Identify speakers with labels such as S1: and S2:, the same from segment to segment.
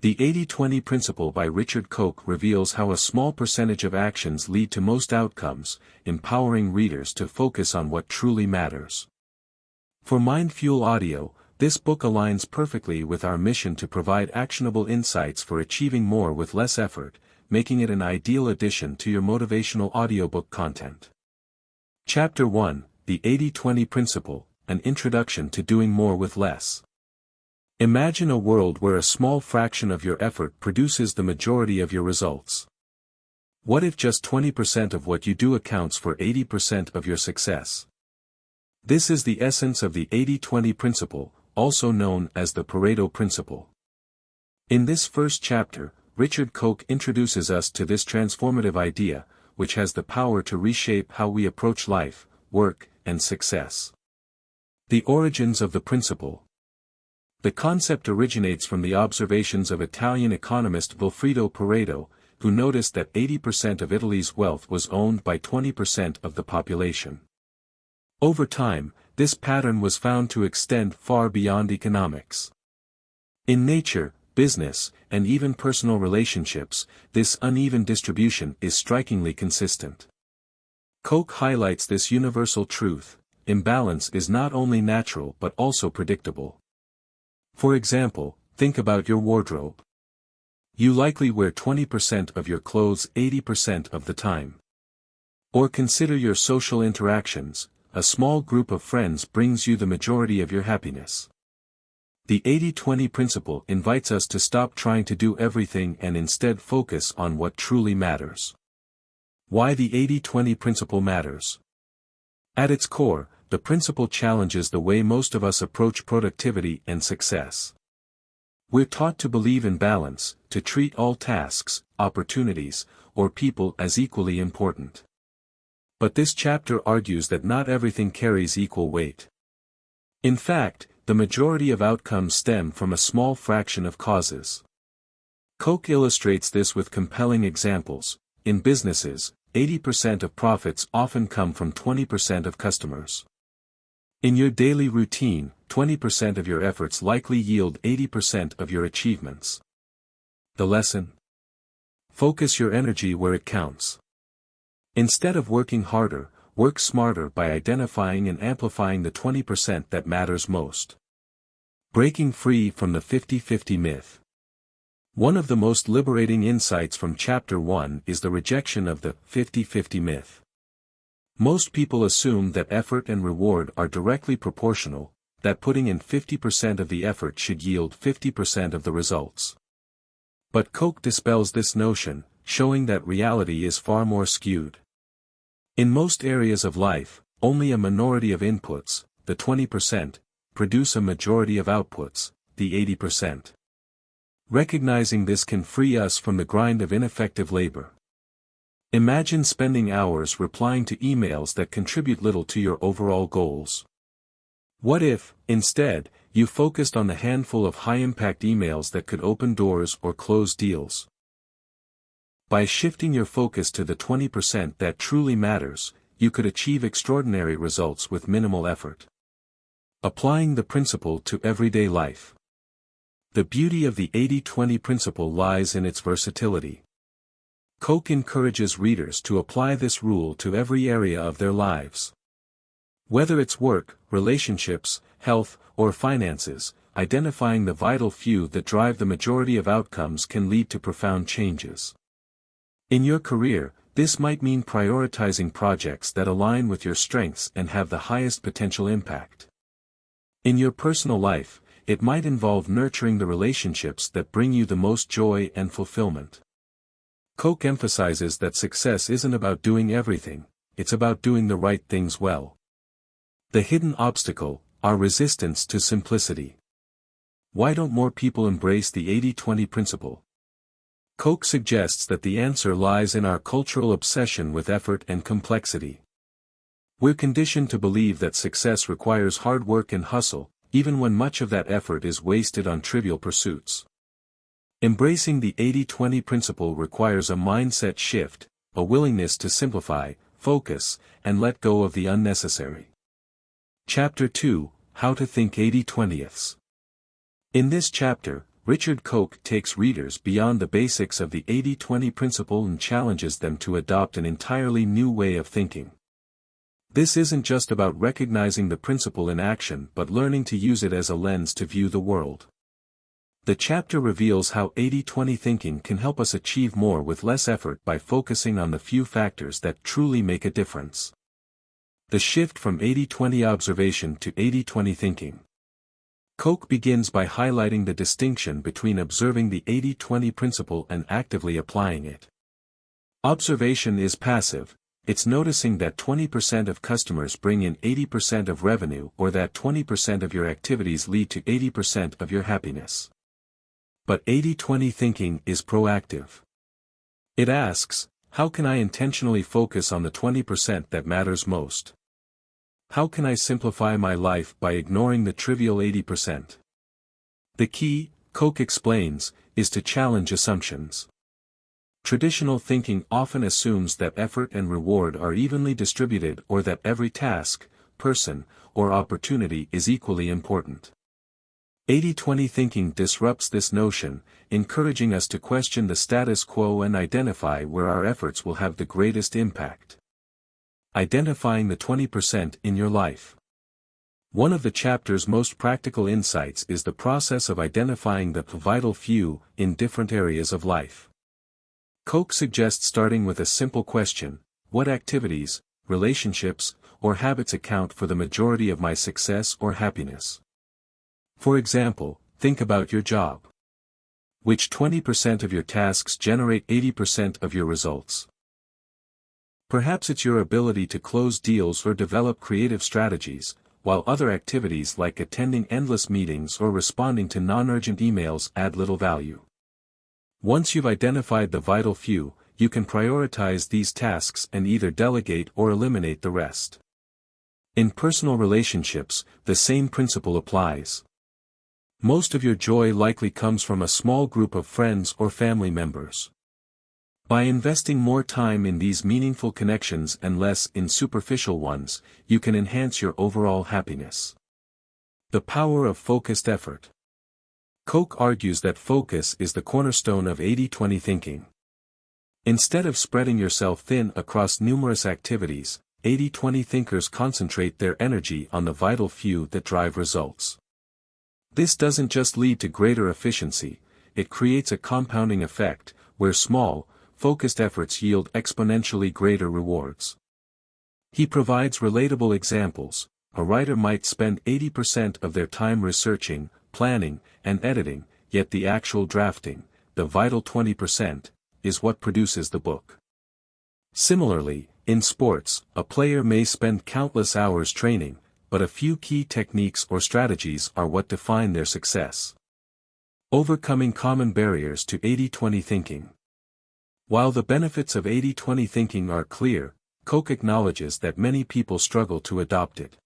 S1: The 80-20 Principle by Richard Koch reveals how a small percentage of actions lead to most outcomes, empowering readers to focus on what truly matters. For Mindfuel Audio, this book aligns perfectly with our mission to provide actionable insights for achieving more with less effort, making it an ideal addition to your motivational audiobook content. Chapter 1, The 80-20 Principle, An Introduction to Doing More with Less. Imagine a world where a small fraction of your effort produces the majority of your results. What if just 20% of what you do accounts for 80% of your success? This is the essence of the 80-20 Principle, also known as the Pareto Principle. In this first chapter, Richard Koch introduces us to this transformative idea, which has the power to reshape how we approach life, work, and success. The origins of the principle. The concept originates from the observations of Italian economist Vilfredo Pareto, who noticed that 80% of Italy's wealth was owned by 20% of the population. Over time, this pattern was found to extend far beyond economics. In nature, business, and even personal relationships, this uneven distribution is strikingly consistent. Koch highlights this universal truth: imbalance is not only natural but also predictable. For example, think about your wardrobe. You likely wear 20% of your clothes 80% of the time. Or consider your social interactions. A small group of friends brings you the majority of your happiness. The 80-20 Principle invites us to stop trying to do everything and instead focus on what truly matters. Why the 80-20 Principle matters? At its core, the principle challenges the way most of us approach productivity and success. We're taught to believe in balance, to treat all tasks, opportunities, or people as equally important. But this chapter argues that not everything carries equal weight. In fact, the majority of outcomes stem from a small fraction of causes. Koch illustrates this with compelling examples. In businesses, 80% of profits often come from 20% of customers. In your daily routine, 20% of your efforts likely yield 80% of your achievements. The lesson? Focus your energy where it counts. Instead of working harder, work smarter by identifying and amplifying the 20% that matters most. Breaking free from the 50-50 myth. One of the most liberating insights from Chapter 1 is the rejection of the 50-50 myth. Most people assume that effort and reward are directly proportional, that putting in 50% of the effort should yield 50% of the results. But Koch dispels this notion, showing that reality is far more skewed. In most areas of life, only a minority of inputs, the 20%, produce a majority of outputs, the 80%. Recognizing this can free us from the grind of ineffective labor. Imagine spending hours replying to emails that contribute little to your overall goals. What if, instead, you focused on the handful of high-impact emails that could open doors or close deals? By shifting your focus to the 20% that truly matters, you could achieve extraordinary results with minimal effort. Applying the principle to everyday life. The beauty of the 80-20 Principle lies in its versatility. Koch encourages readers to apply this rule to every area of their lives. Whether it's work, relationships, health, or finances, identifying the vital few that drive the majority of outcomes can lead to profound changes. In your career, this might mean prioritizing projects that align with your strengths and have the highest potential impact. In your personal life, it might involve nurturing the relationships that bring you the most joy and fulfillment. Koch emphasizes that success isn't about doing everything, it's about doing the right things well. The hidden obstacle, our resistance to simplicity. Why don't more people embrace the 80-20 Principle? Koch suggests that the answer lies in our cultural obsession with effort and complexity. We're conditioned to believe that success requires hard work and hustle, even when much of that effort is wasted on trivial pursuits. Embracing the 80-20 Principle requires a mindset shift, a willingness to simplify, focus, and let go of the unnecessary. Chapter 2, How to Think 80-20ths. In this chapter, Richard Koch takes readers beyond the basics of the 80-20 principle and challenges them to adopt an entirely new way of thinking. This isn't just about recognizing the principle in action but learning to use it as a lens to view the world. The chapter reveals how 80-20 thinking can help us achieve more with less effort by focusing on the few factors that truly make a difference. The shift from 80-20 observation to 80-20 thinking. Koch begins by highlighting the distinction between observing the 80-20 principle and actively applying it. Observation is passive. It's noticing that 20% of customers bring in 80% of revenue or that 20% of your activities lead to 80% of your happiness. But 80-20 thinking is proactive. It asks, how can I intentionally focus on the 20% that matters most? How can I simplify my life by ignoring the trivial 80%? The key, Koch explains, is to challenge assumptions. Traditional thinking often assumes that effort and reward are evenly distributed or that every task, person, or opportunity is equally important. 80-20 thinking disrupts this notion, encouraging us to question the status quo and identify where our efforts will have the greatest impact. Identifying the 20% in your life. One of the chapter's most practical insights is the process of identifying the vital few in different areas of life. Koch suggests starting with a simple question: what activities, relationships, or habits account for the majority of my success or happiness? For example, think about your job. Which 20% of your tasks generate 80% of your results? Perhaps it's your ability to close deals or develop creative strategies, while other activities like attending endless meetings or responding to non-urgent emails add little value. Once you've identified the vital few, you can prioritize these tasks and either delegate or eliminate the rest. In personal relationships, the same principle applies. Most of your joy likely comes from a small group of friends or family members. By investing more time in these meaningful connections and less in superficial ones, you can enhance your overall happiness. The power of focused effort. Koch argues that focus is the cornerstone of 80-20 thinking. Instead of spreading yourself thin across numerous activities, 80-20 thinkers concentrate their energy on the vital few that drive results. This doesn't just lead to greater efficiency, it creates a compounding effect, where small, focused efforts yield exponentially greater rewards. He provides relatable examples. A writer might spend 80% of their time researching, planning, and editing, yet the actual drafting, the vital 20%, is what produces the book. Similarly, in sports, a player may spend countless hours training, but a few key techniques or strategies are what define their success. Overcoming common barriers to 80-20 thinking. While the benefits of 80-20 thinking are clear, Koch acknowledges that many people struggle to adopt it.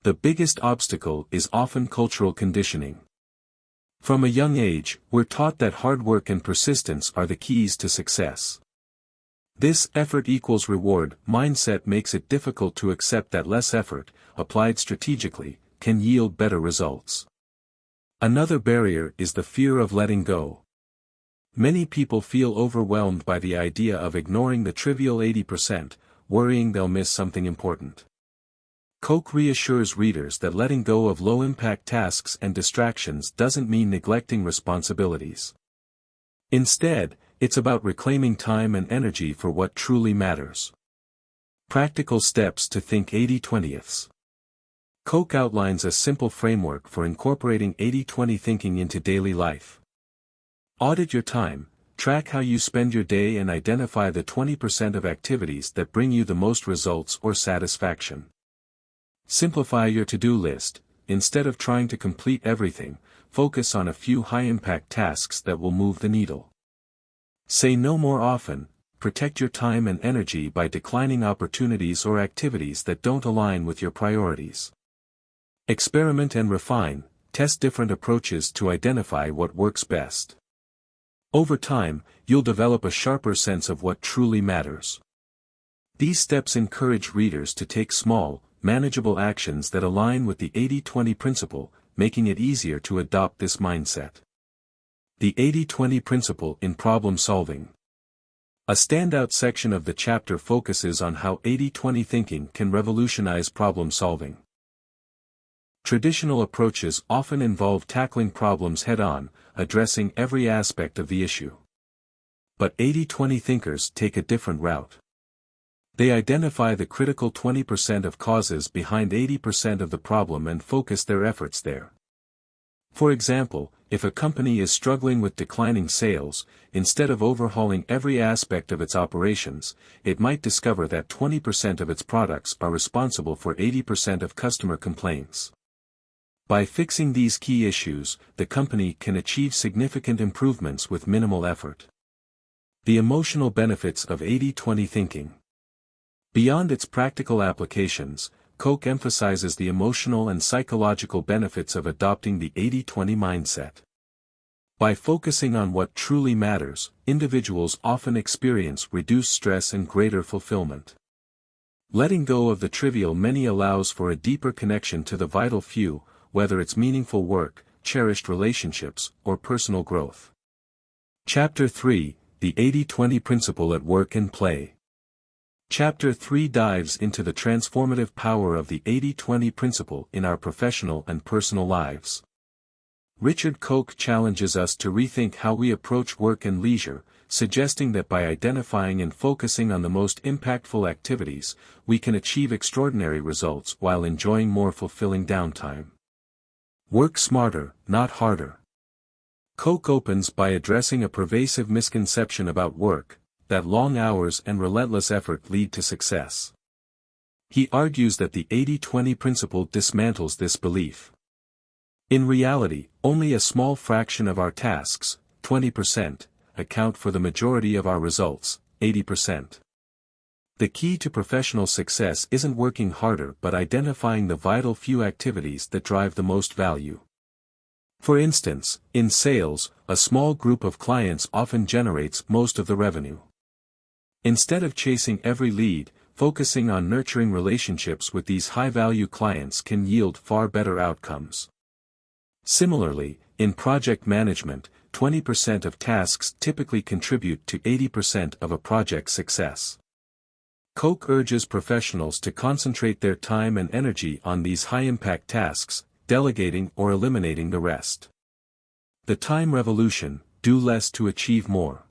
S1: The biggest obstacle is often cultural conditioning. From a young age, we're taught that hard work and persistence are the keys to success. This effort equals reward mindset makes it difficult to accept that less effort, applied strategically, can yield better results. Another barrier is the fear of letting go. Many people feel overwhelmed by the idea of ignoring the trivial 80%, worrying they'll miss something important. Koch reassures readers that letting go of low-impact tasks and distractions doesn't mean neglecting responsibilities. Instead, it's about reclaiming time and energy for what truly matters. Practical steps to think 80-20ths. Koch outlines a simple framework for incorporating 80-20 thinking into daily life. Audit your time, track how you spend your day and identify the 20% of activities that bring you the most results or satisfaction. Simplify your to-do list. Instead of trying to complete everything, focus on a few high-impact tasks that will move the needle. Say no more often. Protect your time and energy by declining opportunities or activities that don't align with your priorities. Experiment and refine. Test different approaches to identify what works best. Over time, you'll develop a sharper sense of what truly matters. These steps encourage readers to take small, manageable actions that align with the 80-20 principle, making it easier to adopt this mindset. The 80-20 principle in problem solving. A standout section of the chapter focuses on how 80-20 thinking can revolutionize problem solving. Traditional approaches often involve tackling problems head-on, addressing every aspect of the issue. But 80-20 thinkers take a different route. They identify the critical 20% of causes behind 80% of the problem and focus their efforts there. For example, if a company is struggling with declining sales, instead of overhauling every aspect of its operations, it might discover that 20% of its products are responsible for 80% of customer complaints. By fixing these key issues, the company can achieve significant improvements with minimal effort. The emotional benefits of 80-20 thinking. Beyond its practical applications, Koch emphasizes the emotional and psychological benefits of adopting the 80-20 mindset. By focusing on what truly matters, individuals often experience reduced stress and greater fulfillment. Letting go of the trivial many allows for a deeper connection to the vital few, whether it's meaningful work, cherished relationships, or personal growth. Chapter 3, The 80-20 Principle at Work and Play. Chapter 3 dives into the transformative power of the 80-20 principle in our professional and personal lives. Richard Koch challenges us to rethink how we approach work and leisure, suggesting that by identifying and focusing on the most impactful activities, we can achieve extraordinary results while enjoying more fulfilling downtime. Work smarter, not harder. Koch opens by addressing a pervasive misconception about work, that long hours and relentless effort lead to success. He argues that the 80-20 principle dismantles this belief. In reality, only a small fraction of our tasks, 20%, account for the majority of our results, 80%. The key to professional success isn't working harder but identifying the vital few activities that drive the most value. For instance, in sales, a small group of clients often generates most of the revenue. Instead of chasing every lead, focusing on nurturing relationships with these high-value clients can yield far better outcomes. Similarly, in project management, 20% of tasks typically contribute to 80% of a project's success. Koch urges professionals to concentrate their time and energy on these high-impact tasks, delegating or eliminating the rest. The time revolution: do less to achieve more.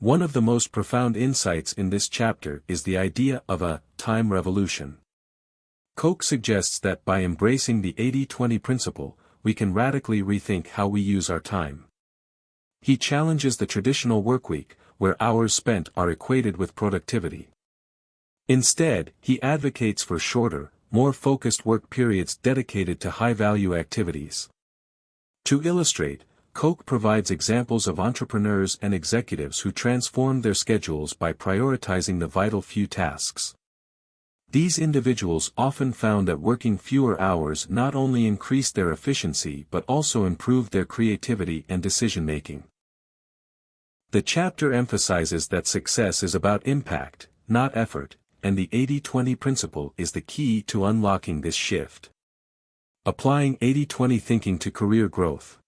S1: One of the most profound insights in this chapter is the idea of a time revolution. Koch suggests that by embracing the 80-20 principle, we can radically rethink how we use our time. He challenges the traditional workweek, where hours spent are equated with productivity. Instead, he advocates for shorter, more focused work periods dedicated to high-value activities. To illustrate, Koch provides examples of entrepreneurs and executives who transformed their schedules by prioritizing the vital few tasks. These individuals often found that working fewer hours not only increased their efficiency but also improved their creativity and decision-making. The chapter emphasizes that success is about impact, not effort, and the 80-20 principle is the key to unlocking this shift. Applying 80-20 thinking to career growth.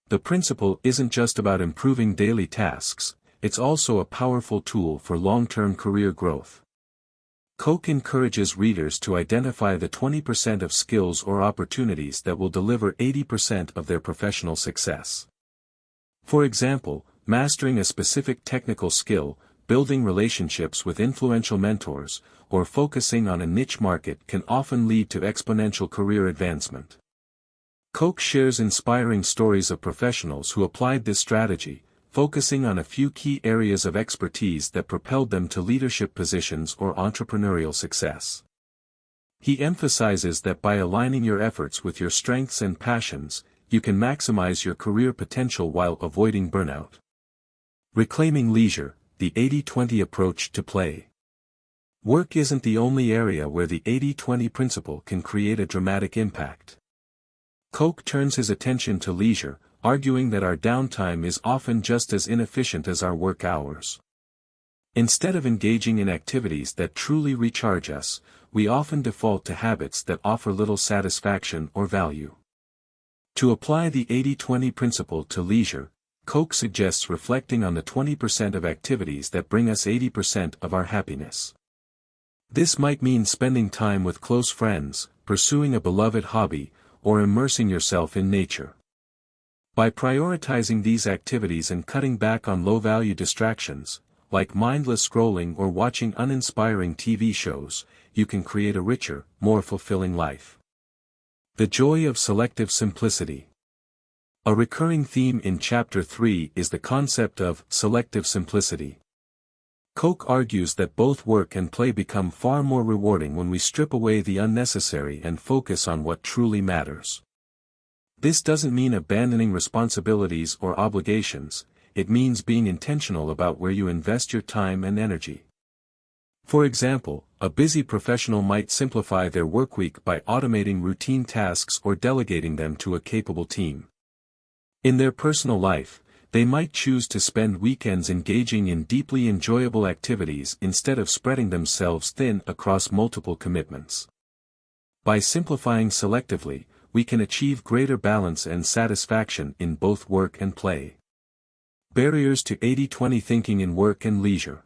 S1: The principle isn't just about improving daily tasks, it's also a powerful tool for long-term career growth. Koch encourages readers to identify the 20% of skills or opportunities that will deliver 80% of their professional success. For example, mastering a specific technical skill, building relationships with influential mentors, or focusing on a niche market can often lead to exponential career advancement. Koch shares inspiring stories of professionals who applied this strategy, focusing on a few key areas of expertise that propelled them to leadership positions or entrepreneurial success. He emphasizes that by aligning your efforts with your strengths and passions, you can maximize your career potential while avoiding burnout. Reclaiming leisure: the 80-20 approach to play. Work isn't the only area where the 80-20 principle can create a dramatic impact. Koch turns his attention to leisure, arguing that our downtime is often just as inefficient as our work hours. Instead of engaging in activities that truly recharge us, we often default to habits that offer little satisfaction or value. To apply the 80-20 principle to leisure, Koch suggests reflecting on the 20% of activities that bring us 80% of our happiness. This might mean spending time with close friends, pursuing a beloved hobby, or immersing yourself in nature. By prioritizing these activities and cutting back on low-value distractions, like mindless scrolling or watching uninspiring TV shows, you can create a richer, more fulfilling life. The joy of selective simplicity. A recurring theme in Chapter 3 is the concept of selective simplicity. Koch argues that both work and play become far more rewarding when we strip away the unnecessary and focus on what truly matters. This doesn't mean abandoning responsibilities or obligations, it means being intentional about where you invest your time and energy. For example, a busy professional might simplify their workweek by automating routine tasks or delegating them to a capable team. In their personal life, they might choose to spend weekends engaging in deeply enjoyable activities instead of spreading themselves thin across multiple commitments. By simplifying selectively, we can achieve greater balance and satisfaction in both work and play. Barriers to 80-20 thinking in work and leisure.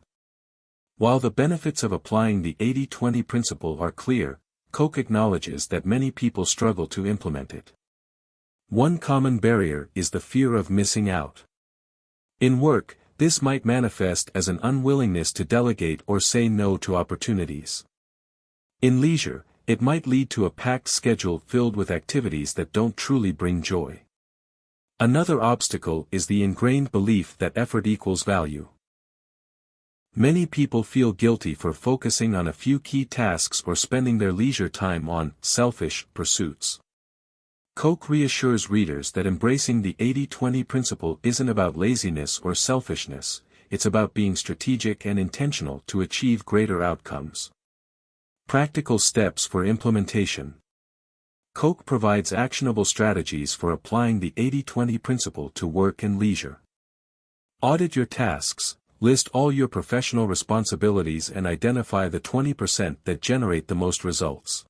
S1: While the benefits of applying the 80-20 principle are clear, Koch acknowledges that many people struggle to implement it. One common barrier is the fear of missing out. In work, this might manifest as an unwillingness to delegate or say no to opportunities. In leisure, it might lead to a packed schedule filled with activities that don't truly bring joy. Another obstacle is the ingrained belief that effort equals value. Many people feel guilty for focusing on a few key tasks or spending their leisure time on selfish pursuits. Koch reassures readers that embracing the 80-20 principle isn't about laziness or selfishness, it's about being strategic and intentional to achieve greater outcomes. Practical steps for implementation. Koch provides actionable strategies for applying the 80-20 principle to work and leisure. Audit your tasks, list all your professional responsibilities and identify the 20% that generate the most results.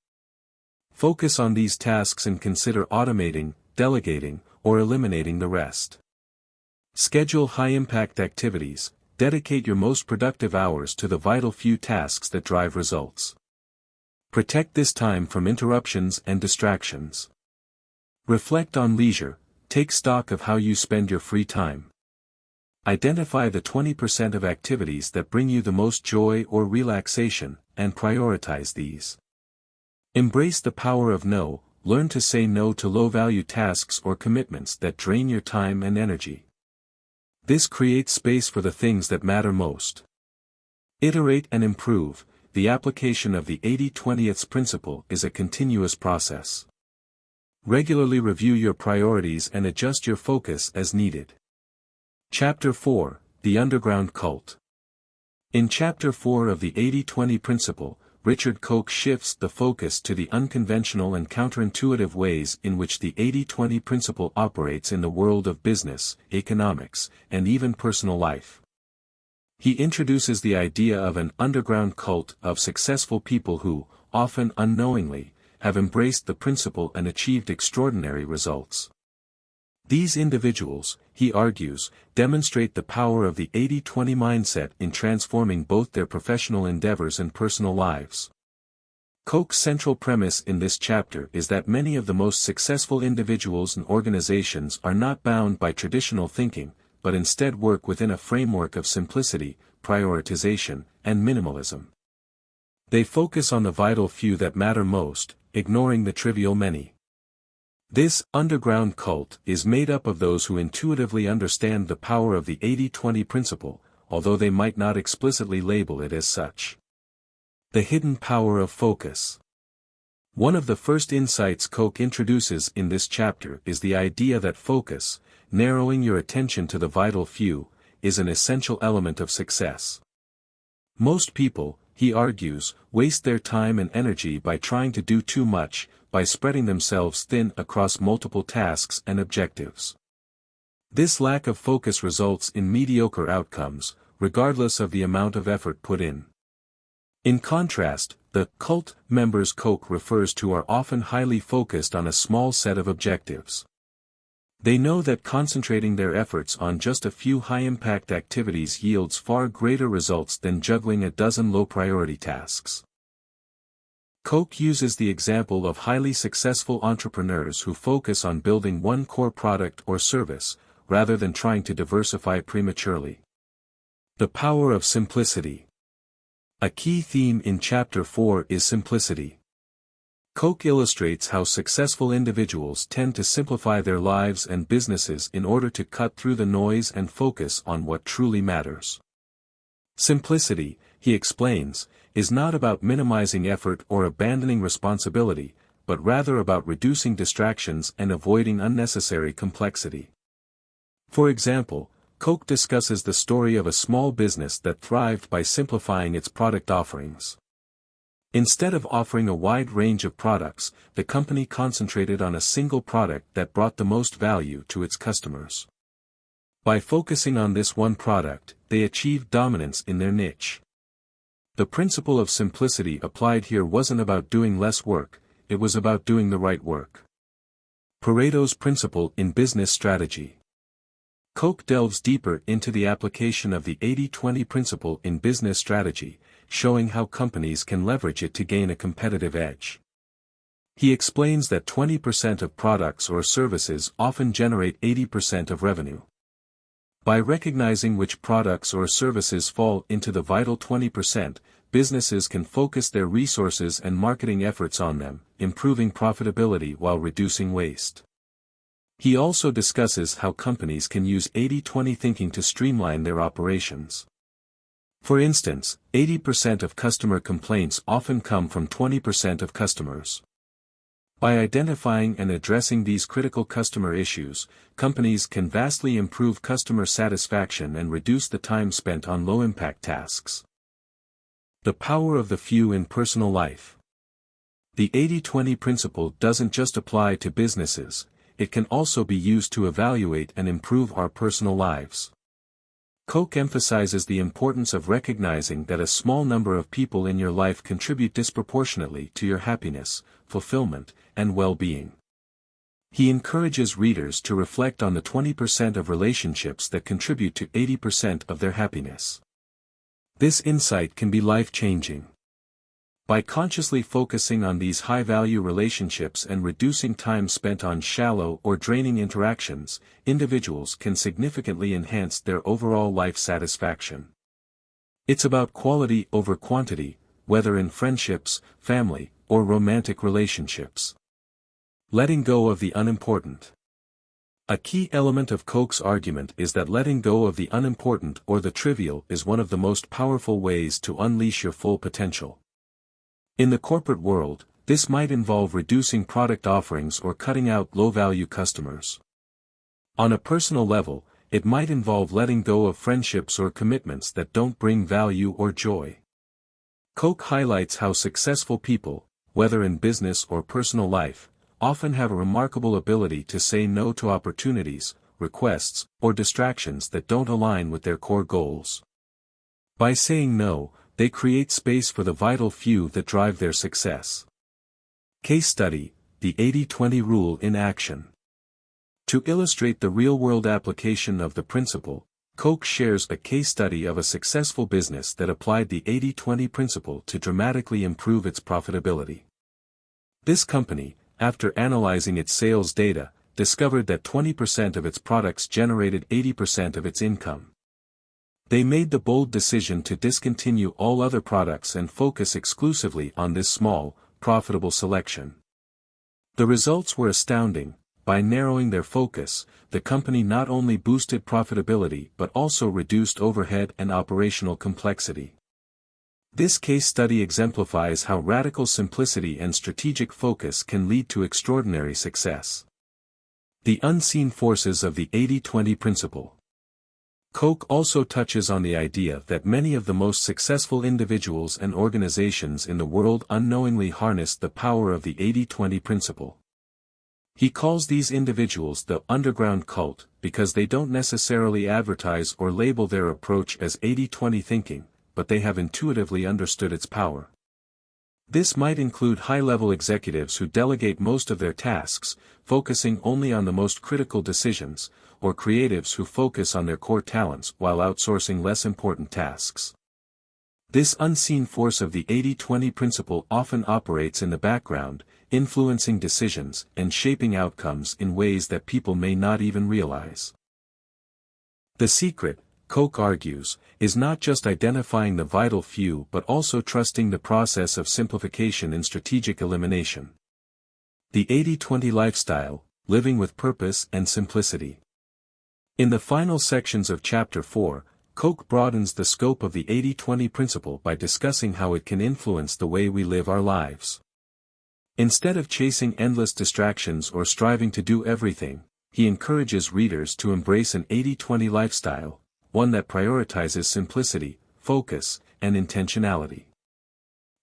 S1: Focus on these tasks and consider automating, delegating, or eliminating the rest. Schedule high-impact activities, dedicate your most productive hours to the vital few tasks that drive results. Protect this time from interruptions and distractions. Reflect on leisure, take stock of how you spend your free time. Identify the 20% of activities that bring you the most joy or relaxation, and prioritize these. Embrace the power of no, learn to say no to low-value tasks or commitments that drain your time and energy. This creates space for the things that matter most. Iterate and improve. The application of the 80-20 principle is a continuous process. Regularly review your priorities and adjust your focus as needed. Chapter 4, The Underground Cult. In Chapter 4 of the 80-20 principle, Richard Koch shifts the focus to the unconventional and counterintuitive ways in which the 80-20 principle operates in the world of business, economics, and even personal life. He introduces the idea of an underground cult of successful people who, often unknowingly, have embraced the principle and achieved extraordinary results. These individuals, he argues, demonstrate the power of the 80-20 mindset in transforming both their professional endeavors and personal lives. Koch's central premise in this chapter is that many of the most successful individuals and organizations are not bound by traditional thinking, but instead work within a framework of simplicity, prioritization, and minimalism. They focus on the vital few that matter most, ignoring the trivial many. This underground cult is made up of those who intuitively understand the power of the 80-20 principle, although they might not explicitly label it as such. The hidden power of focus. One of the first insights Koch introduces in this chapter is the idea that focus, narrowing your attention to the vital few, is an essential element of success. Most people, he argues, waste their time and energy by trying to do too much, by spreading themselves thin across multiple tasks and objectives. This lack of focus results in mediocre outcomes, regardless of the amount of effort put in. In contrast, the cult members Koch refers to are often highly focused on a small set of objectives. They know that concentrating their efforts on just a few high-impact activities yields far greater results than juggling a dozen low-priority tasks. Koch uses the example of highly successful entrepreneurs who focus on building one core product or service, rather than trying to diversify prematurely. The power of simplicity. A key theme in Chapter 4 is simplicity. Koch illustrates how successful individuals tend to simplify their lives and businesses in order to cut through the noise and focus on what truly matters. Simplicity, he explains, is not about minimizing effort or abandoning responsibility, but rather about reducing distractions and avoiding unnecessary complexity. For example, Koch discusses the story of a small business that thrived by simplifying its product offerings. Instead of offering a wide range of products, the company concentrated on a single product that brought the most value to its customers. By focusing on this one product, they achieved dominance in their niche. The principle of simplicity applied here wasn't about doing less work, it was about doing the right work. Pareto's Principle in Business Strategy. Koch delves deeper into the application of the 80-20 principle in business strategy, showing how companies can leverage it to gain a competitive edge. He explains that 20% of products or services often generate 80% of revenue. By recognizing which products or services fall into the vital 20%, businesses can focus their resources and marketing efforts on them, improving profitability while reducing waste. He also discusses how companies can use 80-20 thinking to streamline their operations. For instance, 80% of customer complaints often come from 20% of customers. By identifying and addressing these critical customer issues, companies can vastly improve customer satisfaction and reduce the time spent on low-impact tasks. The power of the few in personal life. The 80-20 principle doesn't just apply to businesses, it can also be used to evaluate and improve our personal lives. Koch emphasizes the importance of recognizing that a small number of people in your life contribute disproportionately to your happiness, fulfillment, and well-being. He encourages readers to reflect on the 20% of relationships that contribute to 80% of their happiness. This insight can be life-changing. By consciously focusing on these high-value relationships and reducing time spent on shallow or draining interactions, individuals can significantly enhance their overall life satisfaction. It's about quality over quantity, whether in friendships, family, or romantic relationships. Letting go of the unimportant. A key element of Koch's argument is that letting go of the unimportant or the trivial is one of the most powerful ways to unleash your full potential. In the corporate world, this might involve reducing product offerings or cutting out low-value customers. On a personal level, it might involve letting go of friendships or commitments that don't bring value or joy. Koch highlights how successful people, whether in business or personal life, often have a remarkable ability to say no to opportunities, requests, or distractions that don't align with their core goals. By saying no, they create space for the vital few that drive their success. Case study, the 80-20 rule in action. To illustrate the real-world application of the principle, Koch shares a case study of a successful business that applied the 80-20 principle to dramatically improve its profitability. This company, after analyzing its sales data, discovered that 20% of its products generated 80% of its income. They made the bold decision to discontinue all other products and focus exclusively on this small, profitable selection. The results were astounding. By narrowing their focus, the company not only boosted profitability but also reduced overhead and operational complexity. This case study exemplifies how radical simplicity and strategic focus can lead to extraordinary success. The unseen forces of the 80-20 principle. Koch also touches on the idea that many of the most successful individuals and organizations in the world unknowingly harness the power of the 80-20 principle. He calls these individuals the underground cult because they don't necessarily advertise or label their approach as 80-20 thinking, but they have intuitively understood its power. This might include high-level executives who delegate most of their tasks, focusing only on the most critical decisions, or creatives who focus on their core talents while outsourcing less important tasks. This unseen force of the 80-20 principle often operates in the background, influencing decisions and shaping outcomes in ways that people may not even realize. The secret, Koch argues, is not just identifying the vital few but also trusting the process of simplification and strategic elimination. The 80-20 lifestyle, living with purpose and simplicity. In the final sections of Chapter 4, Koch broadens the scope of the 80-20 principle by discussing how it can influence the way we live our lives. Instead of chasing endless distractions or striving to do everything, he encourages readers to embrace an 80-20 lifestyle, one that prioritizes simplicity, focus, and intentionality.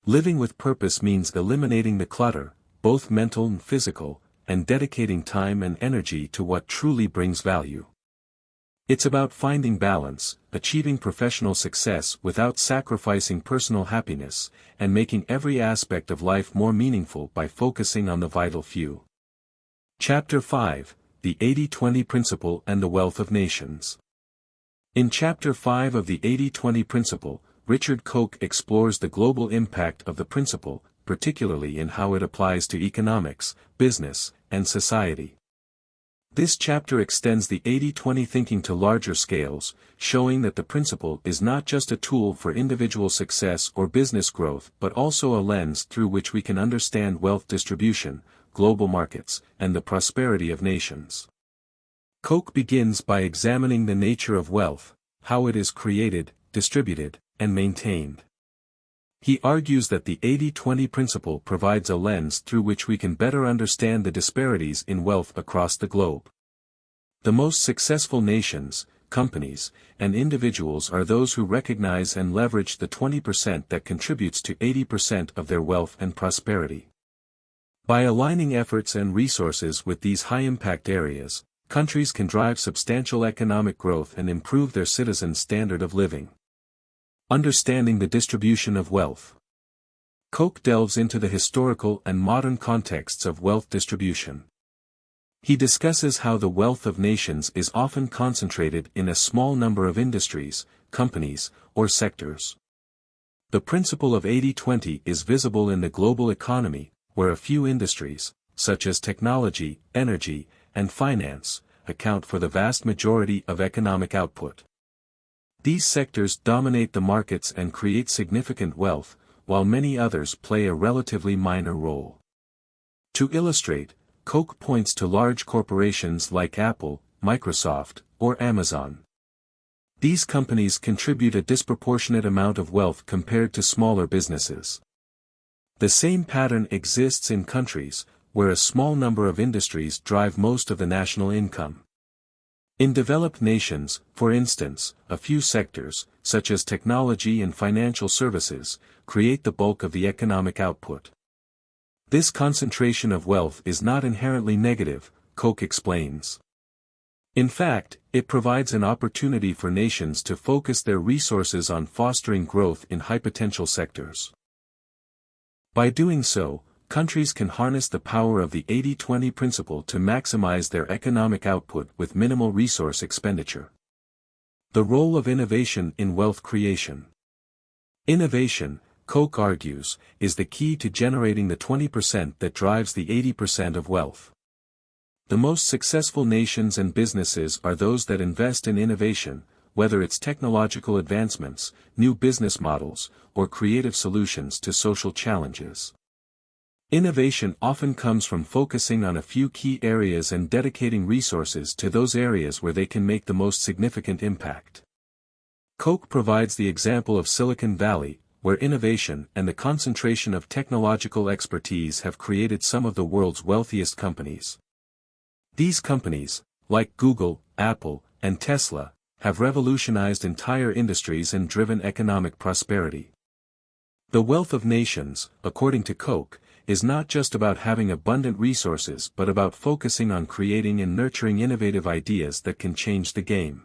S1: Living with purpose means eliminating the clutter, both mental and physical, and dedicating time and energy to what truly brings value. It's about finding balance, achieving professional success without sacrificing personal happiness, and making every aspect of life more meaningful by focusing on the vital few. Chapter 5, The 80-20 Principle and the Wealth of Nations. In Chapter 5 of the 80-20 Principle, Richard Koch explores the global impact of the principle, particularly in how it applies to economics, business, and society. This chapter extends the 80-20 thinking to larger scales, showing that the principle is not just a tool for individual success or business growth but also a lens through which we can understand wealth distribution, global markets, and the prosperity of nations. Koch begins by examining the nature of wealth, how it is created, distributed, and maintained. He argues that the 80-20 principle provides a lens through which we can better understand the disparities in wealth across the globe. The most successful nations, companies, and individuals are those who recognize and leverage the 20% that contributes to 80% of their wealth and prosperity. By aligning efforts and resources with these high-impact areas, countries can drive substantial economic growth and improve their citizens' standard of living. Understanding the distribution of wealth. Koch delves into the historical and modern contexts of wealth distribution. He discusses how the wealth of nations is often concentrated in a small number of industries, companies, or sectors. The principle of 80-20 is visible in the global economy, where a few industries, such as technology, energy, and finance, account for the vast majority of economic output. These sectors dominate the markets and create significant wealth, while many others play a relatively minor role. To illustrate, Koch points to large corporations like Apple, Microsoft, or Amazon. These companies contribute a disproportionate amount of wealth compared to smaller businesses. The same pattern exists in countries, where a small number of industries drive most of the national income. In developed nations, for instance, a few sectors, such as technology and financial services, create the bulk of the economic output. This concentration of wealth is not inherently negative, Koch explains. In fact, it provides an opportunity for nations to focus their resources on fostering growth in high-potential sectors. By doing so, countries can harness the power of the 80-20 principle to maximize their economic output with minimal resource expenditure. The role of innovation in wealth creation. Innovation, Koch argues, is the key to generating the 20% that drives the 80% of wealth. The most successful nations and businesses are those that invest in innovation, whether it's technological advancements, new business models, or creative solutions to social challenges. Innovation often comes from focusing on a few key areas and dedicating resources to those areas where they can make the most significant impact. Koch provides the example of Silicon Valley, where innovation and the concentration of technological expertise have created some of the world's wealthiest companies. These companies, like Google, Apple, and Tesla, have revolutionized entire industries and driven economic prosperity. The wealth of nations, according to Koch, is not just about having abundant resources but about focusing on creating and nurturing innovative ideas that can change the game.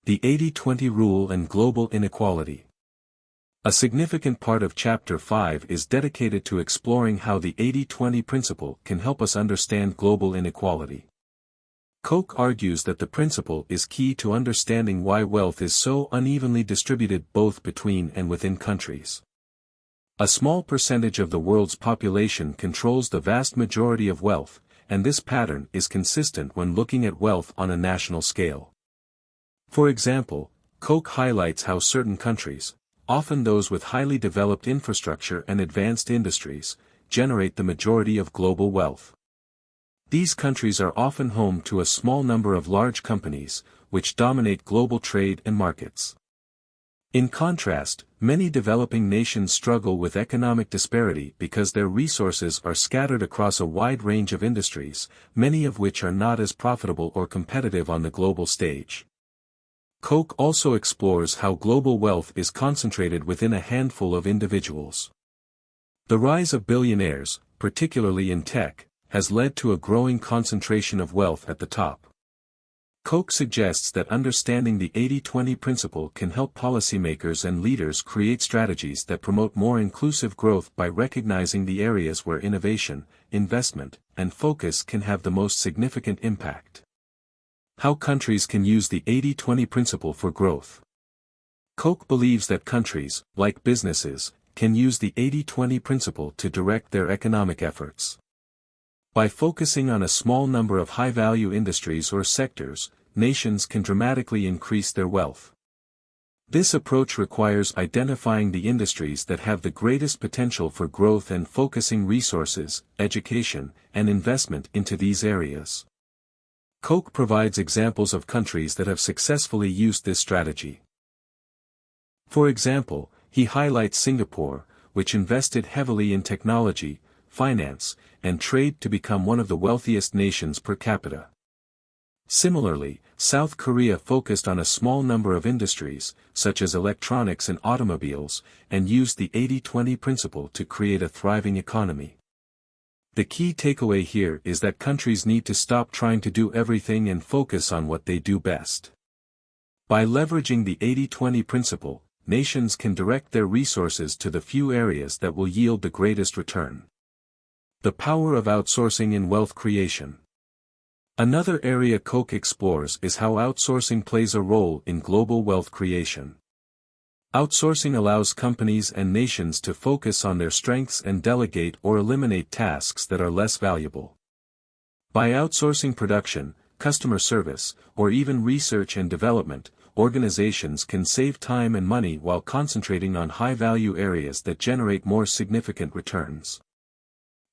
S1: The 80-20 rule and global inequality. A significant part of Chapter 5 is dedicated to exploring how the 80-20 principle can help us understand global inequality. Koch argues that the principle is key to understanding why wealth is so unevenly distributed both between and within countries. A small percentage of the world's population controls the vast majority of wealth, and this pattern is consistent when looking at wealth on a national scale. For example, Koch highlights how certain countries, often those with highly developed infrastructure and advanced industries, generate the majority of global wealth. These countries are often home to a small number of large companies, which dominate global trade and markets. In contrast, many developing nations struggle with economic disparity because their resources are scattered across a wide range of industries, many of which are not as profitable or competitive on the global stage. Koch also explores how global wealth is concentrated within a handful of individuals. The rise of billionaires, particularly in tech, has led to a growing concentration of wealth at the top. Koch suggests that understanding the 80-20 principle can help policymakers and leaders create strategies that promote more inclusive growth by recognizing the areas where innovation, investment, and focus can have the most significant impact. How countries can use the 80-20 principle for growth. Koch believes that countries, like businesses, can use the 80-20 principle to direct their economic efforts. By focusing on a small number of high-value industries or sectors, nations can dramatically increase their wealth. This approach requires identifying the industries that have the greatest potential for growth and focusing resources, education, and investment into these areas. Koch provides examples of countries that have successfully used this strategy. For example, he highlights Singapore, which invested heavily in technology, finance, and trade to become one of the wealthiest nations per capita. Similarly, South Korea focused on a small number of industries, such as electronics and automobiles, and used the 80-20 principle to create a thriving economy. The key takeaway here is that countries need to stop trying to do everything and focus on what they do best. By leveraging the 80-20 principle, nations can direct their resources to the few areas that will yield the greatest return. The power of outsourcing in wealth creation. Another area Koch explores is how outsourcing plays a role in global wealth creation. Outsourcing allows companies and nations to focus on their strengths and delegate or eliminate tasks that are less valuable. By outsourcing production, customer service, or even research and development, organizations can save time and money while concentrating on high-value areas that generate more significant returns.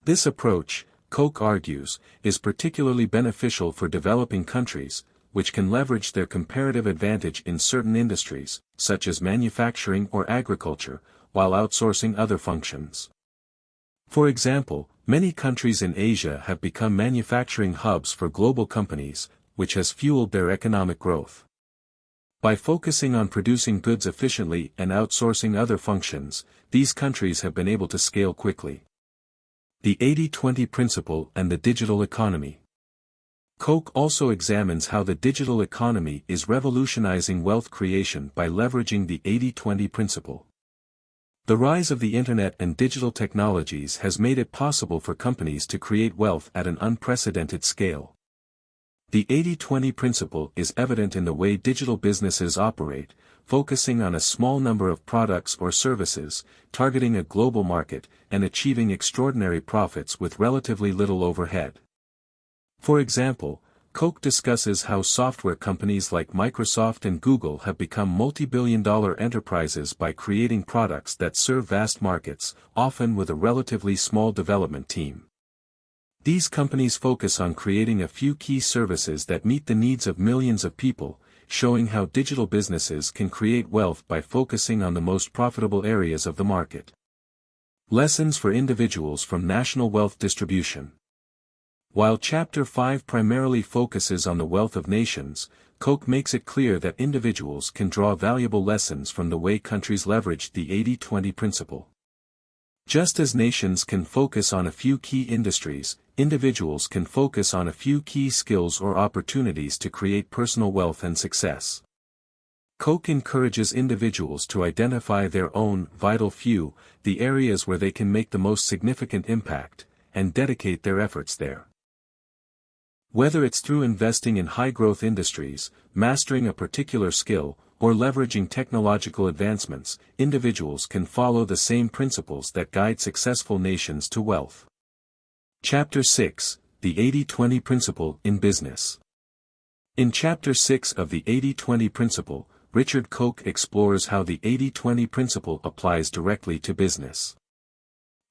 S1: This approach, Koch argues, is particularly beneficial for developing countries, which can leverage their comparative advantage in certain industries, such as manufacturing or agriculture, while outsourcing other functions. For example, many countries in Asia have become manufacturing hubs for global companies, which has fueled their economic growth. By focusing on producing goods efficiently and outsourcing other functions, these countries have been able to scale quickly. The 80-20 principle and the digital economy. Koch also examines how the digital economy is revolutionizing wealth creation by leveraging the 80-20 principle. The rise of the internet and digital technologies has made it possible for companies to create wealth at an unprecedented scale. The 80-20 principle is evident in the way digital businesses operate, focusing on a small number of products or services, targeting a global market, and achieving extraordinary profits with relatively little overhead. For example, Koch discusses how software companies like Microsoft and Google have become multi-billion-dollar enterprises by creating products that serve vast markets, often with a relatively small development team. These companies focus on creating a few key services that meet the needs of millions of people, showing how digital businesses can create wealth by focusing on the most profitable areas of the market. Lessons for individuals from national wealth distribution. While Chapter 5 primarily focuses on the wealth of nations, Koch makes it clear that individuals can draw valuable lessons from the way countries leverage the 80-20 principle. Just as nations can focus on a few key industries, individuals can focus on a few key skills or opportunities to create personal wealth and success. Koch encourages individuals to identify their own vital few, the areas where they can make the most significant impact, and dedicate their efforts there. Whether it's through investing in high-growth industries, mastering a particular skill, or leveraging technological advancements, individuals can follow the same principles that guide successful nations to wealth. Chapter 6, The 80-20 Principle in Business. In Chapter 6 of the 80-20 Principle, Richard Koch explores how the 80-20 principle applies directly to business.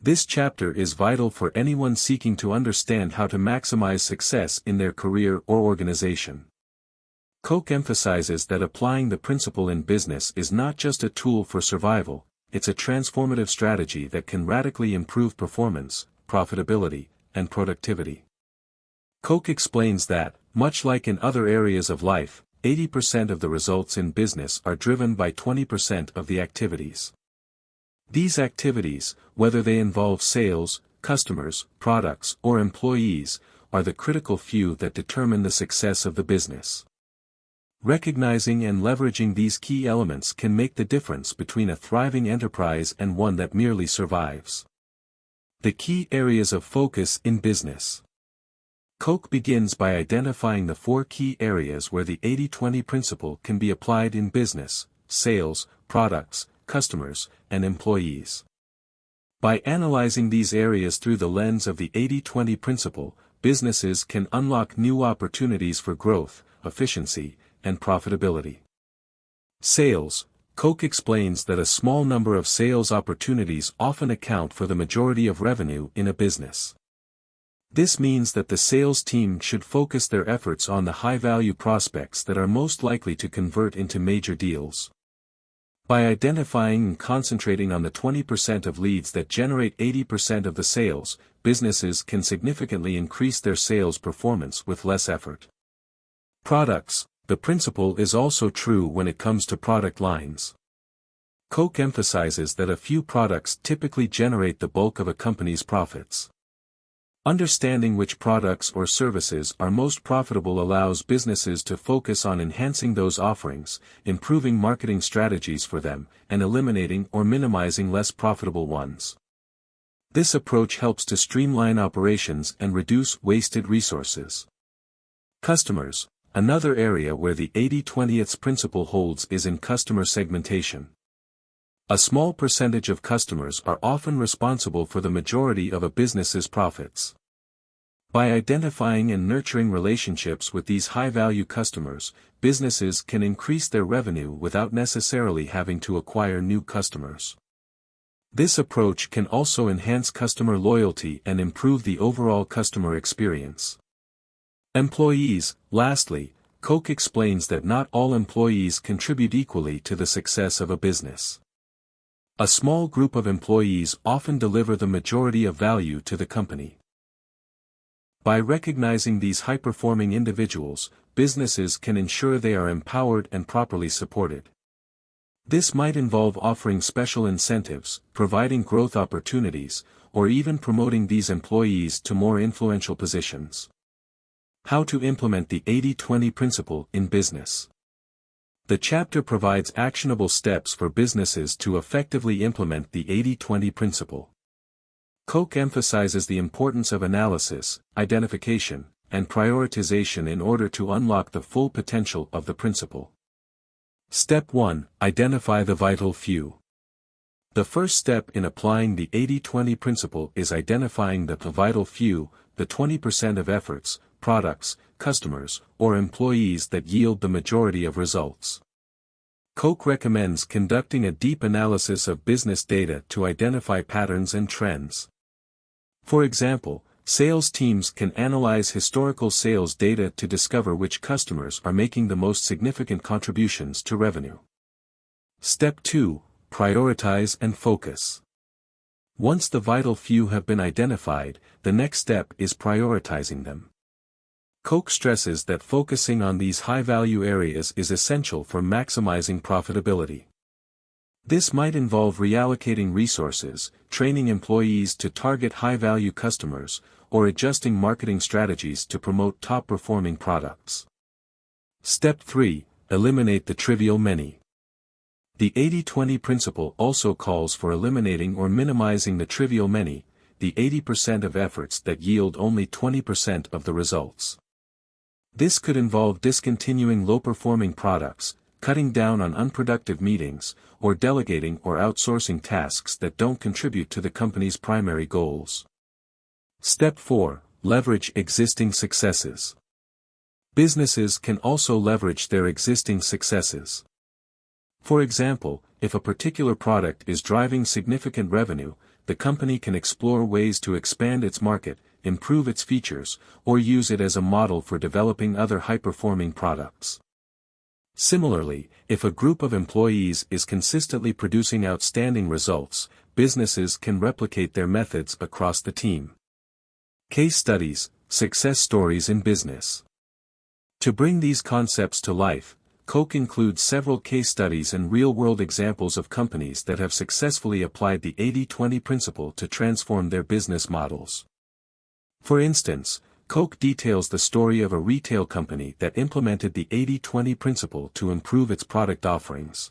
S1: This chapter is vital for anyone seeking to understand how to maximize success in their career or organization. Koch emphasizes that applying the principle in business is not just a tool for survival, it's a transformative strategy that can radically improve performance, profitability, and productivity. Koch explains that, much like in other areas of life, 80% of the results in business are driven by 20% of the activities. These activities, whether they involve sales, customers, products, or employees, are the critical few that determine the success of the business. Recognizing and leveraging these key elements can make the difference between a thriving enterprise and one that merely survives. The key areas of focus in business. Koch begins by identifying the 4 key areas where the 80-20 principle can be applied in business: sales, products, customers, and employees. By analyzing these areas through the lens of the 80-20 principle, businesses can unlock new opportunities for growth, efficiency, and profitability. Sales. Koch explains that a small number of sales opportunities often account for the majority of revenue in a business. This means that the sales team should focus their efforts on the high-value prospects that are most likely to convert into major deals. By identifying and concentrating on the 20% of leads that generate 80% of the sales, businesses can significantly increase their sales performance with less effort. Products. The principle is also true when it comes to product lines. Koch emphasizes that a few products typically generate the bulk of a company's profits. Understanding which products or services are most profitable allows businesses to focus on enhancing those offerings, improving marketing strategies for them, and eliminating or minimizing less profitable ones. This approach helps to streamline operations and reduce wasted resources. Customers. Another area where the 80-20 principle holds is in customer segmentation. A small percentage of customers are often responsible for the majority of a business's profits. By identifying and nurturing relationships with these high-value customers, businesses can increase their revenue without necessarily having to acquire new customers. This approach can also enhance customer loyalty and improve the overall customer experience. Employees. Lastly, Koch explains that not all employees contribute equally to the success of a business. A small group of employees often deliver the majority of value to the company. By recognizing these high-performing individuals, businesses can ensure they are empowered and properly supported. This might involve offering special incentives, providing growth opportunities, or even promoting these employees to more influential positions. How to implement the 80-20 principle in business. The chapter provides actionable steps for businesses to effectively implement the 80-20 principle. Koch emphasizes the importance of analysis, identification, and prioritization in order to unlock the full potential of the principle. Step 1. Identify the vital few. The first step in applying the 80-20 principle is identifying the vital few, the 20% of efforts, products, customers, or employees that yield the majority of results. Koch recommends conducting a deep analysis of business data to identify patterns and trends. For example, sales teams can analyze historical sales data to discover which customers are making the most significant contributions to revenue. Step 2. Prioritize and focus. Once the vital few have been identified, the next step is prioritizing them. Koch stresses that focusing on these high-value areas is essential for maximizing profitability. This might involve reallocating resources, training employees to target high-value customers, or adjusting marketing strategies to promote top-performing products. Step 3. Eliminate the trivial many. The 80-20 principle also calls for eliminating or minimizing the trivial many, the 80% of efforts that yield only 20% of the results. This could involve discontinuing low-performing products, cutting down on unproductive meetings, or delegating or outsourcing tasks that don't contribute to the company's primary goals. Step 4. Leverage existing successes. Businesses can also leverage their existing successes. For example, if a particular product is driving significant revenue, the company can explore ways to expand its market, improve its features, or use it as a model for developing other high-performing products. Similarly, if a group of employees is consistently producing outstanding results, businesses can replicate their methods across the team. Case studies, success stories in business. To bring these concepts to life, Koch includes several case studies and real-world examples of companies that have successfully applied the 80-20 principle to transform their business models. For instance, Koch details the story of a retail company that implemented the 80-20 principle to improve its product offerings.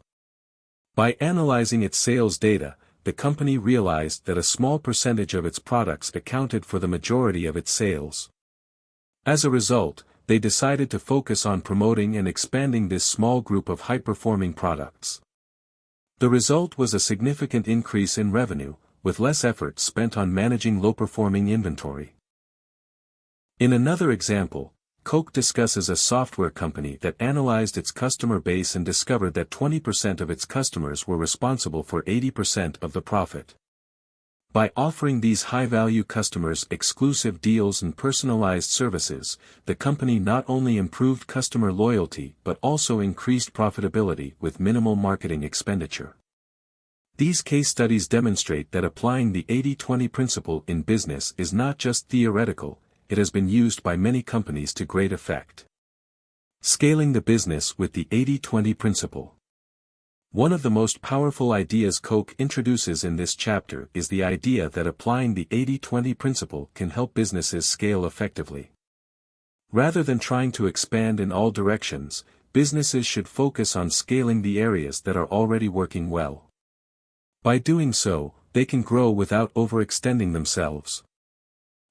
S1: By analyzing its sales data, the company realized that a small percentage of its products accounted for the majority of its sales. As a result, they decided to focus on promoting and expanding this small group of high-performing products. The result was a significant increase in revenue, with less effort spent on managing low-performing inventory. In another example, Koch discusses a software company that analyzed its customer base and discovered that 20% of its customers were responsible for 80% of the profit. By offering these high-value customers exclusive deals and personalized services, the company not only improved customer loyalty but also increased profitability with minimal marketing expenditure. These case studies demonstrate that applying the 80-20 principle in business is not just theoretical, it has been used by many companies to great effect. Scaling the business with the 80-20 principle. One of the most powerful ideas Koch introduces in this chapter is the idea that applying the 80-20 principle can help businesses scale effectively. Rather than trying to expand in all directions, businesses should focus on scaling the areas that are already working well. By doing so, they can grow without overextending themselves.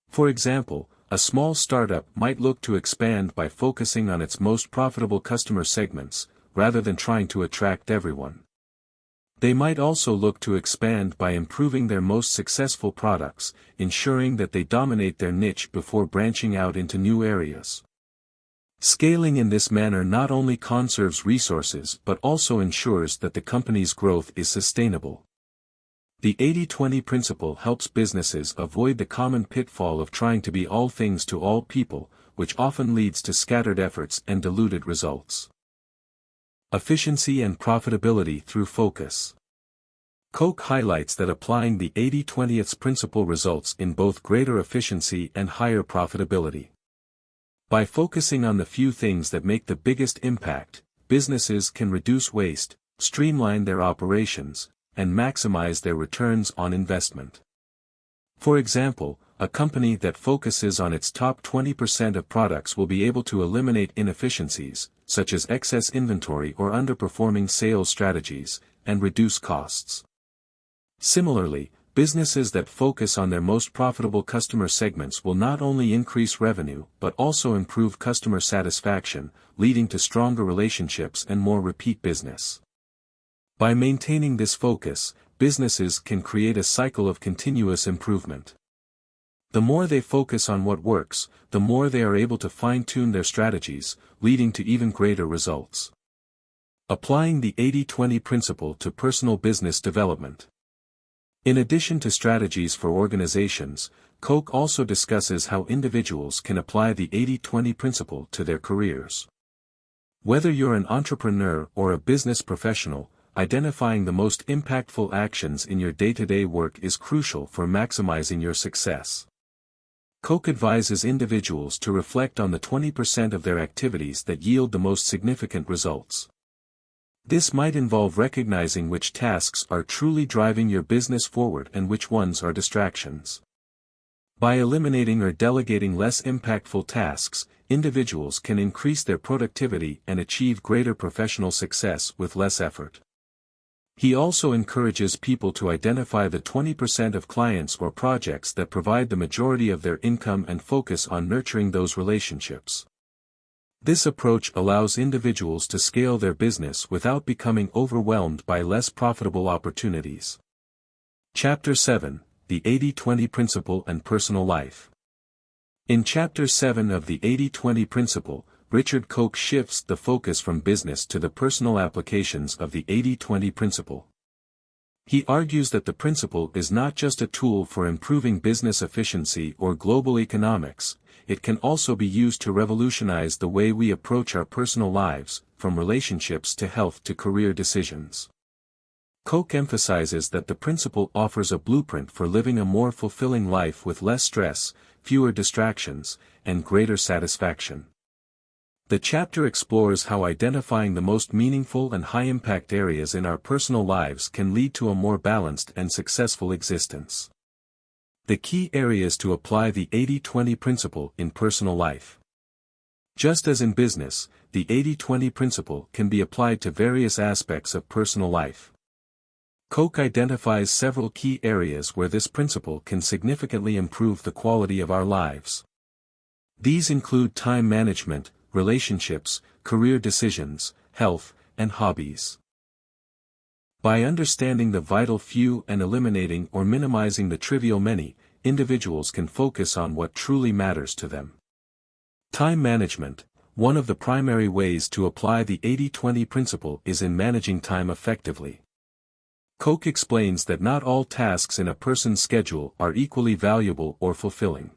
S1: For example, a small startup might look to expand by focusing on its most profitable customer segments, rather than trying to attract everyone. They might also look to expand by improving their most successful products, ensuring that they dominate their niche before branching out into new areas. Scaling in this manner not only conserves resources but also ensures that the company's growth is sustainable. The 80-20 principle helps businesses avoid the common pitfall of trying to be all things to all people, which often leads to scattered efforts and diluted results. Efficiency and profitability through focus. Koch highlights that applying the 80-20 principle results in both greater efficiency and higher profitability. By focusing on the few things that make the biggest impact, businesses can reduce waste, streamline their operations, and maximize their returns on investment. For example, a company that focuses on its top 20% of products will be able to eliminate inefficiencies, such as excess inventory or underperforming sales strategies, and reduce costs. Similarly, businesses that focus on their most profitable customer segments will not only increase revenue but also improve customer satisfaction, leading to stronger relationships and more repeat business. By maintaining this focus, businesses can create a cycle of continuous improvement. The more they focus on what works, the more they are able to fine-tune their strategies, leading to even greater results. Applying the 80-20 principle to personal business development. In addition to strategies for organizations, Koch also discusses how individuals can apply the 80-20 principle to their careers. Whether you're an entrepreneur or a business professional, identifying the most impactful actions in your day-to-day work is crucial for maximizing your success. Koch advises individuals to reflect on the 20% of their activities that yield the most significant results. This might involve recognizing which tasks are truly driving your business forward and which ones are distractions. By eliminating or delegating less impactful tasks, individuals can increase their productivity and achieve greater professional success with less effort. He also encourages people to identify the 20% of clients or projects that provide the majority of their income and focus on nurturing those relationships. This approach allows individuals to scale their business without becoming overwhelmed by less profitable opportunities. Chapter 7, The 80-20 Principle and Personal Life. In Chapter 7 of the 80-20 Principle, Richard Koch shifts the focus from business to the personal applications of the 80-20 principle. He argues that the principle is not just a tool for improving business efficiency or global economics, it can also be used to revolutionize the way we approach our personal lives, from relationships to health to career decisions. Koch emphasizes that the principle offers a blueprint for living a more fulfilling life with less stress, fewer distractions, and greater satisfaction. The chapter explores how identifying the most meaningful and high-impact areas in our personal lives can lead to a more balanced and successful existence. The key areas to apply the 80-20 principle in personal life. Just as in business, the 80-20 principle can be applied to various aspects of personal life. Koch identifies several key areas where this principle can significantly improve the quality of our lives. These include time management, relationships, career decisions, health, and hobbies. By understanding the vital few and eliminating or minimizing the trivial many, individuals can focus on what truly matters to them. Time management. One of the primary ways to apply the 80-20 principle is in managing time effectively. Koch explains that not all tasks in a person's schedule are equally valuable or fulfilling.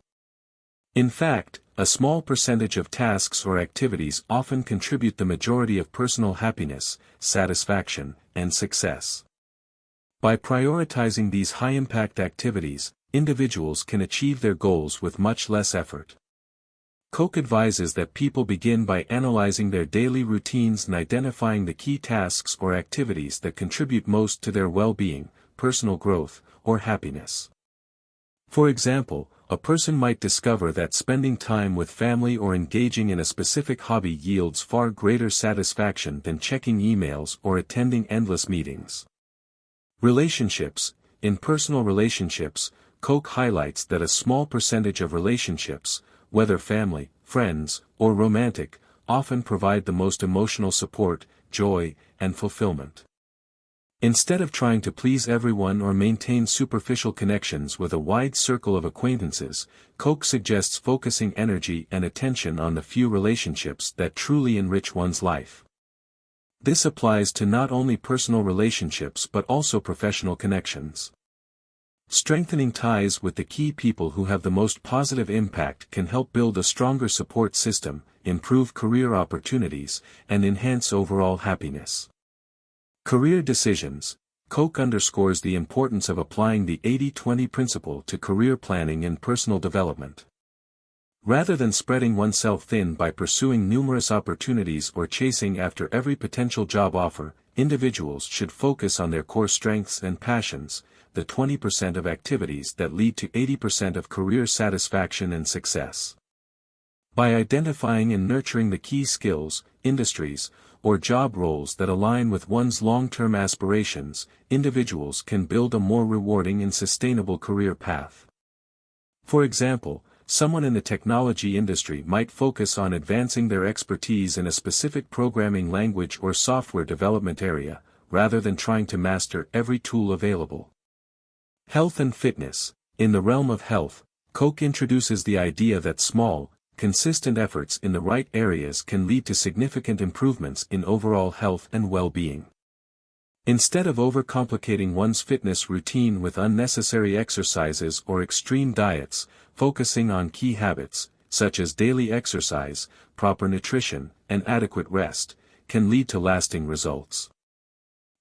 S1: In fact, a small percentage of tasks or activities often contribute the majority of personal happiness, satisfaction, and success. By prioritizing these high-impact activities, individuals can achieve their goals with much less effort. Koch advises that people begin by analyzing their daily routines and identifying the key tasks or activities that contribute most to their well-being, personal growth, or happiness. For example, a person might discover that spending time with family or engaging in a specific hobby yields far greater satisfaction than checking emails or attending endless meetings. Relationships. In personal relationships, Koch highlights that a small percentage of relationships, whether family, friends, or romantic, often provide the most emotional support, joy, and fulfillment. Instead of trying to please everyone or maintain superficial connections with a wide circle of acquaintances, Koch suggests focusing energy and attention on the few relationships that truly enrich one's life. This applies to not only personal relationships but also professional connections. Strengthening ties with the key people who have the most positive impact can help build a stronger support system, improve career opportunities, and enhance overall happiness. Career decisions. Koch underscores the importance of applying the 80-20 principle to career planning and personal development. Rather than spreading oneself thin by pursuing numerous opportunities or chasing after every potential job offer, individuals should focus on their core strengths and passions, the 20% of activities that lead to 80% of career satisfaction and success. By identifying and nurturing the key skills, industries, or job roles that align with one's long-term aspirations, individuals can build a more rewarding and sustainable career path. For example, someone in the technology industry might focus on advancing their expertise in a specific programming language or software development area, rather than trying to master every tool available. Health and fitness. In the realm of health, Koch introduces the idea that small, consistent efforts in the right areas can lead to significant improvements in overall health and well-being. Instead of overcomplicating one's fitness routine with unnecessary exercises or extreme diets, focusing on key habits, such as daily exercise, proper nutrition, and adequate rest, can lead to lasting results.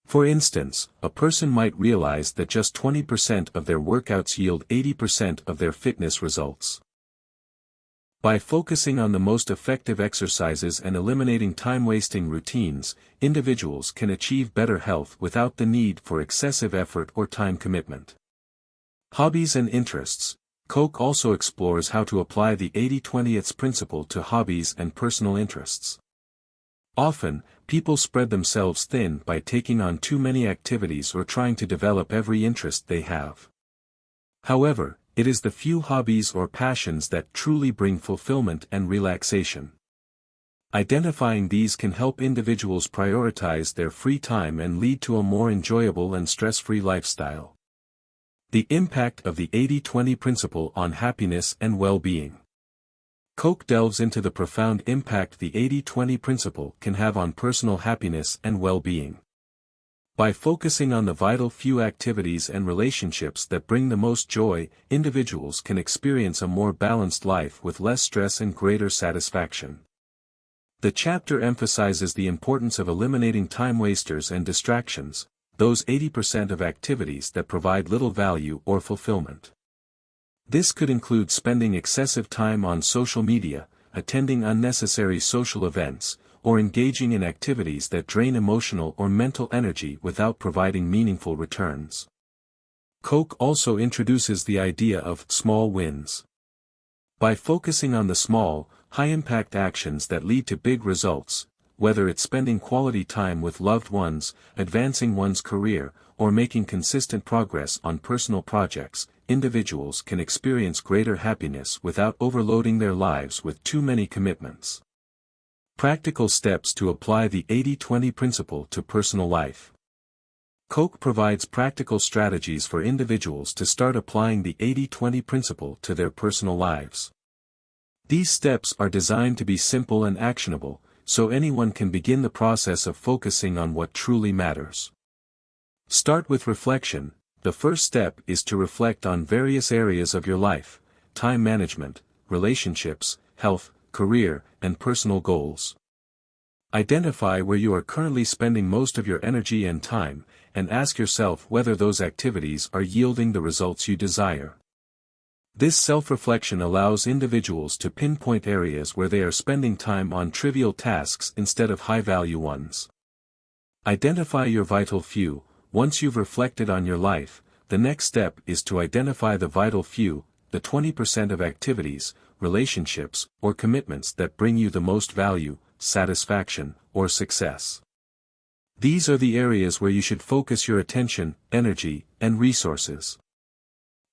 S1: For instance, a person might realize that just 20% of their workouts yield 80% of their fitness results. By focusing on the most effective exercises and eliminating time-wasting routines, individuals can achieve better health without the need for excessive effort or time commitment. Hobbies and interests. Koch also explores how to apply the 80-20 principle to hobbies and personal interests. Often, people spread themselves thin by taking on too many activities or trying to develop every interest they have. However, it is the few hobbies or passions that truly bring fulfillment and relaxation. Identifying these can help individuals prioritize their free time and lead to a more enjoyable and stress-free lifestyle. The impact of the 80-20 principle on happiness and well-being. Koch delves into the profound impact the 80-20 principle can have on personal happiness and well-being. By focusing on the vital few activities and relationships that bring the most joy, individuals can experience a more balanced life with less stress and greater satisfaction. The chapter emphasizes the importance of eliminating time wasters and distractions, those 80% of activities that provide little value or fulfillment. This could include spending excessive time on social media, attending unnecessary social events, or engaging in activities that drain emotional or mental energy without providing meaningful returns. Koch also introduces the idea of small wins. By focusing on the small, high-impact actions that lead to big results, whether it's spending quality time with loved ones, advancing one's career, or making consistent progress on personal projects, individuals can experience greater happiness without overloading their lives with too many commitments. Practical steps to apply the 80-20 principle to personal life. Koch provides practical strategies for individuals to start applying the 80-20 principle to their personal lives. These steps are designed to be simple and actionable, so anyone can begin the process of focusing on what truly matters. Start with reflection. The first step is to reflect on various areas of your life: time management, relationships, health, career, and personal goals. Identify where you are currently spending most of your energy and time, and ask yourself whether those activities are yielding the results you desire. This self-reflection allows individuals to pinpoint areas where they are spending time on trivial tasks instead of high-value ones. Identify your vital few. Once you've reflected on your life, the next step is to identify the vital few, the 20% of activities, relationships, or commitments that bring you the most value, satisfaction, or success. These are the areas where you should focus your attention, energy, and resources.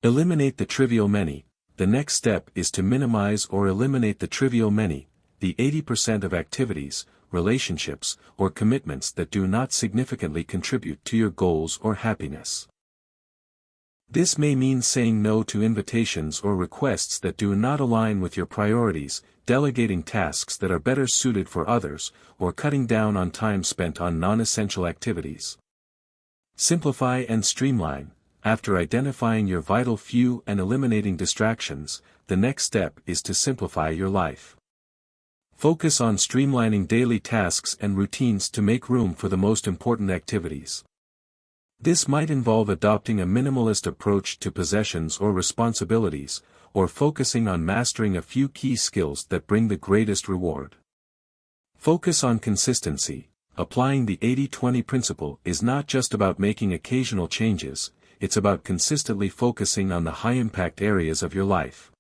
S1: Eliminate the trivial many. The next step is to minimize or eliminate the trivial many, the 80% of activities, relationships, or commitments that do not significantly contribute to your goals or happiness. This may mean saying no to invitations or requests that do not align with your priorities, delegating tasks that are better suited for others, or cutting down on time spent on non-essential activities. Simplify and streamline. After identifying your vital few and eliminating distractions, the next step is to simplify your life. Focus on streamlining daily tasks and routines to make room for the most important activities. This might involve adopting a minimalist approach to possessions or responsibilities, or focusing on mastering a few key skills that bring the greatest reward. Focus on consistency. Applying the 80-20 principle is not just about making occasional changes, it's about consistently focusing on the high-impact areas of your life.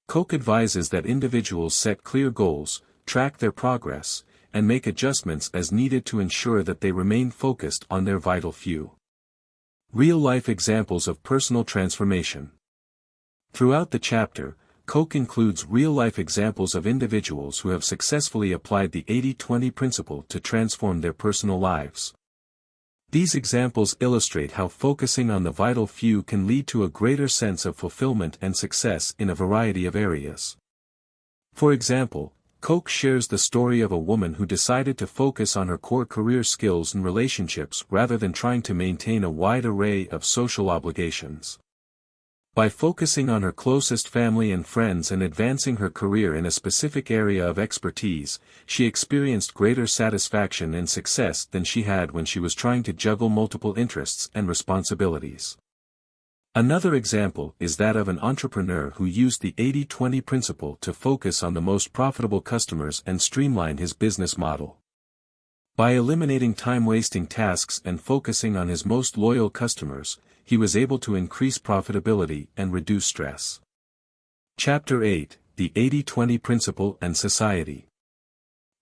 S1: Koch advises that individuals set clear goals, track their progress, and make adjustments as needed to ensure that they remain focused on their vital few. Real-life examples of personal transformation. Throughout the chapter, Koch includes real-life examples of individuals who have successfully applied the 80-20 principle to transform their personal lives. These examples illustrate how focusing on the vital few can lead to a greater sense of fulfillment and success in a variety of areas. For example, Koch shares the story of a woman who decided to focus on her core career skills and relationships rather than trying to maintain a wide array of social obligations. By focusing on her closest family and friends and advancing her career in a specific area of expertise, she experienced greater satisfaction and success than she had when she was trying to juggle multiple interests and responsibilities. Another example is that of an entrepreneur who used the 80-20 principle to focus on the most profitable customers and streamline his business model. By eliminating time-wasting tasks and focusing on his most loyal customers, he was able to increase profitability and reduce stress. Chapter 8: The 80-20 Principle and Society.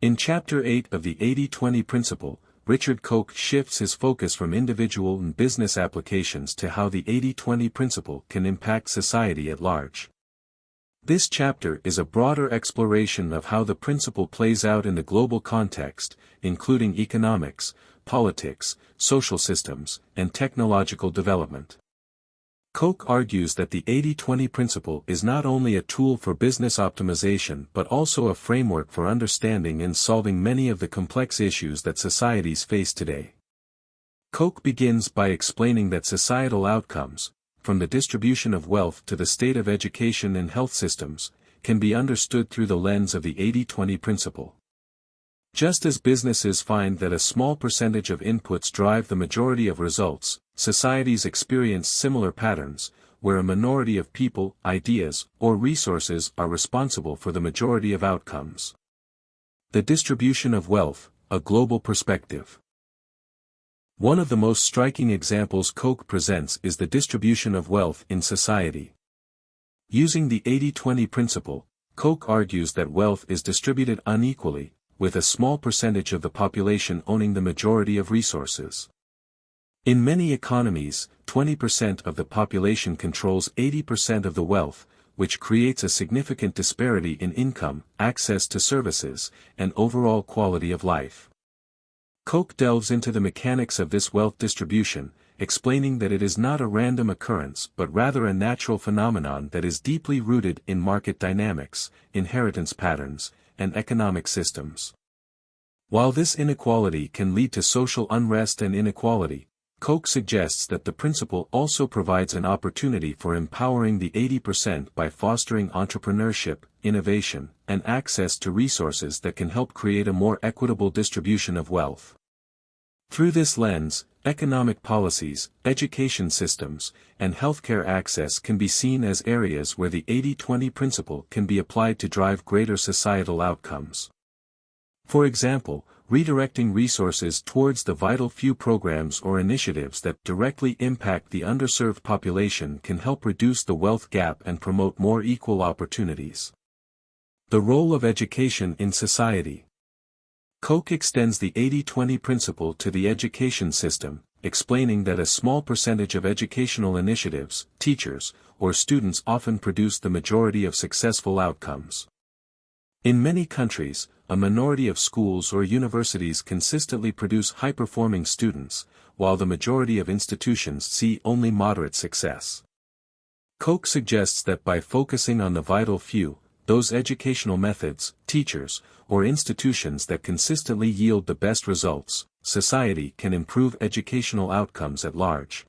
S1: In Chapter 8 of the 80-20 Principle, Richard Koch shifts his focus from individual and business applications to how the 80-20 Principle can impact society at large. This chapter is a broader exploration of how the principle plays out in the global context, including economics, politics, social systems, and technological development. Koch argues that the 80-20 principle is not only a tool for business optimization but also a framework for understanding and solving many of the complex issues that societies face today. Koch begins by explaining that societal outcomes, from the distribution of wealth to the state of education and health systems, can be understood through the lens of the 80-20 principle. Just as businesses find that a small percentage of inputs drive the majority of results, societies experience similar patterns, where a minority of people, ideas, or resources are responsible for the majority of outcomes. The distribution of wealth, a global perspective. One of the most striking examples Koch presents is the distribution of wealth in society. Using the 80-20 principle, Koch argues that wealth is distributed unequally, with a small percentage of the population owning the majority of resources. In many economies, 20% of the population controls 80% of the wealth, which creates a significant disparity in income, access to services, and overall quality of life. Koch delves into the mechanics of this wealth distribution, explaining that it is not a random occurrence but rather a natural phenomenon that is deeply rooted in market dynamics, inheritance patterns, and economic systems. While this inequality can lead to social unrest and inequality, Koch suggests that the principle also provides an opportunity for empowering the 80% by fostering entrepreneurship, innovation, and access to resources that can help create a more equitable distribution of wealth. Through this lens, economic policies, education systems, and healthcare access can be seen as areas where the 80-20 principle can be applied to drive greater societal outcomes. For example, redirecting resources towards the vital few programs or initiatives that directly impact the underserved population can help reduce the wealth gap and promote more equal opportunities. The role of education in society. Koch extends the 80-20 principle to the education system, explaining that a small percentage of educational initiatives, teachers, or students often produce the majority of successful outcomes. In many countries, a minority of schools or universities consistently produce high-performing students, while the majority of institutions see only moderate success. Koch suggests that by focusing on the vital few, those educational methods, teachers, or institutions that consistently yield the best results, society can improve educational outcomes at large.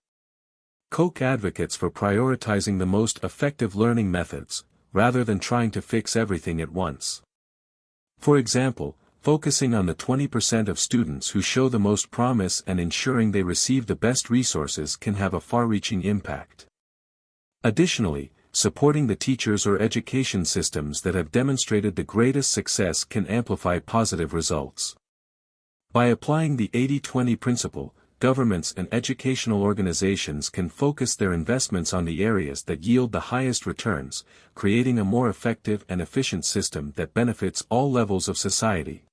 S1: Koch advocates for prioritizing the most effective learning methods, rather than trying to fix everything at once. For example, focusing on the 20% of students who show the most promise and ensuring they receive the best resources can have a far-reaching impact. Additionally, supporting the teachers or education systems that have demonstrated the greatest success can amplify positive results. By applying the 80-20 principle, governments and educational organizations can focus their investments on the areas that yield the highest returns, creating a more effective and efficient system that benefits all levels of society.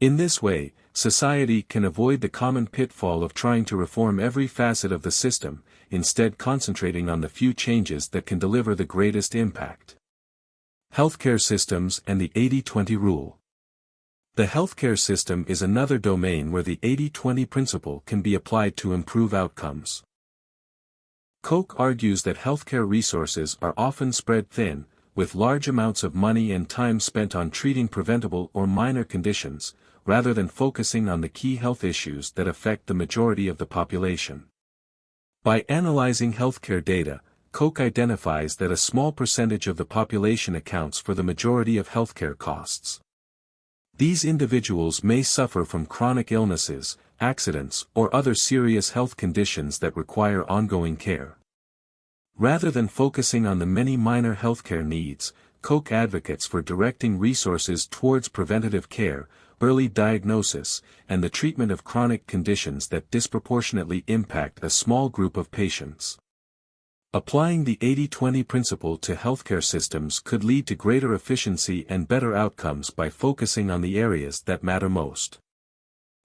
S1: In this way, society can avoid the common pitfall of trying to reform every facet of the system, instead concentrating on the few changes that can deliver the greatest impact. Healthcare systems and the 80-20 rule. The healthcare system is another domain where the 80-20 principle can be applied to improve outcomes. Koch argues that healthcare resources are often spread thin, with large amounts of money and time spent on treating preventable or minor conditions, rather than focusing on the key health issues that affect the majority of the population. By analyzing healthcare data, Koch identifies that a small percentage of the population accounts for the majority of healthcare costs. These individuals may suffer from chronic illnesses, accidents, or other serious health conditions that require ongoing care. Rather than focusing on the many minor healthcare needs, Koch advocates for directing resources towards preventative care, early diagnosis, and the treatment of chronic conditions that disproportionately impact a small group of patients. Applying the 80-20 principle to healthcare systems could lead to greater efficiency and better outcomes by focusing on the areas that matter most.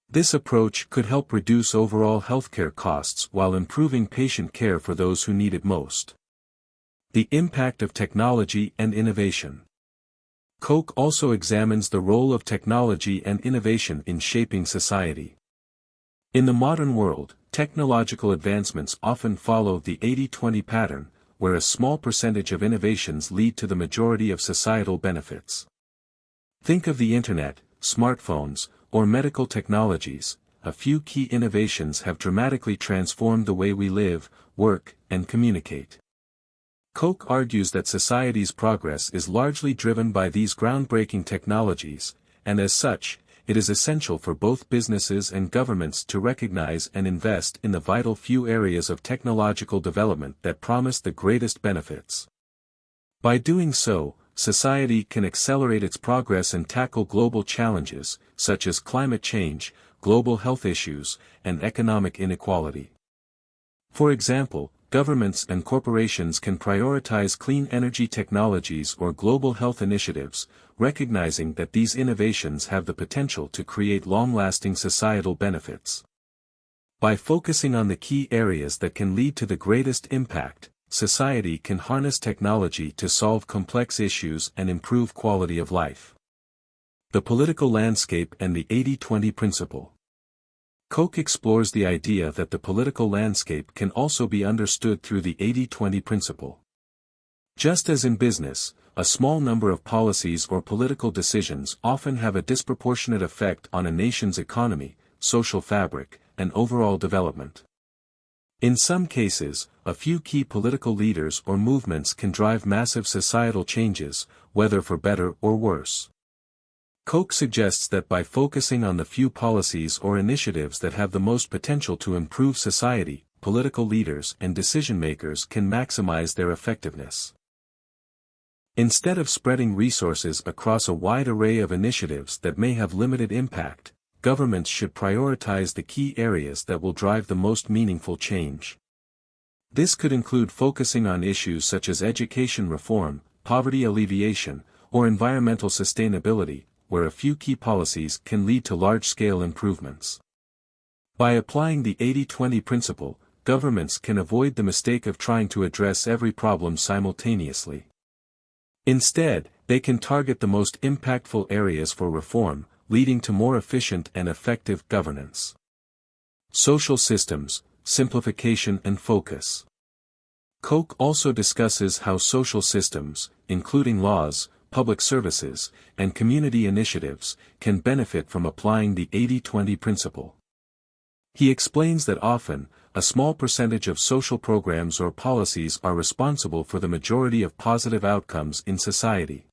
S1: This approach could help reduce overall healthcare costs while improving patient care for those who need it most. The impact of technology and innovation. Koch also examines the role of technology and innovation in shaping society. In the modern world, technological advancements often follow the 80-20 pattern, where a small percentage of innovations lead to the majority of societal benefits. Think of the internet, smartphones, or medical technologies. A few key innovations have dramatically transformed the way we live, work, and communicate. Koch argues that society's progress is largely driven by these groundbreaking technologies, and as such, it is essential for both businesses and governments to recognize and invest in the vital few areas of technological development that promise the greatest benefits. By doing so, society can accelerate its progress and tackle global challenges, such as climate change, global health issues, and economic inequality. For example, governments and corporations can prioritize clean energy technologies or global health initiatives, recognizing that these innovations have the potential to create long-lasting societal benefits. By focusing on the key areas that can lead to the greatest impact, society can harness technology to solve complex issues and improve quality of life. The political landscape and the 80-20 principle. Koch explores the idea that the political landscape can also be understood through the 80-20 principle. Just as in business, a small number of policies or political decisions often have a disproportionate effect on a nation's economy, social fabric, and overall development. In some cases, a few key political leaders or movements can drive massive societal changes, whether for better or worse. Koch suggests that by focusing on the few policies or initiatives that have the most potential to improve society, political leaders and decision-makers can maximize their effectiveness. Instead of spreading resources across a wide array of initiatives that may have limited impact, governments should prioritize the key areas that will drive the most meaningful change. This could include focusing on issues such as education reform, poverty alleviation, or environmental sustainability, where a few key policies can lead to large-scale improvements. By applying the 80-20 principle, governments can avoid the mistake of trying to address every problem simultaneously. Instead, they can target the most impactful areas for reform, leading to more efficient and effective governance. Social systems, simplification and focus. Koch also discusses how social systems, including laws, public services, and community initiatives, can benefit from applying the 80-20 principle. He explains that often, a small percentage of social programs or policies are responsible for the majority of positive outcomes in society.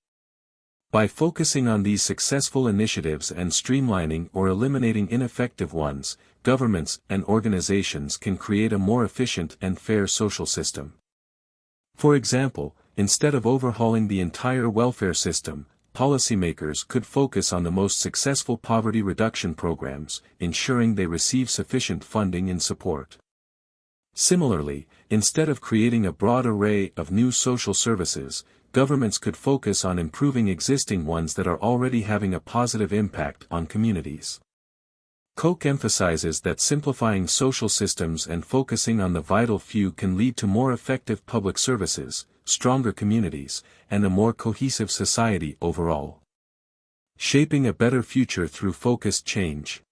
S1: By focusing on these successful initiatives and streamlining or eliminating ineffective ones, governments and organizations can create a more efficient and fair social system. For example, instead of overhauling the entire welfare system, policymakers could focus on the most successful poverty reduction programs, ensuring they receive sufficient funding and support. Similarly, instead of creating a broad array of new social services, governments could focus on improving existing ones that are already having a positive impact on communities. Koch emphasizes that simplifying social systems and focusing on the vital few can lead to more effective public services, stronger communities, and a more cohesive society overall. Shaping a better future through focused change.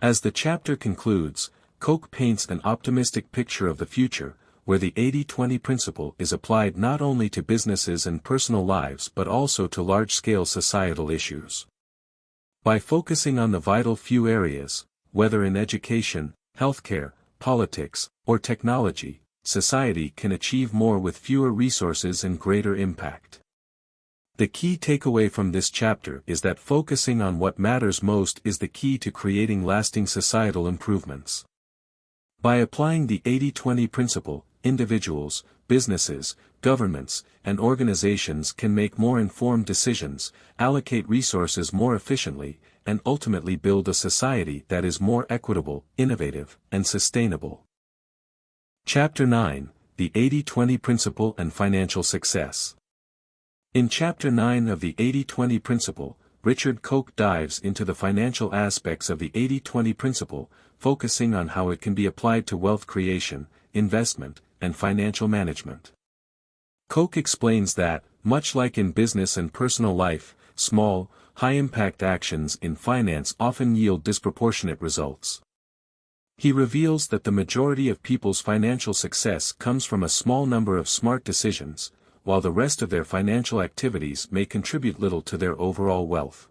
S1: As the chapter concludes, Koch paints an optimistic picture of the future, where the 80-20 principle is applied not only to businesses and personal lives but also to large-scale societal issues. By focusing on the vital few areas, whether in education, healthcare, politics, or technology, society can achieve more with fewer resources and greater impact. The key takeaway from this chapter is that focusing on what matters most is the key to creating lasting societal improvements. By applying the 80-20 principle, individuals, businesses, governments, and organizations can make more informed decisions, allocate resources more efficiently, and ultimately build a society that is more equitable, innovative, and sustainable. Chapter 9, the 80-20 Principle and Financial Success. In Chapter 9 of the 80-20 Principle, Richard Koch dives into the financial aspects of the 80-20 Principle, focusing on how it can be applied to wealth creation, investment, and financial management. Koch explains that, much like in business and personal life, small, high-impact actions in finance often yield disproportionate results. He reveals that the majority of people's financial success comes from a small number of smart decisions, while the rest of their financial activities may contribute little to their overall wealth.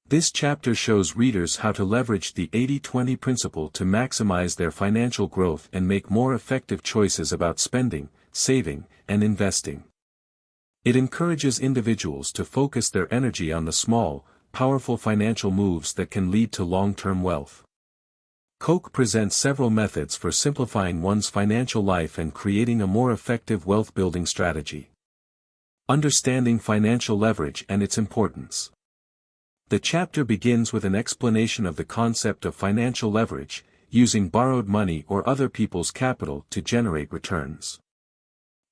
S1: This chapter shows readers how to leverage the 80-20 principle to maximize their financial growth and make more effective choices about spending, saving, and investing. It encourages individuals to focus their energy on the small, powerful financial moves that can lead to long-term wealth. Koch presents several methods for simplifying one's financial life and creating a more effective wealth-building strategy. Understanding financial leverage and its importance. The chapter begins with an explanation of the concept of financial leverage, using borrowed money or other people's capital to generate returns.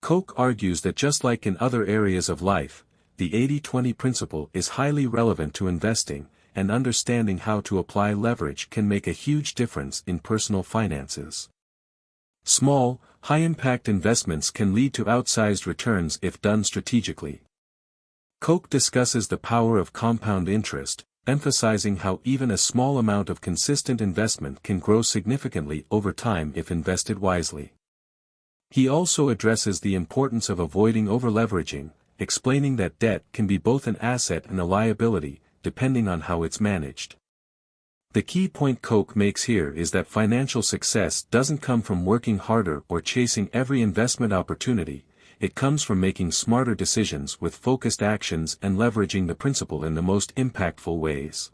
S1: Koch argues that just like in other areas of life, the 80-20 principle is highly relevant to investing, and understanding how to apply leverage can make a huge difference in personal finances. Small, high-impact investments can lead to outsized returns if done strategically. Koch discusses the power of compound interest, emphasizing how even a small amount of consistent investment can grow significantly over time if invested wisely. He also addresses the importance of avoiding over-leveraging, explaining that debt can be both an asset and a liability, depending on how it's managed. The key point Koch makes here is that financial success doesn't come from working harder or chasing every investment opportunity, it comes from making smarter decisions with focused actions and leveraging the principle in the most impactful ways.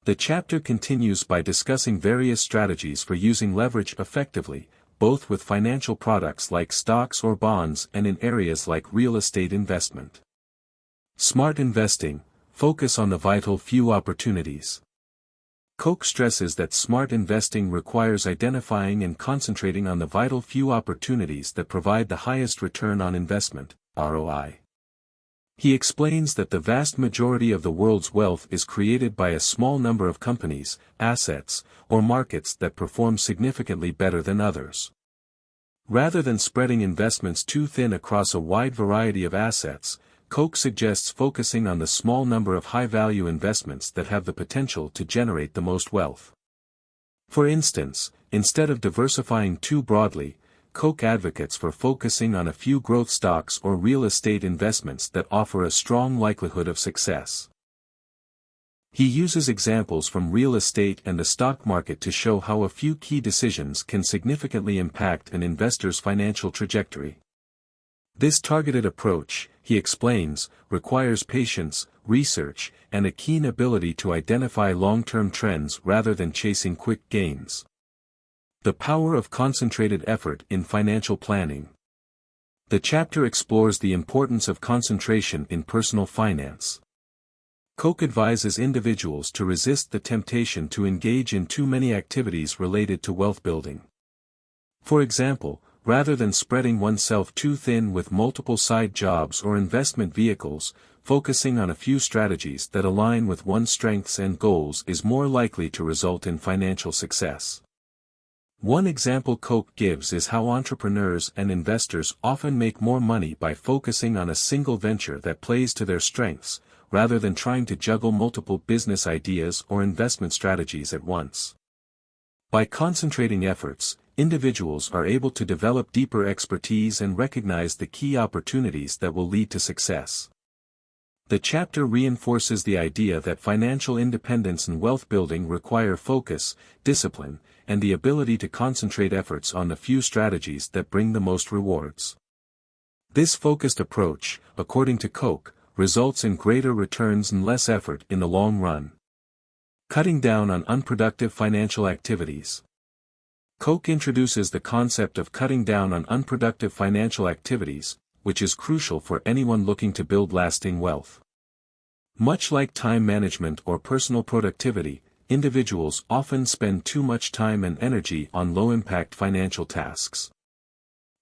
S1: The chapter continues by discussing various strategies for using leverage effectively, both with financial products like stocks or bonds and in areas like real estate investment. Smart investing. Focus on the vital few opportunities. Koch stresses that smart investing requires identifying and concentrating on the vital few opportunities that provide the highest return on investment, ROI. He explains that the vast majority of the world's wealth is created by a small number of companies, assets, or markets that perform significantly better than others. Rather than spreading investments too thin across a wide variety of assets, Koch suggests focusing on the small number of high-value investments that have the potential to generate the most wealth. For instance, instead of diversifying too broadly, Koch advocates for focusing on a few growth stocks or real estate investments that offer a strong likelihood of success. He uses examples from real estate and the stock market to show how a few key decisions can significantly impact an investor's financial trajectory. This targeted approach, he explains, requires patience, research, and a keen ability to identify long-term trends rather than chasing quick gains. The power of concentrated effort in financial planning. The chapter explores the importance of concentration in personal finance. Koch advises individuals to resist the temptation to engage in too many activities related to wealth building. For example, rather than spreading oneself too thin with multiple side jobs or investment vehicles, focusing on a few strategies that align with one's strengths and goals is more likely to result in financial success. One example Koch gives is how entrepreneurs and investors often make more money by focusing on a single venture that plays to their strengths, rather than trying to juggle multiple business ideas or investment strategies at once. By concentrating efforts, individuals are able to develop deeper expertise and recognize the key opportunities that will lead to success. The chapter reinforces the idea that financial independence and wealth building require focus, discipline, and the ability to concentrate efforts on the few strategies that bring the most rewards. This focused approach, according to Koch, results in greater returns and less effort in the long run. Cutting down on unproductive financial activities. Koch introduces the concept of cutting down on unproductive financial activities, which is crucial for anyone looking to build lasting wealth. Much like time management or personal productivity, individuals often spend too much time and energy on low-impact financial tasks.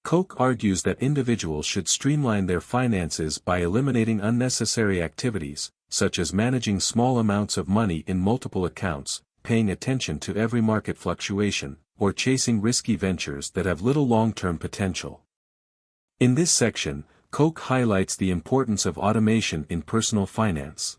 S1: Koch argues that individuals should streamline their finances by eliminating unnecessary activities, such as managing small amounts of money in multiple accounts, paying attention to every market fluctuation, or chasing risky ventures that have little long-term potential. In this section, Koch highlights the importance of automation in personal finance.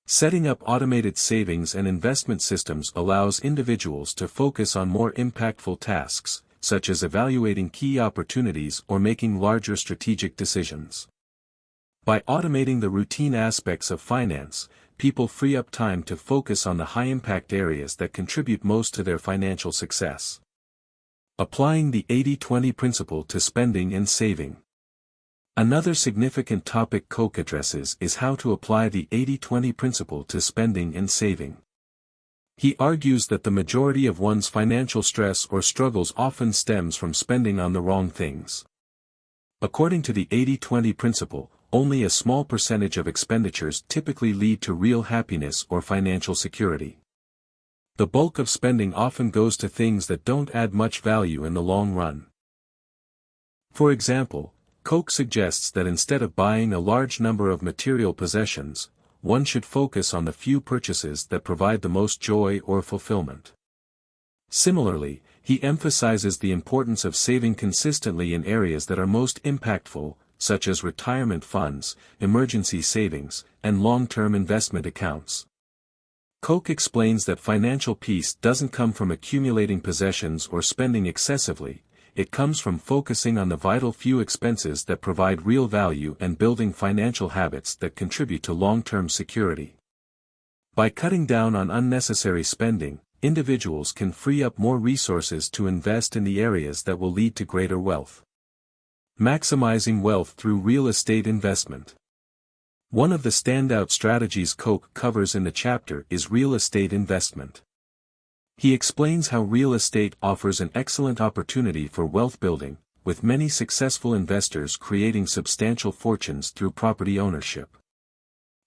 S1: Setting up automated savings and investment systems allows individuals to focus on more impactful tasks, such as evaluating key opportunities or making larger strategic decisions. By automating the routine aspects of finance, people free up time to focus on the high-impact areas that contribute most to their financial success. Applying the 80-20 principle to spending and saving. Another significant topic Koch addresses is how to apply the 80-20 principle to spending and saving. He argues that the majority of one's financial stress or struggles often stems from spending on the wrong things. According to the 80-20 principle, only a small percentage of expenditures typically lead to real happiness or financial security. The bulk of spending often goes to things that don't add much value in the long run. For example, Koch suggests that instead of buying a large number of material possessions, one should focus on the few purchases that provide the most joy or fulfillment. Similarly, he emphasizes the importance of saving consistently in areas that are most impactful, such as retirement funds, emergency savings, and long-term investment accounts. Koch explains that financial peace doesn't come from accumulating possessions or spending excessively. It comes from focusing on the vital few expenses that provide real value and building financial habits that contribute to long-term security. By cutting down on unnecessary spending, individuals can free up more resources to invest in the areas that will lead to greater wealth. Maximizing wealth through real estate investment. One of the standout strategies Koch covers in the chapter is real estate investment. He explains how real estate offers an excellent opportunity for wealth building, with many successful investors creating substantial fortunes through property ownership.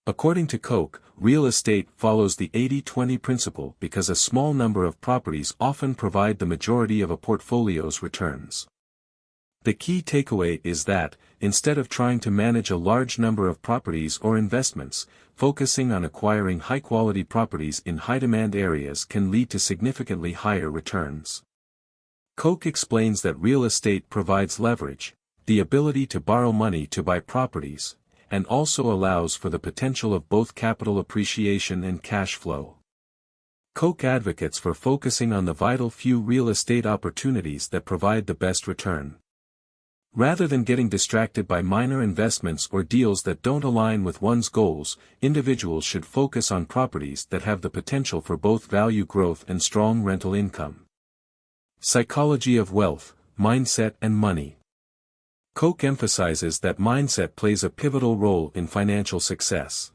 S1: According to Koch, real estate follows the 80-20 principle because a small number of properties often provide the majority of a portfolio's returns. The key takeaway is that, instead of trying to manage a large number of properties or investments, focusing on acquiring high-quality properties in high-demand areas can lead to significantly higher returns. Koch explains that real estate provides leverage, the ability to borrow money to buy properties, and also allows for the potential of both capital appreciation and cash flow. Koch advocates for focusing on the vital few real estate opportunities that provide the best return. Rather than getting distracted by minor investments or deals that don't align with one's goals, individuals should focus on properties that have the potential for both value growth and strong rental income. Psychology of wealth, mindset and money. Koch emphasizes that mindset plays a pivotal role in financial success.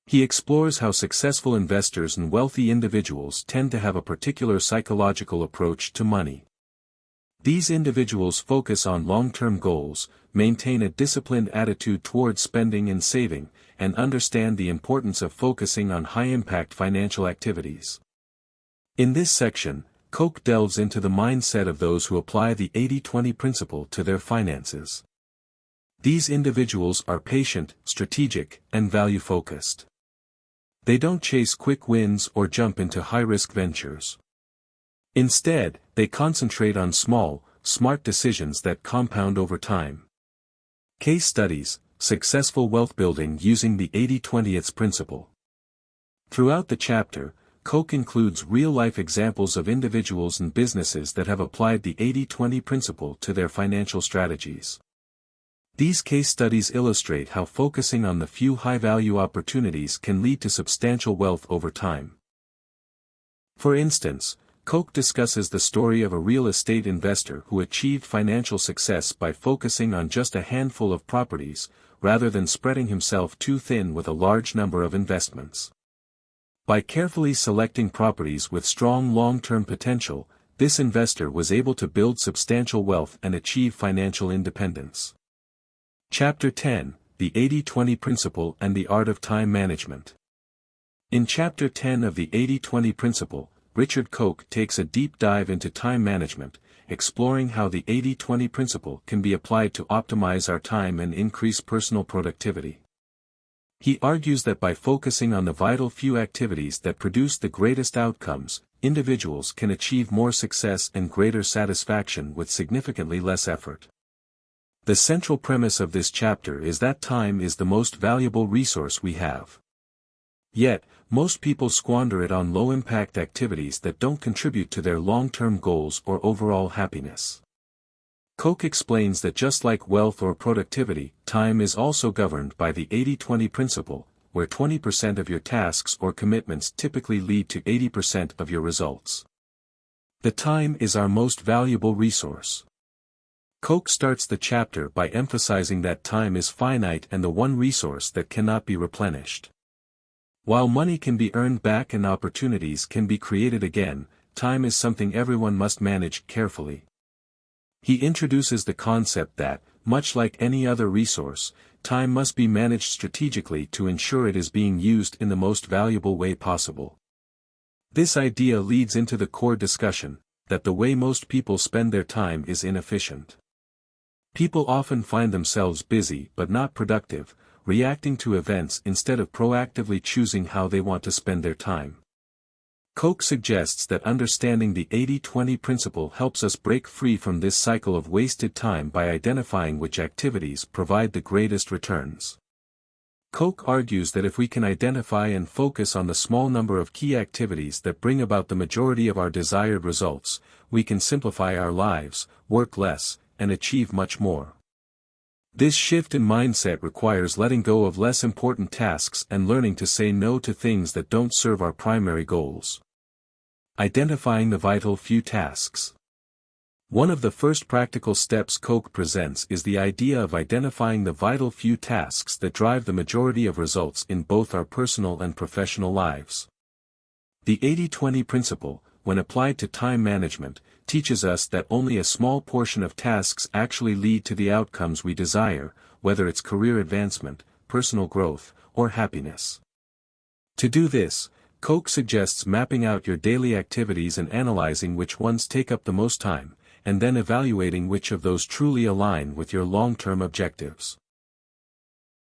S1: He explores how successful investors and wealthy individuals tend to have a particular psychological approach to money. These individuals focus on long-term goals, maintain a disciplined attitude towards spending and saving, and understand the importance of focusing on high-impact financial activities. In this section, Koch delves into the mindset of those who apply the 80-20 principle to their finances. These individuals are patient, strategic, and value-focused. They don't chase quick wins or jump into high-risk ventures. Instead, they concentrate on small, smart decisions that compound over time. Case studies: successful wealth building using the 80-20 principle. Throughout the chapter, Koch includes real-life examples of individuals and businesses that have applied the 80-20 principle to their financial strategies. These case studies illustrate how focusing on the few high-value opportunities can lead to substantial wealth over time. For instance, Koch discusses the story of a real estate investor who achieved financial success by focusing on just a handful of properties, rather than spreading himself too thin with a large number of investments. By carefully selecting properties with strong long-term potential, this investor was able to build substantial wealth and achieve financial independence. Chapter 10: The 80-20 Principle and the Art of Time Management. In Chapter 10 of the 80-20 Principle, Richard Koch takes a deep dive into time management, exploring how the 80-20 principle can be applied to optimize our time and increase personal productivity. He argues that by focusing on the vital few activities that produce the greatest outcomes, individuals can achieve more success and greater satisfaction with significantly less effort. The central premise of this chapter is that time is the most valuable resource we have. Yet, most people squander it on low-impact activities that don't contribute to their long-term goals or overall happiness. Koch explains that just like wealth or productivity, time is also governed by the 80-20 principle, where 20% of your tasks or commitments typically lead to 80% of your results. The time is our most valuable resource. Koch starts the chapter by emphasizing that time is finite and the one resource that cannot be replenished. While money can be earned back and opportunities can be created again, time is something everyone must manage carefully. He introduces the concept that, much like any other resource, time must be managed strategically to ensure it is being used in the most valuable way possible. This idea leads into the core discussion, that the way most people spend their time is inefficient. People often find themselves busy but not productive, reacting to events instead of proactively choosing how they want to spend their time. Koch suggests that understanding the 80-20 principle helps us break free from this cycle of wasted time by identifying which activities provide the greatest returns. Koch argues that if we can identify and focus on the small number of key activities that bring about the majority of our desired results, we can simplify our lives, work less, and achieve much more. This shift in mindset requires letting go of less important tasks and learning to say no to things that don't serve our primary goals. Identifying the vital few tasks. One of the first practical steps Koch presents is the idea of identifying the vital few tasks that drive the majority of results in both our personal and professional lives. The 80-20 principle, when applied to time management, teaches us that only a small portion of tasks actually lead to the outcomes we desire, whether it's career advancement, personal growth, or happiness. To do this, Koch suggests mapping out your daily activities and analyzing which ones take up the most time, and then evaluating which of those truly align with your long-term objectives.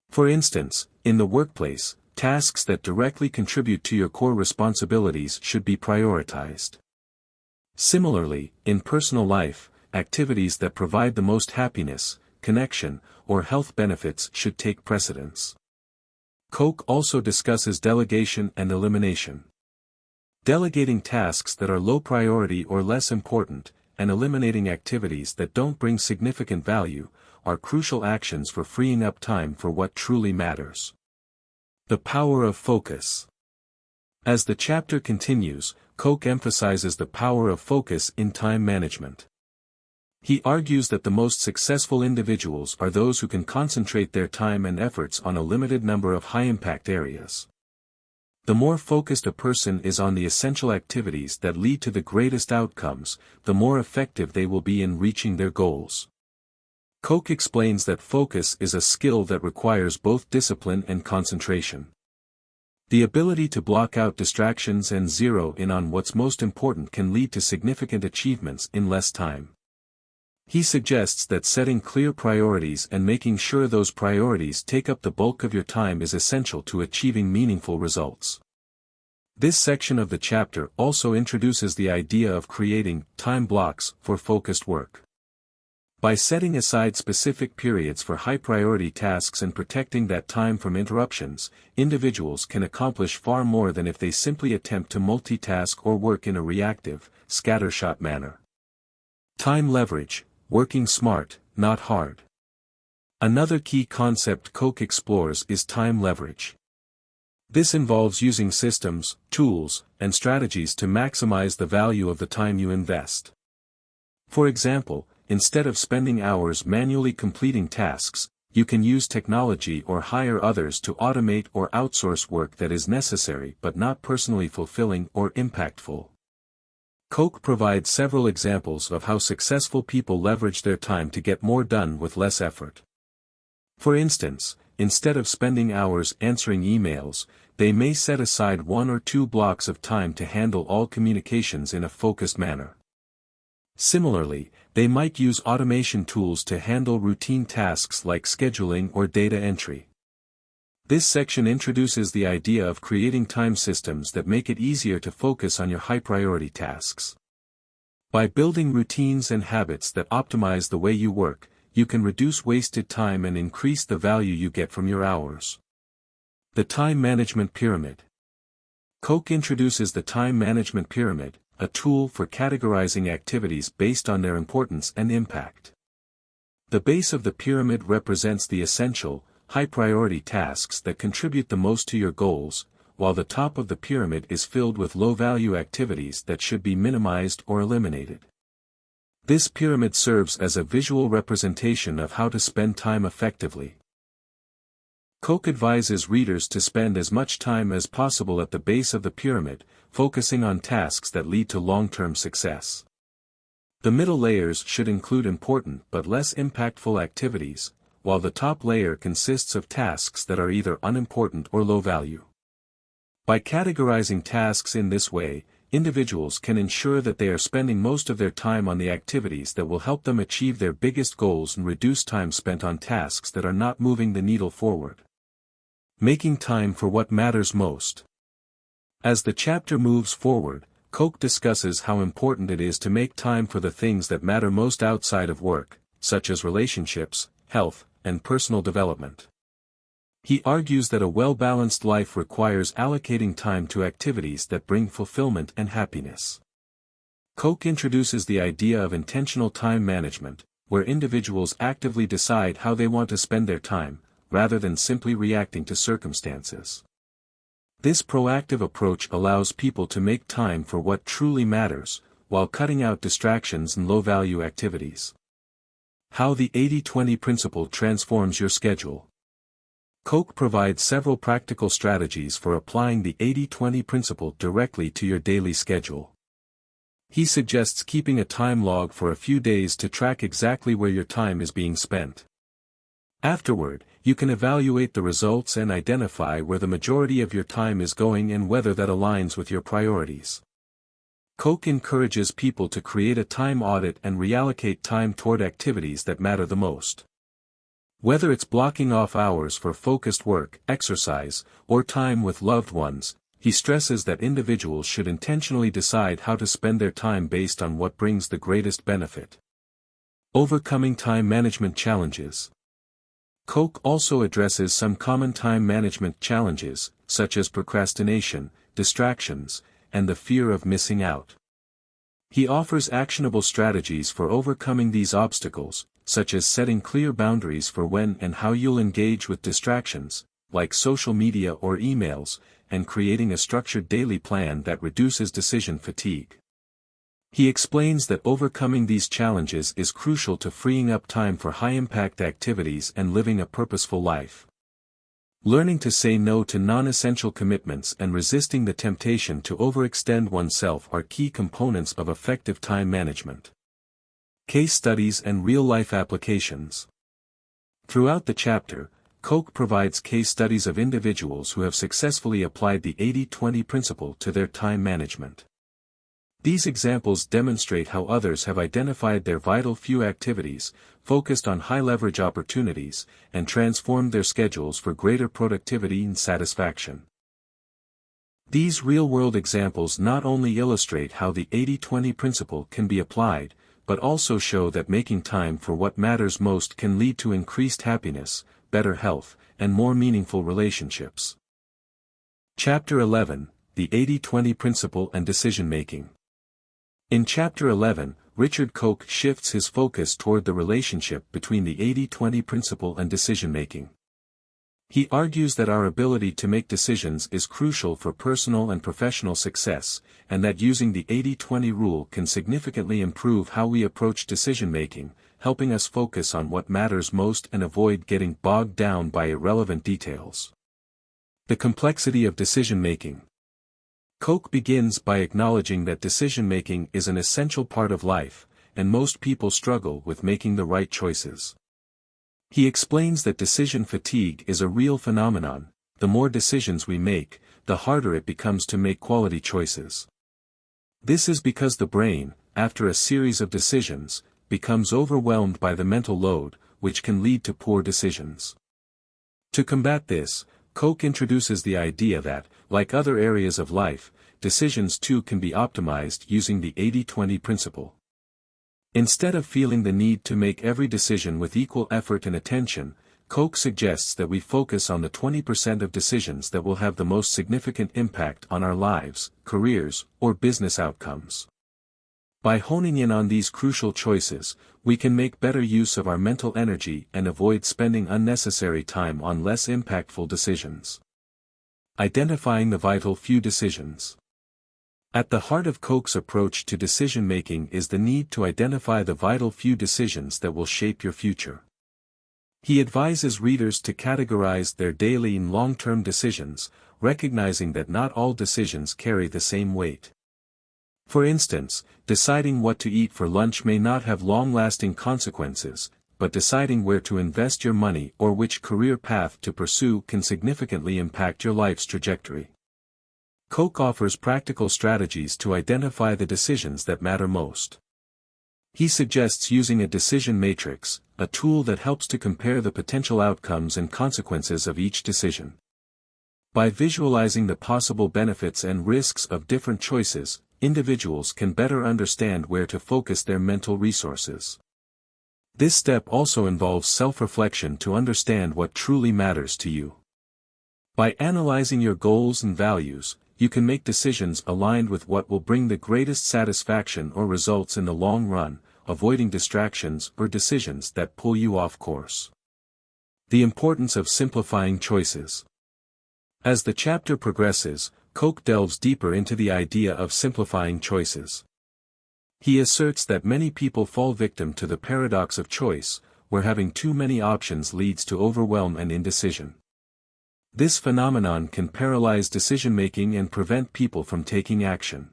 S1: For instance, in the workplace, tasks that directly contribute to your core responsibilities should be prioritized. Similarly, in personal life, activities that provide the most happiness, connection, or health benefits should take precedence. Koch also discusses delegation and elimination. Delegating tasks that are low priority or less important, and eliminating activities that don't bring significant value, are crucial actions for freeing up time for what truly matters. The power of focus. As the chapter continues, Koch emphasizes the power of focus in time management. He argues that the most successful individuals are those who can concentrate their time and efforts on a limited number of high-impact areas. The more focused a person is on the essential activities that lead to the greatest outcomes, the more effective they will be in reaching their goals. Koch explains that focus is a skill that requires both discipline and concentration. The ability to block out distractions and zero in on what's most important can lead to significant achievements in less time. He suggests that setting clear priorities and making sure those priorities take up the bulk of your time is essential to achieving meaningful results. This section of the chapter also introduces the idea of creating time blocks for focused work. By setting aside specific periods for high-priority tasks and protecting that time from interruptions, individuals can accomplish far more than if they simply attempt to multitask or work in a reactive, scattershot manner. Time leverage. Working smart, not hard. Another key concept Koch explores is time leverage. This involves using systems, tools, and strategies to maximize the value of the time you invest. For example, instead of spending hours manually completing tasks, you can use technology or hire others to automate or outsource work that is necessary but not personally fulfilling or impactful. Koch provides several examples of how successful people leverage their time to get more done with less effort. For instance, instead of spending hours answering emails, they may set aside 1 or 2 blocks of time to handle all communications in a focused manner. Similarly, they might use automation tools to handle routine tasks like scheduling or data entry. This section introduces the idea of creating time systems that make it easier to focus on your high-priority tasks. By building routines and habits that optimize the way you work, you can reduce wasted time and increase the value you get from your hours. The Time Management Pyramid. Koch introduces the Time Management Pyramid, a tool for categorizing activities based on their importance and impact. The base of the pyramid represents the essential, high-priority tasks that contribute the most to your goals, while the top of the pyramid is filled with low-value activities that should be minimized or eliminated. This pyramid serves as a visual representation of how to spend time effectively. Koch advises readers to spend as much time as possible at the base of the pyramid, focusing on tasks that lead to long-term success. The middle layers should include important but less impactful activities, while the top layer consists of tasks that are either unimportant or low value. By categorizing tasks in this way, individuals can ensure that they are spending most of their time on the activities that will help them achieve their biggest goals and reduce time spent on tasks that are not moving the needle forward. Making time for what matters most. As the chapter moves forward, Koch discusses how important it is to make time for the things that matter most outside of work, such as relationships, health, and personal development. He argues that a well-balanced life requires allocating time to activities that bring fulfillment and happiness. Koch introduces the idea of intentional time management, where individuals actively decide how they want to spend their time, rather than simply reacting to circumstances. This proactive approach allows people to make time for what truly matters, while cutting out distractions and low-value activities. How the 80-20 principle transforms your schedule. Koch provides several practical strategies for applying the 80-20 principle directly to your daily schedule. He suggests keeping a time log for a few days to track exactly where your time is being spent. Afterward, you can evaluate the results and identify where the majority of your time is going and whether that aligns with your priorities. Koch encourages people to create a time audit and reallocate time toward activities that matter the most. Whether it's blocking off hours for focused work, exercise, or time with loved ones, he stresses that individuals should intentionally decide how to spend their time based on what brings the greatest benefit. Overcoming time management challenges. Koch also addresses some common time management challenges, such as procrastination, distractions, and the fear of missing out. He offers actionable strategies for overcoming these obstacles, such as setting clear boundaries for when and how you'll engage with distractions, like social media or emails, and creating a structured daily plan that reduces decision fatigue. He explains that overcoming these challenges is crucial to freeing up time for high-impact activities and living a purposeful life. Learning to say no to non-essential commitments and resisting the temptation to overextend oneself are key components of effective time management. Case studies and real-life applications. Throughout the chapter, Koch provides case studies of individuals who have successfully applied the 80-20 principle to their time management. These examples demonstrate how others have identified their vital few activities, focused on high-leverage opportunities, and transformed their schedules for greater productivity and satisfaction. These real-world examples not only illustrate how the 80-20 principle can be applied, but also show that making time for what matters most can lead to increased happiness, better health, and more meaningful relationships. Chapter 11, The 80-20 Principle and Decision-Making. In Chapter 11, Richard Koch shifts his focus toward the relationship between the 80-20 principle and decision-making. He argues that our ability to make decisions is crucial for personal and professional success, and that using the 80-20 rule can significantly improve how we approach decision-making, helping us focus on what matters most and avoid getting bogged down by irrelevant details. The complexity of decision-making. Koch begins by acknowledging that decision-making is an essential part of life, and most people struggle with making the right choices. He explains that decision fatigue is a real phenomenon. The more decisions we make, the harder it becomes to make quality choices. This is because the brain, after a series of decisions, becomes overwhelmed by the mental load, which can lead to poor decisions. To combat this, Koch introduces the idea that, like other areas of life, decisions too can be optimized using the 80-20 principle. Instead of feeling the need to make every decision with equal effort and attention, Koch suggests that we focus on the 20% of decisions that will have the most significant impact on our lives, careers, or business outcomes. By honing in on these crucial choices, we can make better use of our mental energy and avoid spending unnecessary time on less impactful decisions. Identifying the vital few decisions. At the heart of Koch's approach to decision-making is the need to identify the vital few decisions that will shape your future. He advises readers to categorize their daily and long-term decisions, recognizing that not all decisions carry the same weight. For instance, deciding what to eat for lunch may not have long-lasting consequences, but deciding where to invest your money or which career path to pursue can significantly impact your life's trajectory. Koch offers practical strategies to identify the decisions that matter most. He suggests using a decision matrix, a tool that helps to compare the potential outcomes and consequences of each decision. By visualizing the possible benefits and risks of different choices, individuals can better understand where to focus their mental resources. This step also involves self-reflection to understand what truly matters to you. By analyzing your goals and values, you can make decisions aligned with what will bring the greatest satisfaction or results in the long run, avoiding distractions or decisions that pull you off course. The importance of simplifying choices. As the chapter progresses, Koch delves deeper into the idea of simplifying choices. He asserts that many people fall victim to the paradox of choice, where having too many options leads to overwhelm and indecision. This phenomenon can paralyze decision-making and prevent people from taking action.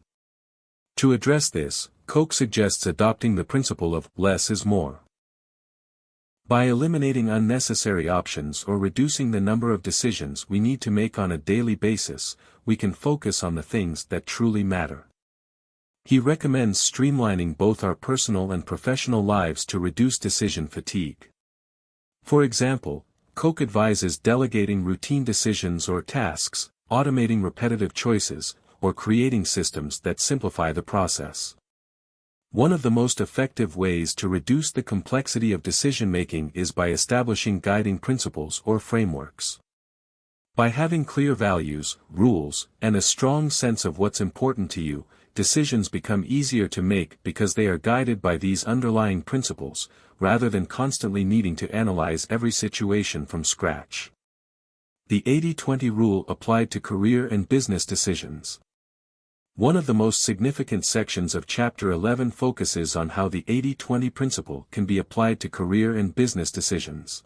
S1: To address this, Koch suggests adopting the principle of less is more. By eliminating unnecessary options or reducing the number of decisions we need to make on a daily basis, we can focus on the things that truly matter. He recommends streamlining both our personal and professional lives to reduce decision fatigue. For example, Koch advises delegating routine decisions or tasks, automating repetitive choices, or creating systems that simplify the process. One of the most effective ways to reduce the complexity of decision-making is by establishing guiding principles or frameworks. By having clear values, rules, and a strong sense of what's important to you, decisions become easier to make because they are guided by these underlying principles, rather than constantly needing to analyze every situation from scratch. The 80-20 rule applied to career and business decisions. One of the most significant sections of Chapter 11 focuses on how the 80-20 principle can be applied to career and business decisions.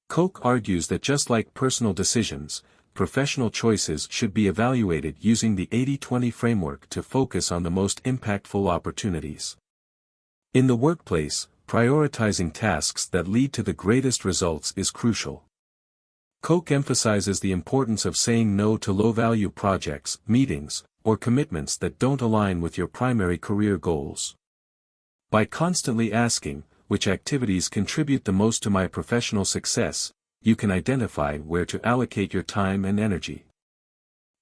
S1: Koch argues that just like personal decisions, professional choices should be evaluated using the 80-20 framework to focus on the most impactful opportunities. In the workplace, prioritizing tasks that lead to the greatest results is crucial. Koch emphasizes the importance of saying no to low-value projects, meetings, or commitments that don't align with your primary career goals. By constantly asking, which activities contribute the most to my professional success, you can identify where to allocate your time and energy.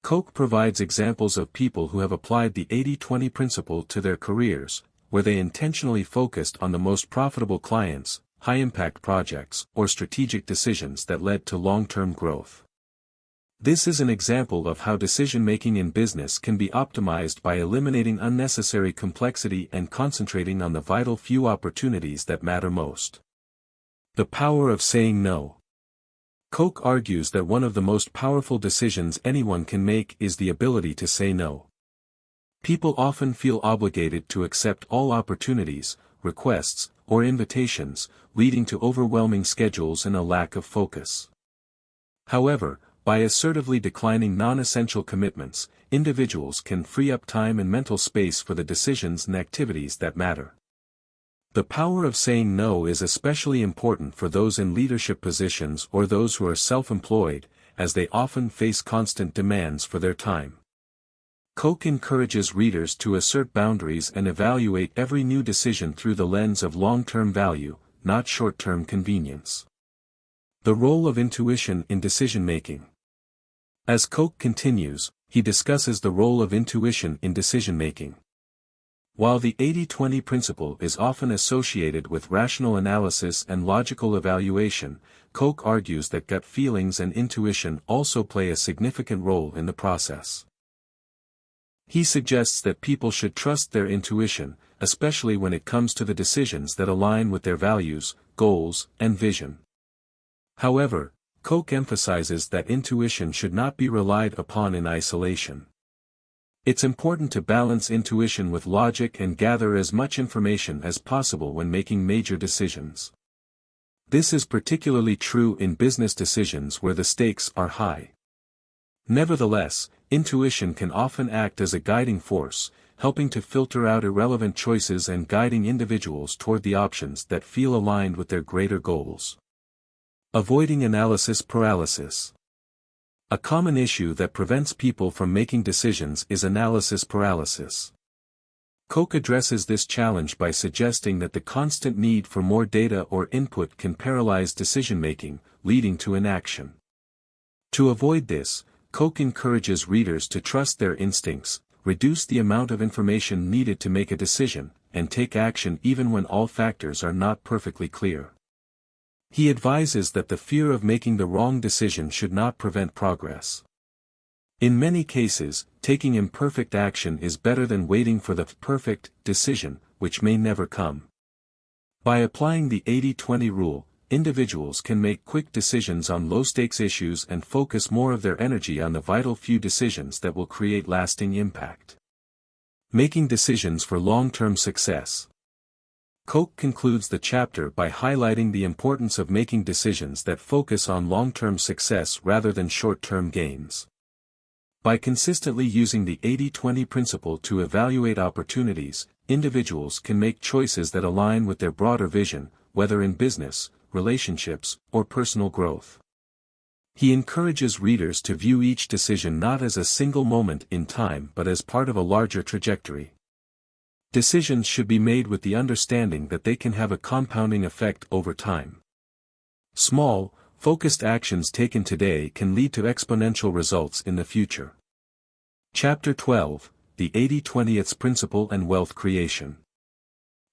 S1: Koch provides examples of people who have applied the 80-20 principle to their careers, where they intentionally focused on the most profitable clients, high-impact projects, or strategic decisions that led to long-term growth. This is an example of how decision-making in business can be optimized by eliminating unnecessary complexity and concentrating on the vital few opportunities that matter most. The power of saying no. Koch argues that one of the most powerful decisions anyone can make is the ability to say no. People often feel obligated to accept all opportunities, requests, or invitations, leading to overwhelming schedules and a lack of focus. However, by assertively declining non-essential commitments, individuals can free up time and mental space for the decisions and activities that matter. The power of saying no is especially important for those in leadership positions or those who are self-employed, as they often face constant demands for their time. Koch encourages readers to assert boundaries and evaluate every new decision through the lens of long-term value, not short-term convenience. The role of intuition in decision-making. As Koch continues, he discusses the role of intuition in decision-making. While the 80-20 principle is often associated with rational analysis and logical evaluation, Koch argues that gut feelings and intuition also play a significant role in the process. He suggests that people should trust their intuition, especially when it comes to the decisions that align with their values, goals, and vision. However, Koch emphasizes that intuition should not be relied upon in isolation. It's important to balance intuition with logic and gather as much information as possible when making major decisions. This is particularly true in business decisions where the stakes are high. Nevertheless, intuition can often act as a guiding force, helping to filter out irrelevant choices and guiding individuals toward the options that feel aligned with their greater goals. Avoiding analysis paralysis. A common issue that prevents people from making decisions is analysis paralysis. Koch addresses this challenge by suggesting that the constant need for more data or input can paralyze decision-making, leading to inaction. To avoid this, Koch encourages readers to trust their instincts, reduce the amount of information needed to make a decision, and take action even when all factors are not perfectly clear. He advises that the fear of making the wrong decision should not prevent progress. In many cases, taking imperfect action is better than waiting for the perfect decision, which may never come. By applying the 80-20 rule, individuals can make quick decisions on low-stakes issues and focus more of their energy on the vital few decisions that will create lasting impact. Making decisions for long-term success. Koch concludes the chapter by highlighting the importance of making decisions that focus on long-term success rather than short-term gains. By consistently using the 80-20 principle to evaluate opportunities, individuals can make choices that align with their broader vision, whether in business, relationships, or personal growth. He encourages readers to view each decision not as a single moment in time but as part of a larger trajectory. Decisions should be made with the understanding that they can have a compounding effect over time. Small, focused actions taken today can lead to exponential results in the future. Chapter 12, The 80-20 Principle and Wealth Creation.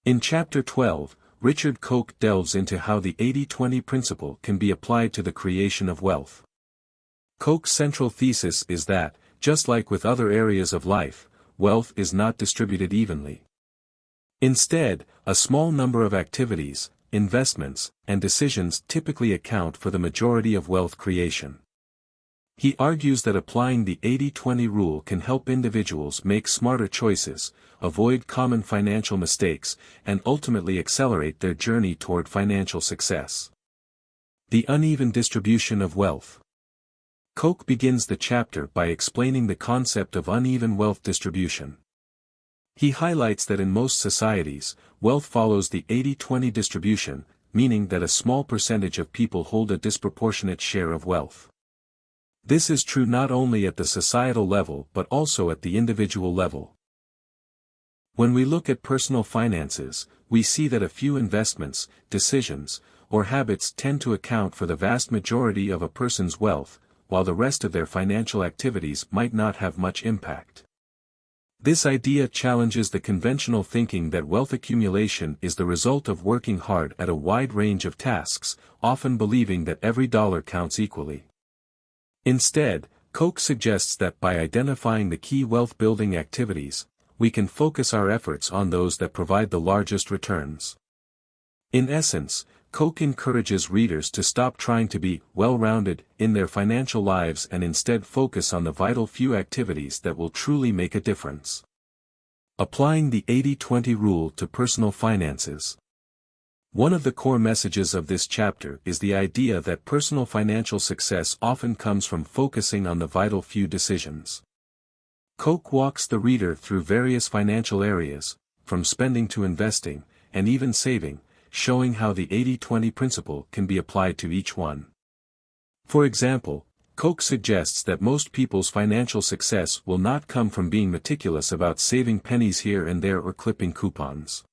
S1: In Chapter 12, Richard Koch delves into how the 80-20 principle can be applied to the creation of wealth. Koch's central thesis is that, just like with other areas of life, wealth is not distributed evenly. Instead, a small number of activities, investments, and decisions typically account for the majority of wealth creation. He argues that applying the 80-20 rule can help individuals make smarter choices, avoid common financial mistakes, and ultimately accelerate their journey toward financial success. The uneven distribution of wealth. Koch begins the chapter by explaining the concept of uneven wealth distribution. He highlights that in most societies, wealth follows the 80-20 distribution, meaning that a small percentage of people hold a disproportionate share of wealth. This is true not only at the societal level but also at the individual level. When we look at personal finances, we see that a few investments, decisions, or habits tend to account for the vast majority of a person's wealth, while the rest of their financial activities might not have much impact. This idea challenges the conventional thinking that wealth accumulation is the result of working hard at a wide range of tasks, often believing that every dollar counts equally. Instead, Koch suggests that by identifying the key wealth-building activities, we can focus our efforts on those that provide the largest returns. In essence, Koch encourages readers to stop trying to be well-rounded in their financial lives and instead focus on the vital few activities that will truly make a difference. Applying the 80-20 rule to personal finances. One of the core messages of this chapter is the idea that personal financial success often comes from focusing on the vital few decisions. Koch walks the reader through various financial areas, from spending to investing, and even saving, showing how the 80-20 principle can be applied to each one. For example, Koch suggests that most people's financial success will not come from being meticulous about saving pennies here and there or clipping coupons.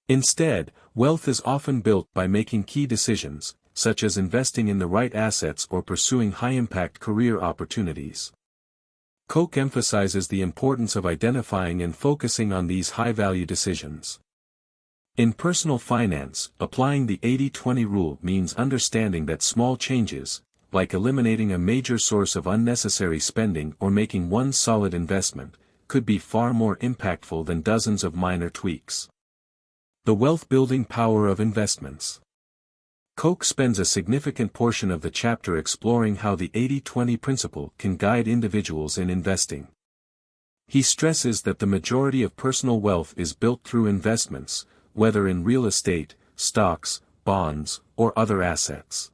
S1: Instead, wealth is often built by making key decisions, such as investing in the right assets or pursuing high-impact career opportunities. Koch emphasizes the importance of identifying and focusing on these high-value decisions. In personal finance, applying the 80-20 rule means understanding that small changes, like eliminating a major source of unnecessary spending or making one solid investment, could be far more impactful than dozens of minor tweaks. The wealth-building power of investments. Koch spends a significant portion of the chapter exploring how the 80-20 principle can guide individuals in investing. He stresses that the majority of personal wealth is built through investments, whether in real estate, stocks, bonds, or other assets.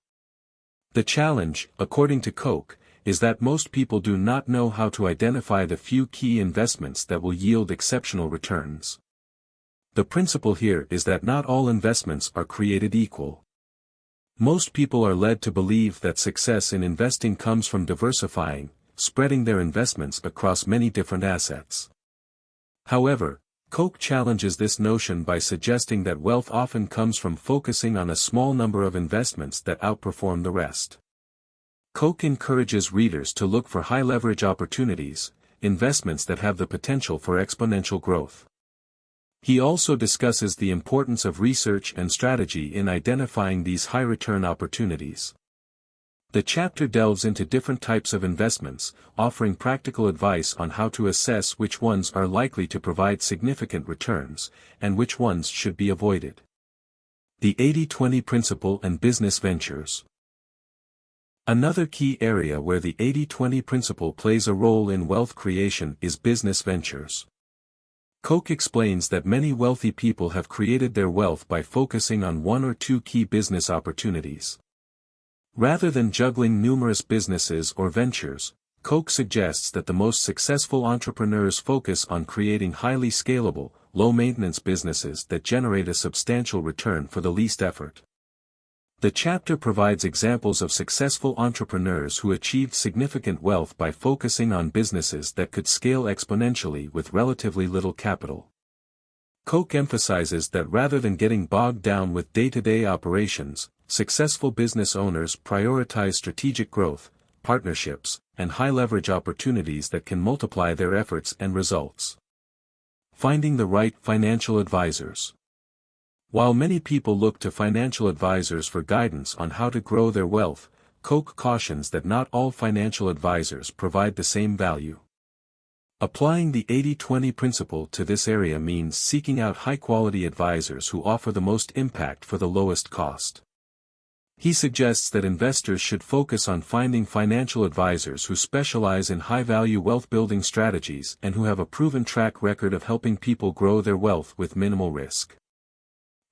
S1: The challenge, according to Koch, is that most people do not know how to identify the few key investments that will yield exceptional returns. The principle here is that not all investments are created equal. Most people are led to believe that success in investing comes from diversifying, spreading their investments across many different assets. However, Koch challenges this notion by suggesting that wealth often comes from focusing on a small number of investments that outperform the rest. Koch encourages readers to look for high-leverage opportunities, investments that have the potential for exponential growth. He also discusses the importance of research and strategy in identifying these high-return opportunities. The chapter delves into different types of investments, offering practical advice on how to assess which ones are likely to provide significant returns, and which ones should be avoided. The 80-20 principle and business ventures. Another key area where the 80-20 principle plays a role in wealth creation is business ventures. Koch explains that many wealthy people have created their wealth by focusing on one or two key business opportunities. Rather than juggling numerous businesses or ventures, Koch suggests that the most successful entrepreneurs focus on creating highly scalable, low-maintenance businesses that generate a substantial return for the least effort. The chapter provides examples of successful entrepreneurs who achieved significant wealth by focusing on businesses that could scale exponentially with relatively little capital. Koch emphasizes that rather than getting bogged down with day-to-day operations, successful business owners prioritize strategic growth, partnerships, and high-leverage opportunities that can multiply their efforts and results. Finding the right financial advisors. While many people look to financial advisors for guidance on how to grow their wealth, Koch cautions that not all financial advisors provide the same value. Applying the 80-20 principle to this area means seeking out high-quality advisors who offer the most impact for the lowest cost. He suggests that investors should focus on finding financial advisors who specialize in high-value wealth-building strategies and who have a proven track record of helping people grow their wealth with minimal risk.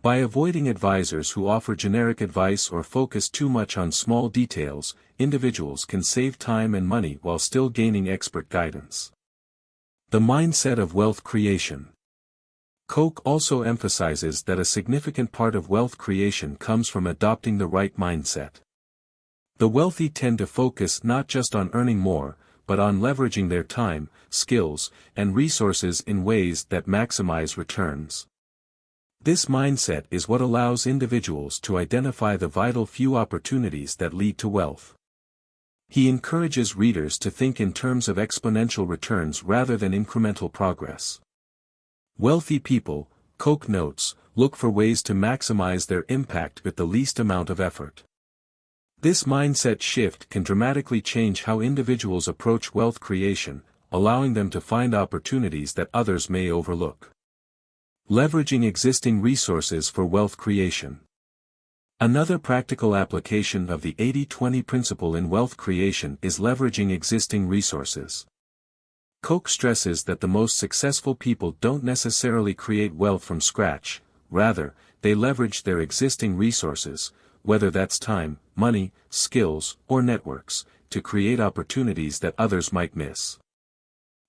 S1: By avoiding advisors who offer generic advice or focus too much on small details, individuals can save time and money while still gaining expert guidance. The mindset of wealth creation. Koch also emphasizes that a significant part of wealth creation comes from adopting the right mindset. The wealthy tend to focus not just on earning more, but on leveraging their time, skills, and resources in ways that maximize returns. This mindset is what allows individuals to identify the vital few opportunities that lead to wealth. He encourages readers to think in terms of exponential returns rather than incremental progress. Wealthy people, Koch notes, look for ways to maximize their impact with the least amount of effort. This mindset shift can dramatically change how individuals approach wealth creation, allowing them to find opportunities that others may overlook. Leveraging existing resources for wealth creation. Another practical application of the 80-20 principle in wealth creation is leveraging existing resources. Koch stresses that the most successful people don't necessarily create wealth from scratch, rather, they leverage their existing resources, whether that's time, money, skills, or networks, to create opportunities that others might miss.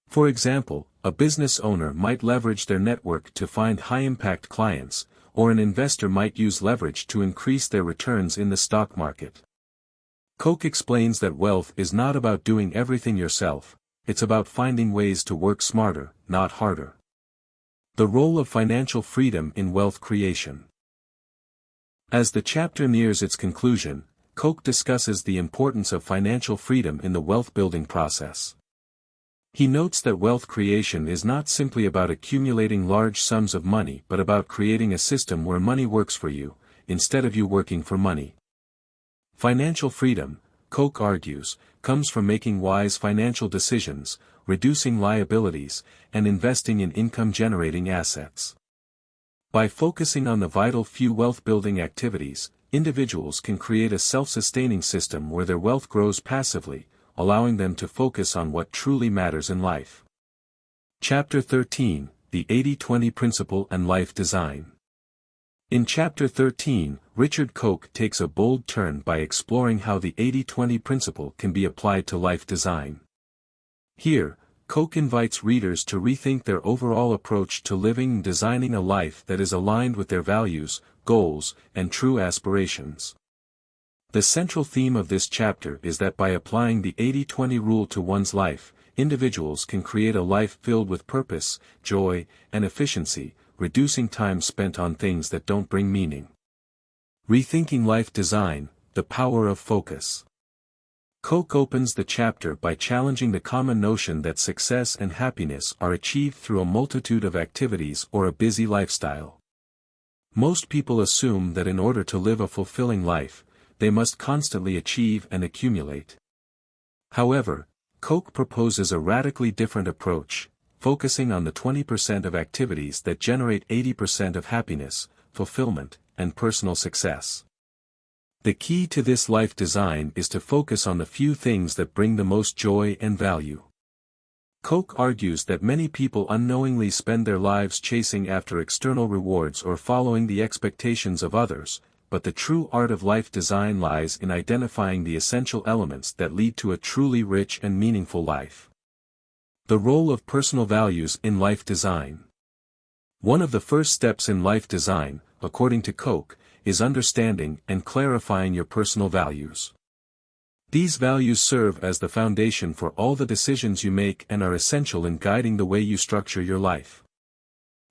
S1: For example, a business owner might leverage their network to find high-impact clients, or an investor might use leverage to increase their returns in the stock market. Koch explains that wealth is not about doing everything yourself, it's about finding ways to work smarter, not harder. The role of financial freedom in wealth creation. As the chapter nears its conclusion, Koch discusses the importance of financial freedom in the wealth-building process. He notes that wealth creation is not simply about accumulating large sums of money but about creating a system where money works for you, instead of you working for money. Financial freedom, Koch argues, comes from making wise financial decisions, reducing liabilities, and investing in income-generating assets. By focusing on the vital few wealth-building activities, individuals can create a self-sustaining system where their wealth grows passively, allowing them to focus on what truly matters in life. Chapter 13, The 80-20 Principle and Life Design. In Chapter 13, Richard Koch takes a bold turn by exploring how the 80-20 principle can be applied to life design. Here, Koch invites readers to rethink their overall approach to living and designing a life that is aligned with their values, goals, and true aspirations. The central theme of this chapter is that by applying the 80-20 rule to one's life, individuals can create a life filled with purpose, joy, and efficiency, reducing time spent on things that don't bring meaning. Rethinking life design, the power of focus. Koch opens the chapter by challenging the common notion that success and happiness are achieved through a multitude of activities or a busy lifestyle. Most people assume that in order to live a fulfilling life, they must constantly achieve and accumulate. However, Koch proposes a radically different approach, focusing on the 20% of activities that generate 80% of happiness, fulfillment, and personal success. The key to this life design is to focus on the few things that bring the most joy and value. Koch argues that many people unknowingly spend their lives chasing after external rewards or following the expectations of others, but the true art of life design lies in identifying the essential elements that lead to a truly rich and meaningful life. The role of personal values in life design. One of the first steps in life design, according to Koch, is understanding and clarifying your personal values. These values serve as the foundation for all the decisions you make and are essential in guiding the way you structure your life.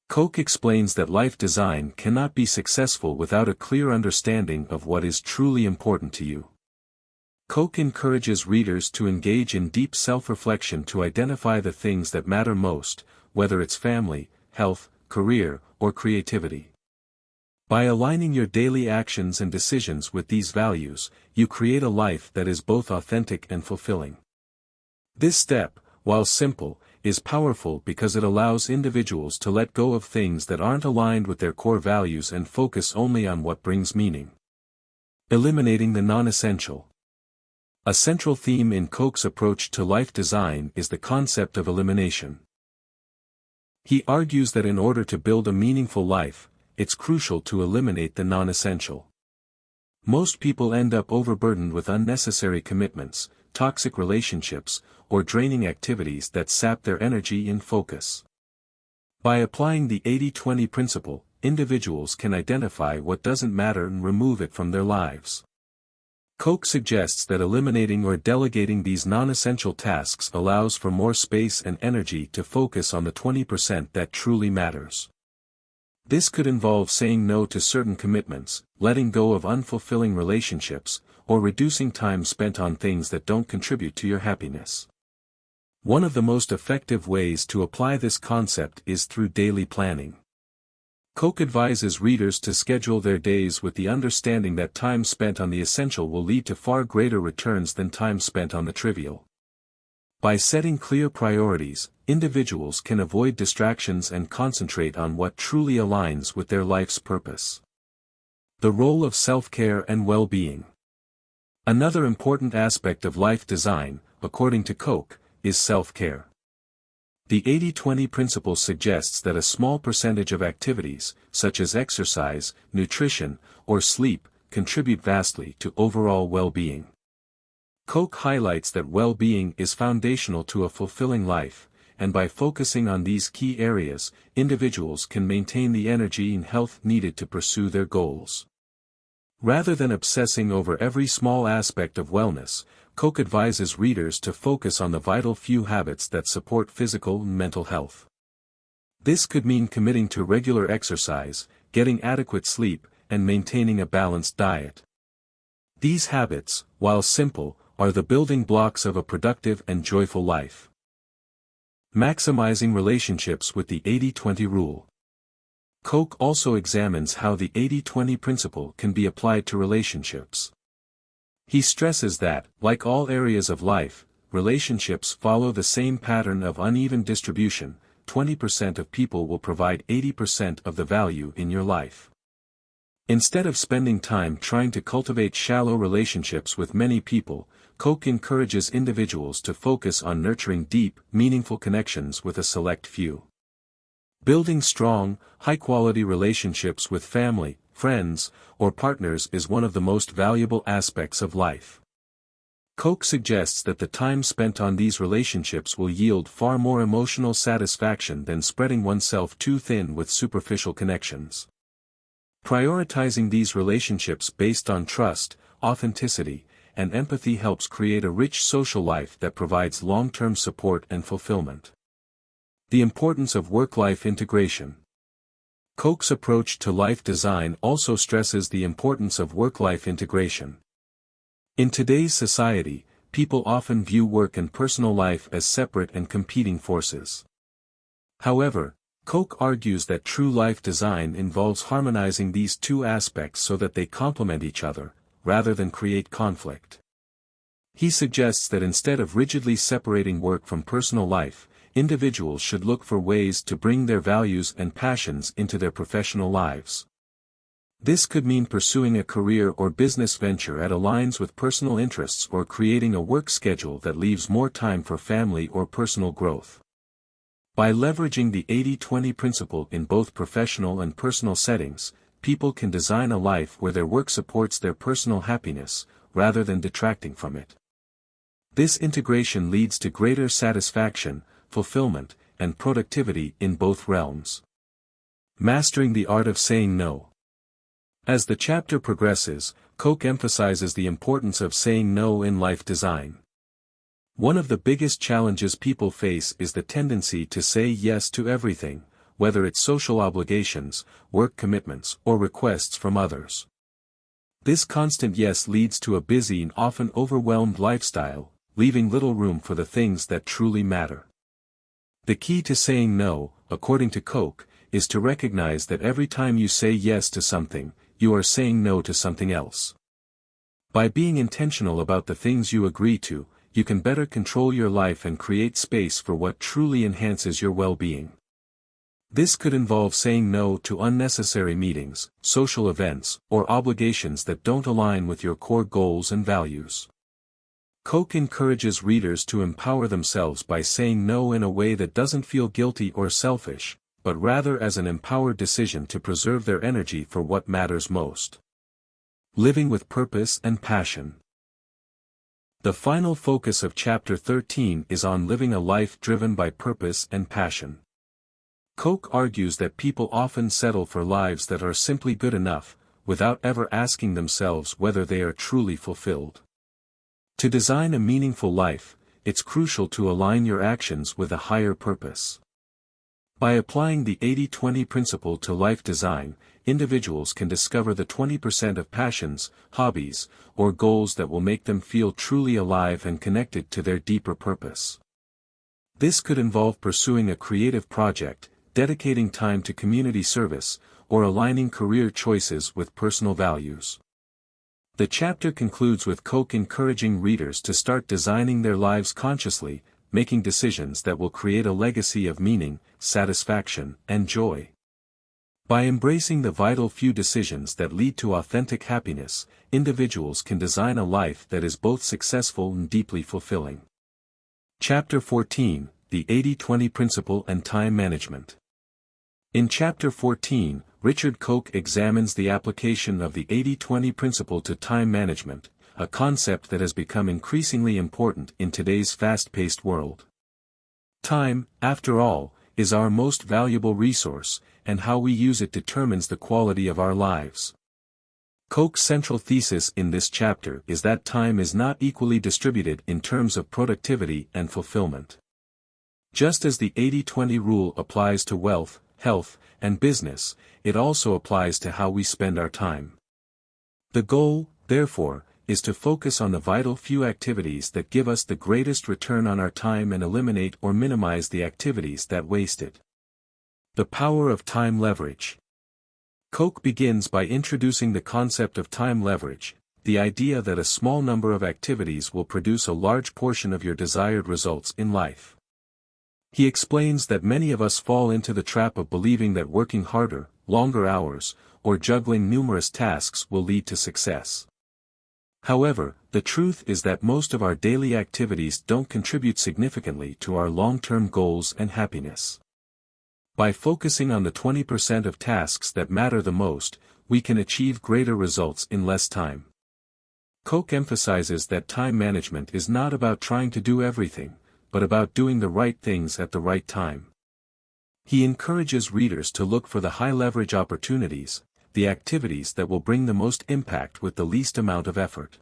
S1: Koch explains that life design cannot be successful without a clear understanding of what is truly important to you. Koch encourages readers to engage in deep self-reflection to identify the things that matter most, whether it's family, health, career, or creativity. By aligning your daily actions and decisions with these values, you create a life that is both authentic and fulfilling. This step, while simple, is powerful because it allows individuals to let go of things that aren't aligned with their core values and focus only on what brings meaning. Eliminating the non-essential. A central theme in Koch's approach to life design is the concept of elimination. He argues that in order to build a meaningful life, it's crucial to eliminate the non-essential. Most people end up overburdened with unnecessary commitments, toxic relationships, or draining activities that sap their energy and focus. By applying the 80-20 principle, individuals can identify what doesn't matter and remove it from their lives. Koch suggests that eliminating or delegating these non-essential tasks allows for more space and energy to focus on the 20% that truly matters. This could involve saying no to certain commitments, letting go of unfulfilling relationships, or reducing time spent on things that don't contribute to your happiness. One of the most effective ways to apply this concept is through daily planning. Koch advises readers to schedule their days with the understanding that time spent on the essential will lead to far greater returns than time spent on the trivial. By setting clear priorities, individuals can avoid distractions and concentrate on what truly aligns with their life's purpose. The role of self-care and well-being. Another important aspect of life design, according to Koch, is self-care. The 80-20 principle suggests that a small percentage of activities, such as exercise, nutrition, or sleep, contribute vastly to overall well-being. Koch highlights that well-being is foundational to a fulfilling life, and by focusing on these key areas, individuals can maintain the energy and health needed to pursue their goals. Rather than obsessing over every small aspect of wellness, Koch advises readers to focus on the vital few habits that support physical and mental health. This could mean committing to regular exercise, getting adequate sleep, and maintaining a balanced diet. These habits, while simple, are the building blocks of a productive and joyful life. Maximizing relationships with the 80-20 rule. Koch also examines how the 80-20 principle can be applied to relationships. He stresses that, like all areas of life, relationships follow the same pattern of uneven distribution. 20% of people will provide 80% of the value in your life. Instead of spending time trying to cultivate shallow relationships with many people, Koch encourages individuals to focus on nurturing deep, meaningful connections with a select few. Building strong, high-quality relationships with family, friends, or partners is one of the most valuable aspects of life. Koch suggests that the time spent on these relationships will yield far more emotional satisfaction than spreading oneself too thin with superficial connections. Prioritizing these relationships based on trust, authenticity, and empathy helps create a rich social life that provides long-term support and fulfillment. The importance of work-life integration. Koch's approach to life design also stresses the importance of work-life integration. In today's society, people often view work and personal life as separate and competing forces. However, Koch argues that true life design involves harmonizing these two aspects so that they complement each other, rather than create conflict. He suggests that instead of rigidly separating work from personal life, individuals should look for ways to bring their values and passions into their professional lives. This could mean pursuing a career or business venture that aligns with personal interests or creating a work schedule that leaves more time for family or personal growth. By leveraging the 80-20 principle in both professional and personal settings, people can design a life where their work supports their personal happiness, rather than detracting from it. This integration leads to greater satisfaction, fulfillment, and productivity in both realms. Mastering the art of saying no. As the chapter progresses, Koch emphasizes the importance of saying no in life design. One of the biggest challenges people face is the tendency to say yes to everything, whether it's social obligations, work commitments, or requests from others. This constant yes leads to a busy and often overwhelmed lifestyle, leaving little room for the things that truly matter. The key to saying no, according to Koch, is to recognize that every time you say yes to something, you are saying no to something else. By being intentional about the things you agree to, you can better control your life and create space for what truly enhances your well-being. This could involve saying no to unnecessary meetings, social events, or obligations that don't align with your core goals and values. Koch encourages readers to empower themselves by saying no in a way that doesn't feel guilty or selfish, but rather as an empowered decision to preserve their energy for what matters most. Living with purpose and passion. The final focus of Chapter 13 is on living a life driven by purpose and passion. Koch argues that people often settle for lives that are simply good enough, without ever asking themselves whether they are truly fulfilled. To design a meaningful life, it's crucial to align your actions with a higher purpose. By applying the 80-20 principle to life design, individuals can discover the 20% of passions, hobbies, or goals that will make them feel truly alive and connected to their deeper purpose. This could involve pursuing a creative project, dedicating time to community service, or aligning career choices with personal values. The chapter concludes with Koch encouraging readers to start designing their lives consciously, making decisions that will create a legacy of meaning, satisfaction, and joy. By embracing the vital few decisions that lead to authentic happiness, individuals can design a life that is both successful and deeply fulfilling. Chapter 14, The 80-20 Principle and Time Management. In Chapter 14, Richard Koch examines the application of the 80-20 principle to time management, a concept that has become increasingly important in today's fast-paced world. Time, after all, is our most valuable resource, and how we use it determines the quality of our lives. Koch's central thesis in this chapter is that time is not equally distributed in terms of productivity and fulfillment. Just as the 80-20 rule applies to wealth, health, and business, it also applies to how we spend our time. The goal, therefore, is to focus on the vital few activities that give us the greatest return on our time and eliminate or minimize the activities that waste it. The power of time leverage. Koch begins by introducing the concept of time leverage, the idea that a small number of activities will produce a large portion of your desired results in life. He explains that many of us fall into the trap of believing that working harder, longer hours, or juggling numerous tasks will lead to success. However, the truth is that most of our daily activities don't contribute significantly to our long-term goals and happiness. By focusing on the 20% of tasks that matter the most, we can achieve greater results in less time. Koch emphasizes that time management is not about trying to do everything, but about doing the right things at the right time. He encourages readers to look for the high-leverage opportunities, the activities that will bring the most impact with the least amount of effort.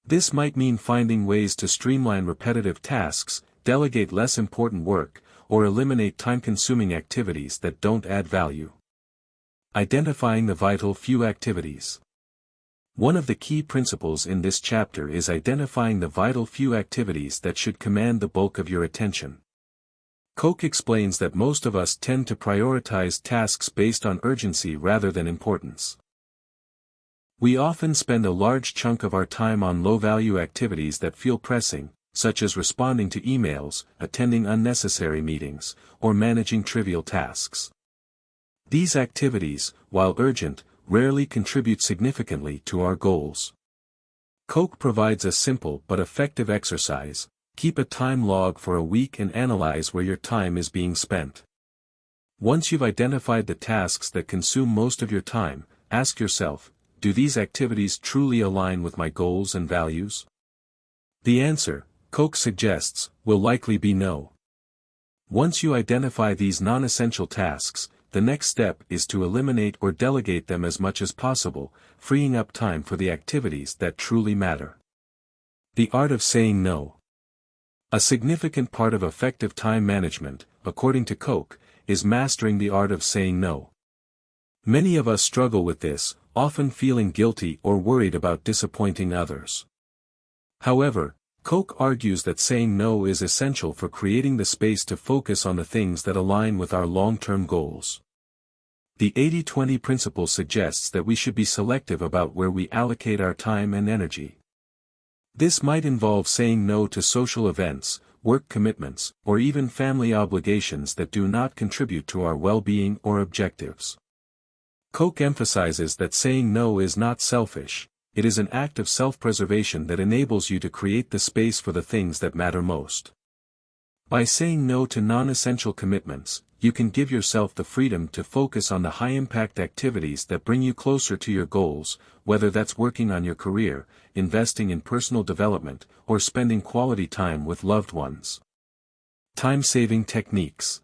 S1: This might mean finding ways to streamline repetitive tasks, delegate less important work, or eliminate time-consuming activities that don't add value. Identifying the vital few activities. One of the key principles in this chapter is identifying the vital few activities that should command the bulk of your attention. Koch explains that most of us tend to prioritize tasks based on urgency rather than importance. We often spend a large chunk of our time on low-value activities that feel pressing, such as responding to emails, attending unnecessary meetings, or managing trivial tasks. These activities, while urgent, rarely contribute significantly to our goals. Koch provides a simple but effective exercise: keep a time log for a week and analyze where your time is being spent. Once you've identified the tasks that consume most of your time, ask yourself, do these activities truly align with my goals and values? The answer, Koch suggests, will likely be no. Once you identify these non-essential tasks, the next step is to eliminate or delegate them as much as possible, freeing up time for the activities that truly matter. The art of saying no. A significant part of effective time management, according to Koch, is mastering the art of saying no. Many of us struggle with this, often feeling guilty or worried about disappointing others. However, Koch argues that saying no is essential for creating the space to focus on the things that align with our long-term goals. The 80-20 principle suggests that we should be selective about where we allocate our time and energy. This might involve saying no to social events, work commitments, or even family obligations that do not contribute to our well-being or objectives. Koch emphasizes that saying no is not selfish. It is an act of self-preservation that enables you to create the space for the things that matter most. By saying no to non-essential commitments, you can give yourself the freedom to focus on the high-impact activities that bring you closer to your goals, whether that's working on your career, investing in personal development, or spending quality time with loved ones. Time-saving techniques.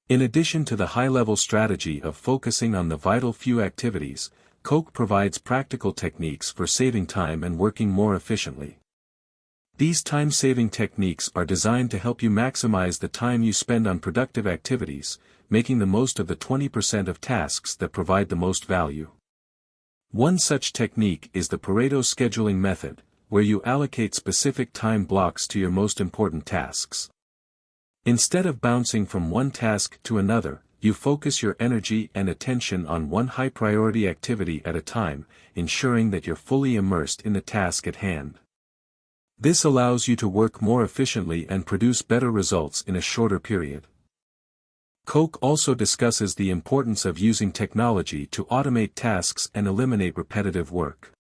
S1: In addition to the high-level strategy of focusing on the vital few activities, Koch provides practical techniques for saving time and working more efficiently. These time-saving techniques are designed to help you maximize the time you spend on productive activities, making the most of the 20% of tasks that provide the most value. One such technique is the Pareto scheduling method, where you allocate specific time blocks to your most important tasks. Instead of bouncing from one task to another, you focus your energy and attention on one high-priority activity at a time, ensuring that you're fully immersed in the task at hand. This allows you to work more efficiently and produce better results in a shorter period. Koch also discusses the importance of using technology to automate tasks and eliminate repetitive work.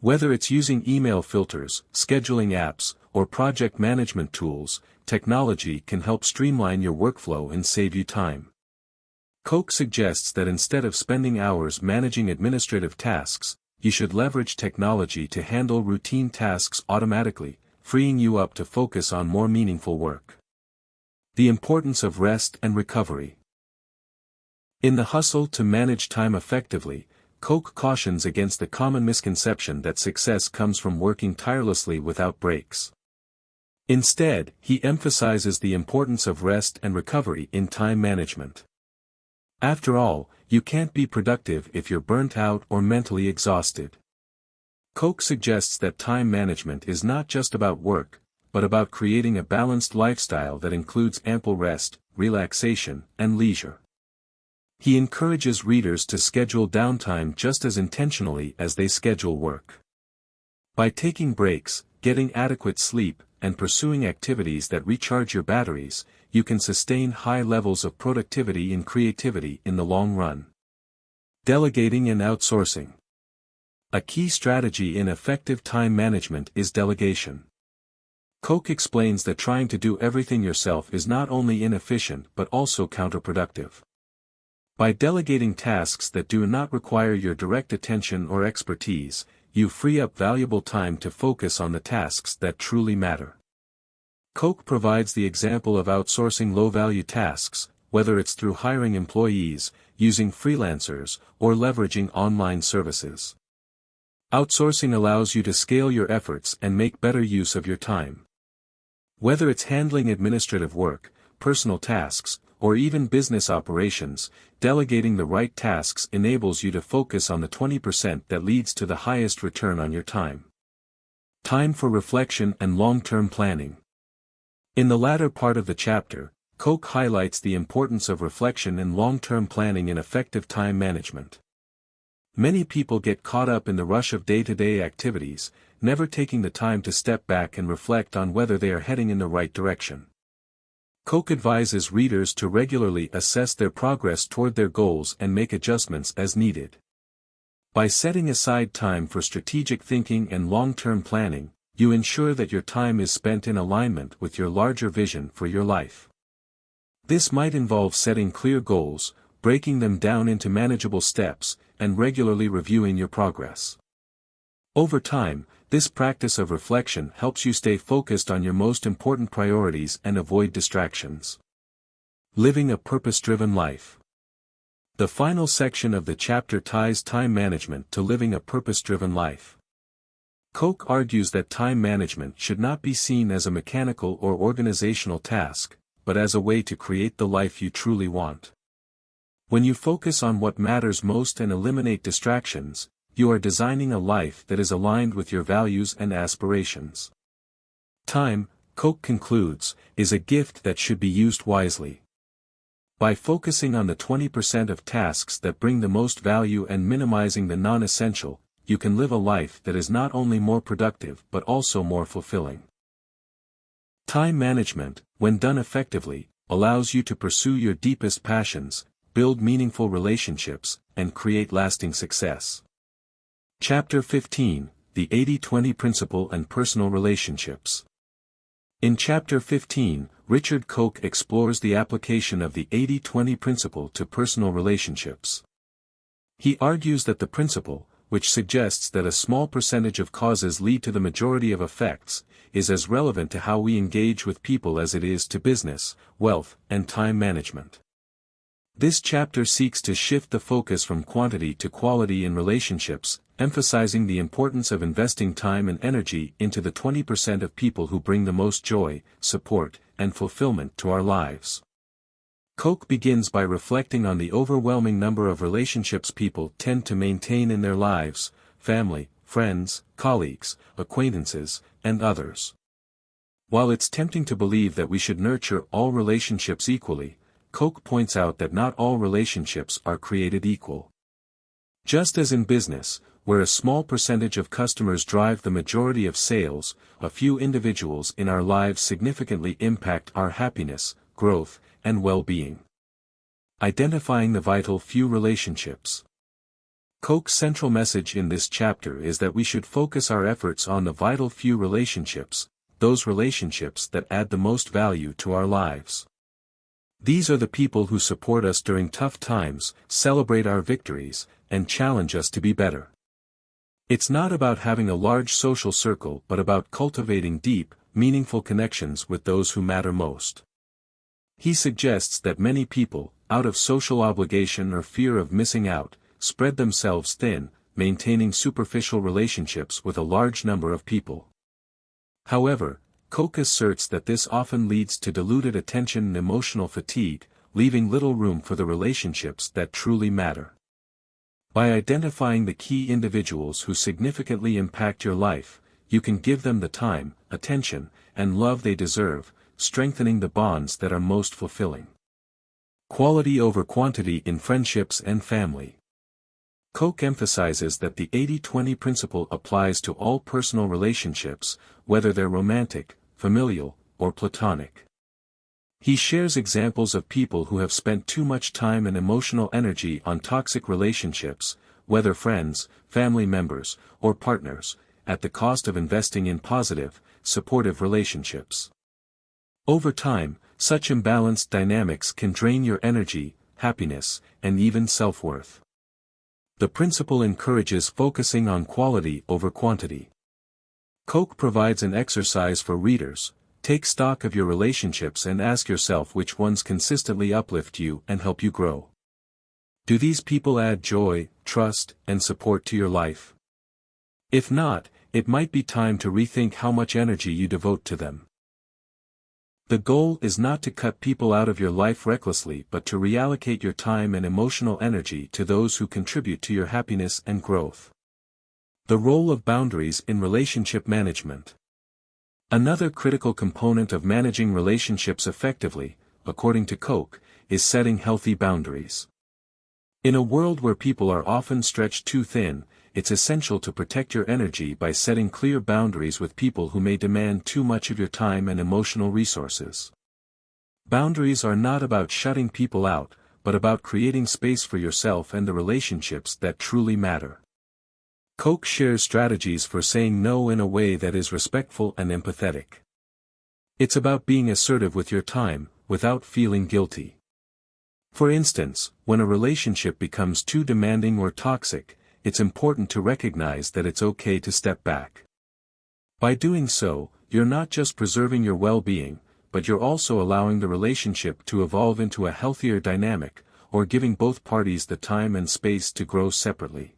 S1: Whether it's using email filters, scheduling apps, or project management tools, technology can help streamline your workflow and save you time. Koch suggests that instead of spending hours managing administrative tasks, you should leverage technology to handle routine tasks automatically, freeing you up to focus on more meaningful work. The importance of rest and recovery. In the hustle to manage time effectively, Koch cautions against the common misconception that success comes from working tirelessly without breaks. Instead, he emphasizes the importance of rest and recovery in time management. After all, you can't be productive if you're burnt out or mentally exhausted. Koch suggests that time management is not just about work, but about creating a balanced lifestyle that includes ample rest, relaxation, and leisure. He encourages readers to schedule downtime just as intentionally as they schedule work. By taking breaks, getting adequate sleep, and pursuing activities that recharge your batteries, you can sustain high levels of productivity and creativity in the long run. Delegating and outsourcing. A key strategy in effective time management is delegation. Koch explains that trying to do everything yourself is not only inefficient but also counterproductive. By delegating tasks that do not require your direct attention or expertise, you free up valuable time to focus on the tasks that truly matter. Koch provides the example of outsourcing low-value tasks, whether it's through hiring employees, using freelancers, or leveraging online services. Outsourcing allows you to scale your efforts and make better use of your time. Whether it's handling administrative work, personal tasks, or even business operations, delegating the right tasks enables you to focus on the 20% that leads to the highest return on your time. Time for reflection and long-term planning. In the latter part of the chapter, Koch highlights the importance of reflection and long-term planning in effective time management. Many people get caught up in the rush of day-to-day activities, never taking the time to step back and reflect on whether they are heading in the right direction. Koch advises readers to regularly assess their progress toward their goals and make adjustments as needed. By setting aside time for strategic thinking and long-term planning, you ensure that your time is spent in alignment with your larger vision for your life. This might involve setting clear goals, breaking them down into manageable steps, and regularly reviewing your progress. Over time, this practice of reflection helps you stay focused on your most important priorities and avoid distractions. Living a purpose-driven life. The final section of the chapter ties time management to living a purpose-driven life. Koch argues that time management should not be seen as a mechanical or organizational task, but as a way to create the life you truly want. When you focus on what matters most and eliminate distractions, you are designing a life that is aligned with your values and aspirations. Time, Koch concludes, is a gift that should be used wisely. By focusing on the 20% of tasks that bring the most value and minimizing the non-essential, you can live a life that is not only more productive but also more fulfilling. Time management, when done effectively, allows you to pursue your deepest passions, build meaningful relationships, and create lasting success. Chapter 15, The 80-20 Principle and Personal Relationships. In Chapter 15, Richard Koch explores the application of the 80-20 principle to personal relationships. He argues that the principle, which suggests that a small percentage of causes lead to the majority of effects, is as relevant to how we engage with people as it is to business, wealth, and time management. This chapter seeks to shift the focus from quantity to quality in relationships, emphasizing the importance of investing time and energy into the 20% of people who bring the most joy, support, and fulfillment to our lives. Koch begins by reflecting on the overwhelming number of relationships people tend to maintain in their lives: family, friends, colleagues, acquaintances, and others. While it's tempting to believe that we should nurture all relationships equally, Koch points out that not all relationships are created equal. Just as in business, where a small percentage of customers drive the majority of sales, a few individuals in our lives significantly impact our happiness, growth, and well-being. Identifying the vital few relationships. Koch's central message in this chapter is that we should focus our efforts on the vital few relationships, those relationships that add the most value to our lives. These are the people who support us during tough times, celebrate our victories, and challenge us to be better. It's not about having a large social circle but about cultivating deep, meaningful connections with those who matter most. He suggests that many people, out of social obligation or fear of missing out, spread themselves thin, maintaining superficial relationships with a large number of people. However, Koch asserts that this often leads to diluted attention and emotional fatigue, leaving little room for the relationships that truly matter. By identifying the key individuals who significantly impact your life, you can give them the time, attention, and love they deserve, strengthening the bonds that are most fulfilling. Quality over quantity in friendships and family. Koch emphasizes that the 80-20 principle applies to all personal relationships, whether they're romantic, familial, or platonic. He shares examples of people who have spent too much time and emotional energy on toxic relationships, whether friends, family members, or partners, at the cost of investing in positive, supportive relationships. Over time, such imbalanced dynamics can drain your energy, happiness, and even self-worth. The principle encourages focusing on quality over quantity. Koch provides an exercise for readers. Take stock of your relationships and ask yourself which ones consistently uplift you and help you grow. Do these people add joy, trust, and support to your life? If not, it might be time to rethink how much energy you devote to them. The goal is not to cut people out of your life recklessly but to reallocate your time and emotional energy to those who contribute to your happiness and growth. The role of boundaries in relationship management. Another critical component of managing relationships effectively, according to Koch, is setting healthy boundaries. In a world where people are often stretched too thin, it's essential to protect your energy by setting clear boundaries with people who may demand too much of your time and emotional resources. Boundaries are not about shutting people out, but about creating space for yourself and the relationships that truly matter. Koch shares strategies for saying no in a way that is respectful and empathetic. It's about being assertive with your time, without feeling guilty. For instance, when a relationship becomes too demanding or toxic, it's important to recognize that it's okay to step back. By doing so, you're not just preserving your well-being, but you're also allowing the relationship to evolve into a healthier dynamic, or giving both parties the time and space to grow separately.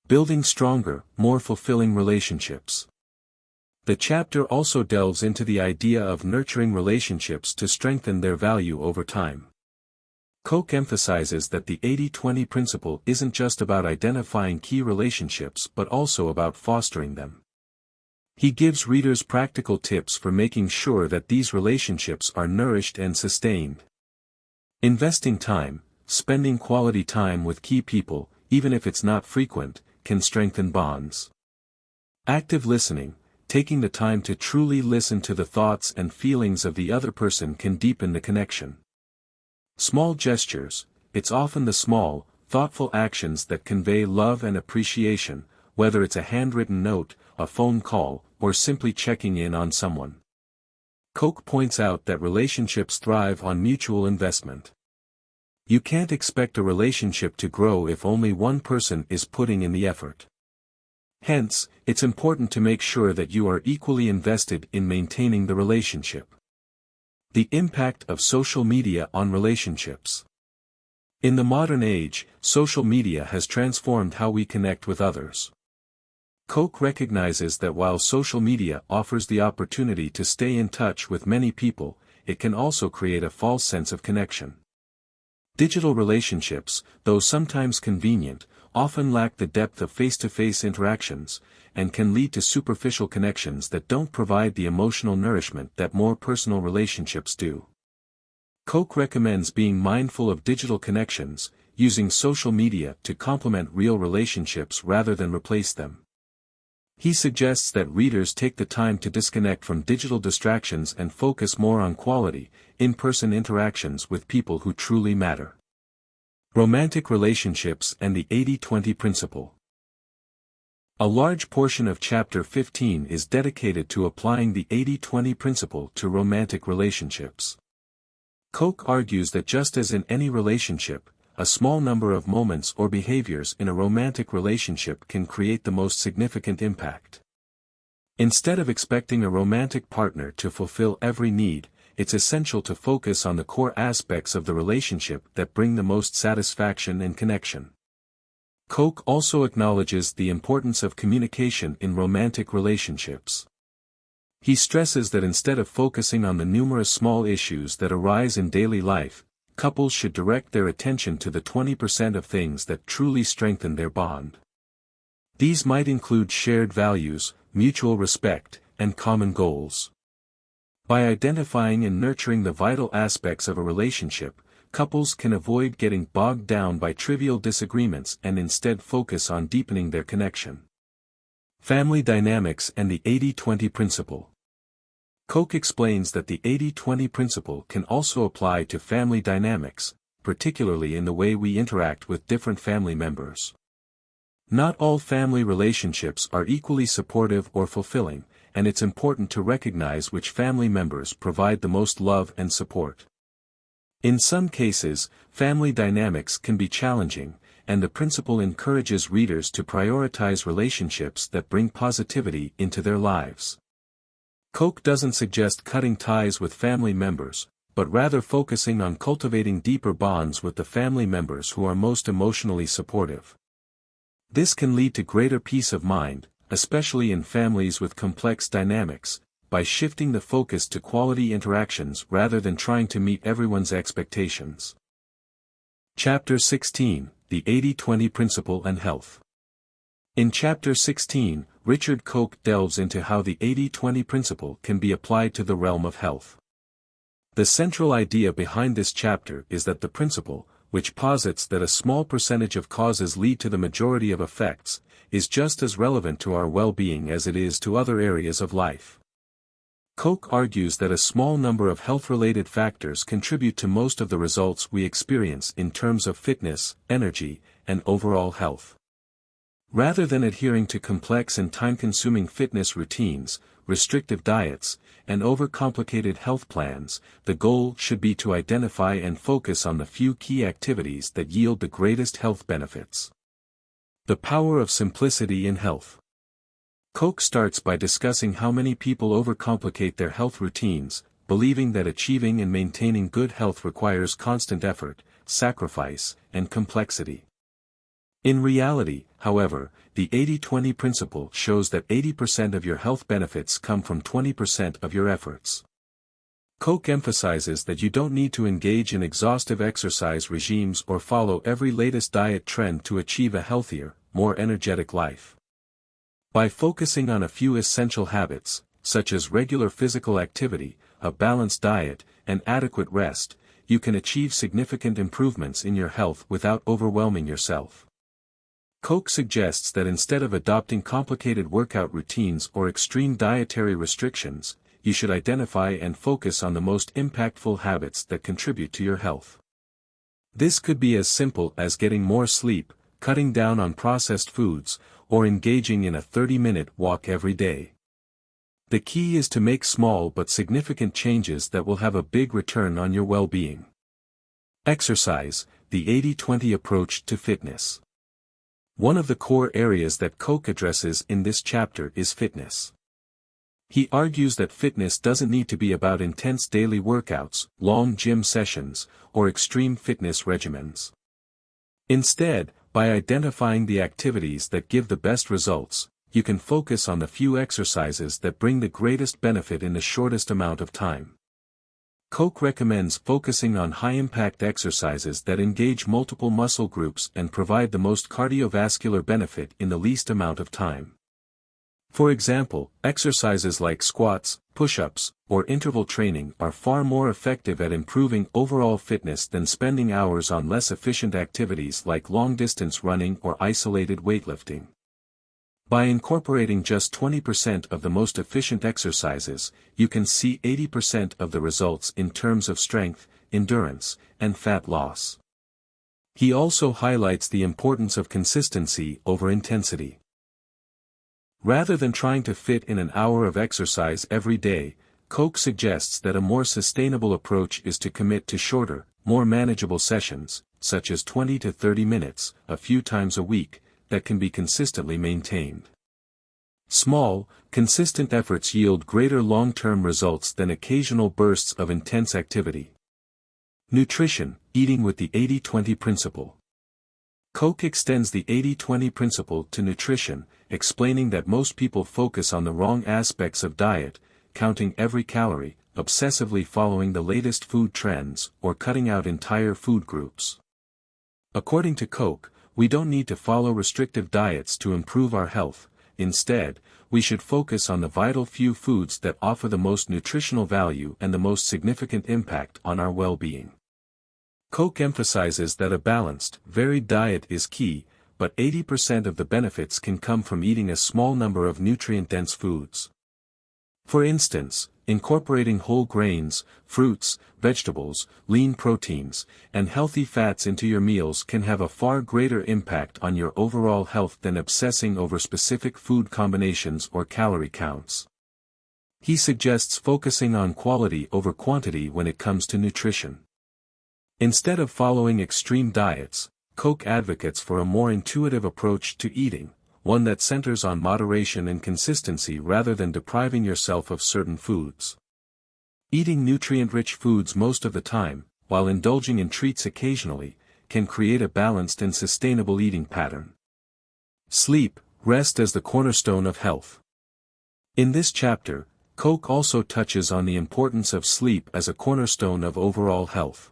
S1: Building stronger, more fulfilling relationships. The chapter also delves into the idea of nurturing relationships to strengthen their value over time. Koch emphasizes that the 80-20 principle isn't just about identifying key relationships but also about fostering them. He gives readers practical tips for making sure that these relationships are nourished and sustained. Investing time, spending quality time with key people, even if it's not frequent, can strengthen bonds. Active listening, taking the time to truly listen to the thoughts and feelings of the other person can deepen the connection. Small gestures, it's often the small, thoughtful actions that convey love and appreciation, whether it's a handwritten note, a phone call, or simply checking in on someone. Koch points out that relationships thrive on mutual investment. You can't expect a relationship to grow if only one person is putting in the effort. Hence, it's important to make sure that you are equally invested in maintaining the relationship. The impact of social media on relationships. In the modern age, social media has transformed how we connect with others. Koch recognizes that while social media offers the opportunity to stay in touch with many people, it can also create a false sense of connection. Digital relationships, though sometimes convenient, often lack the depth of face-to-face interactions, and can lead to superficial connections that don't provide the emotional nourishment that more personal relationships do. Koch recommends being mindful of digital connections, using social media to complement real relationships rather than replace them. He suggests that readers take the time to disconnect from digital distractions and focus more on quality, in-person interactions with people who truly matter. Romantic relationships and the 80-20 principle. A large portion of Chapter 15 is dedicated to applying the 80-20 principle to romantic relationships. Koch argues that just as in any relationship, a small number of moments or behaviors in a romantic relationship can create the most significant impact. Instead of expecting a romantic partner to fulfill every need, it's essential to focus on the core aspects of the relationship that bring the most satisfaction and connection. Koch also acknowledges the importance of communication in romantic relationships. He stresses that instead of focusing on the numerous small issues that arise in daily life, couples should direct their attention to the 20% of things that truly strengthen their bond. These might include shared values, mutual respect, and common goals. By identifying and nurturing the vital aspects of a relationship, couples can avoid getting bogged down by trivial disagreements and instead focus on deepening their connection. Family dynamics and the 80-20 principle. Koch explains that the 80-20 principle can also apply to family dynamics, particularly in the way we interact with different family members. Not all family relationships are equally supportive or fulfilling, and it's important to recognize which family members provide the most love and support. In some cases, family dynamics can be challenging, and the principle encourages readers to prioritize relationships that bring positivity into their lives. Koch doesn't suggest cutting ties with family members, but rather focusing on cultivating deeper bonds with the family members who are most emotionally supportive. This can lead to greater peace of mind, especially in families with complex dynamics, by shifting the focus to quality interactions rather than trying to meet everyone's expectations. Chapter 16, The 80-20 Principle and Health. In Chapter 16, Richard Koch delves into how the 80-20 principle can be applied to the realm of health. The central idea behind this chapter is that the principle, which posits that a small percentage of causes lead to the majority of effects, is just as relevant to our well-being as it is to other areas of life. Koch argues that a small number of health-related factors contribute to most of the results we experience in terms of fitness, energy, and overall health. Rather than adhering to complex and time-consuming fitness routines, restrictive diets, and overcomplicated health plans, the goal should be to identify and focus on the few key activities that yield the greatest health benefits. The power of simplicity in health. Koch starts by discussing how many people overcomplicate their health routines, believing that achieving and maintaining good health requires constant effort, sacrifice, and complexity. In reality, however, the 80-20 principle shows that 80% of your health benefits come from 20% of your efforts. Koch emphasizes that you don't need to engage in exhaustive exercise regimes or follow every latest diet trend to achieve a healthier, more energetic life. By focusing on a few essential habits, such as regular physical activity, a balanced diet, and adequate rest, you can achieve significant improvements in your health without overwhelming yourself. Koch suggests that instead of adopting complicated workout routines or extreme dietary restrictions, you should identify and focus on the most impactful habits that contribute to your health. This could be as simple as getting more sleep, cutting down on processed foods, or engaging in a 30-minute walk every day. The key is to make small but significant changes that will have a big return on your well-being. Exercise, the 80-20 approach to fitness. One of the core areas that Koch addresses in this chapter is fitness. He argues that fitness doesn't need to be about intense daily workouts, long gym sessions, or extreme fitness regimens. Instead, by identifying the activities that give the best results, you can focus on the few exercises that bring the greatest benefit in the shortest amount of time. Koch recommends focusing on high-impact exercises that engage multiple muscle groups and provide the most cardiovascular benefit in the least amount of time. For example, exercises like squats, push-ups, or interval training are far more effective at improving overall fitness than spending hours on less efficient activities like long-distance running or isolated weightlifting. By incorporating just 20% of the most efficient exercises, you can see 80% of the results in terms of strength, endurance, and fat loss. He also highlights the importance of consistency over intensity. Rather than trying to fit in an hour of exercise every day, Koch suggests that a more sustainable approach is to commit to shorter, more manageable sessions, such as 20 to 30 minutes, a few times a week, that can be consistently maintained. Small, consistent efforts yield greater long-term results than occasional bursts of intense activity. Nutrition, eating with the 80-20 principle. Koch extends the 80-20 principle to nutrition, explaining that most people focus on the wrong aspects of diet, counting every calorie, obsessively following the latest food trends, or cutting out entire food groups. According to Koch, we don't need to follow restrictive diets to improve our health. Instead, we should focus on the vital few foods that offer the most nutritional value and the most significant impact on our well-being. Koch emphasizes that a balanced, varied diet is key, but 80% of the benefits can come from eating a small number of nutrient-dense foods. For instance, incorporating whole grains, fruits, vegetables, lean proteins, and healthy fats into your meals can have a far greater impact on your overall health than obsessing over specific food combinations or calorie counts. He suggests focusing on quality over quantity when it comes to nutrition. Instead of following extreme diets, Koch advocates for a more intuitive approach to eating, one that centers on moderation and consistency rather than depriving yourself of certain foods. Eating nutrient-rich foods most of the time, while indulging in treats occasionally, can create a balanced and sustainable eating pattern. Sleep, rest as the cornerstone of health. In this chapter, Koch also touches on the importance of sleep as a cornerstone of overall health.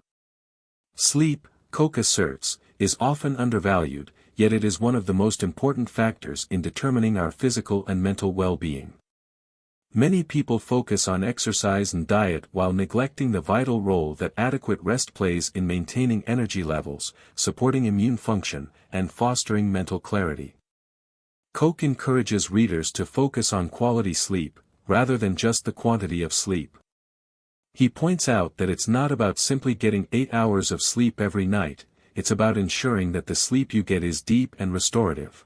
S1: Sleep, Koch asserts, is often undervalued, yet it is one of the most important factors in determining our physical and mental well-being. Many people focus on exercise and diet while neglecting the vital role that adequate rest plays in maintaining energy levels, supporting immune function, and fostering mental clarity. Koch encourages readers to focus on quality sleep, rather than just the quantity of sleep. He points out that it's not about simply getting 8 hours of sleep every night, it's about ensuring that the sleep you get is deep and restorative.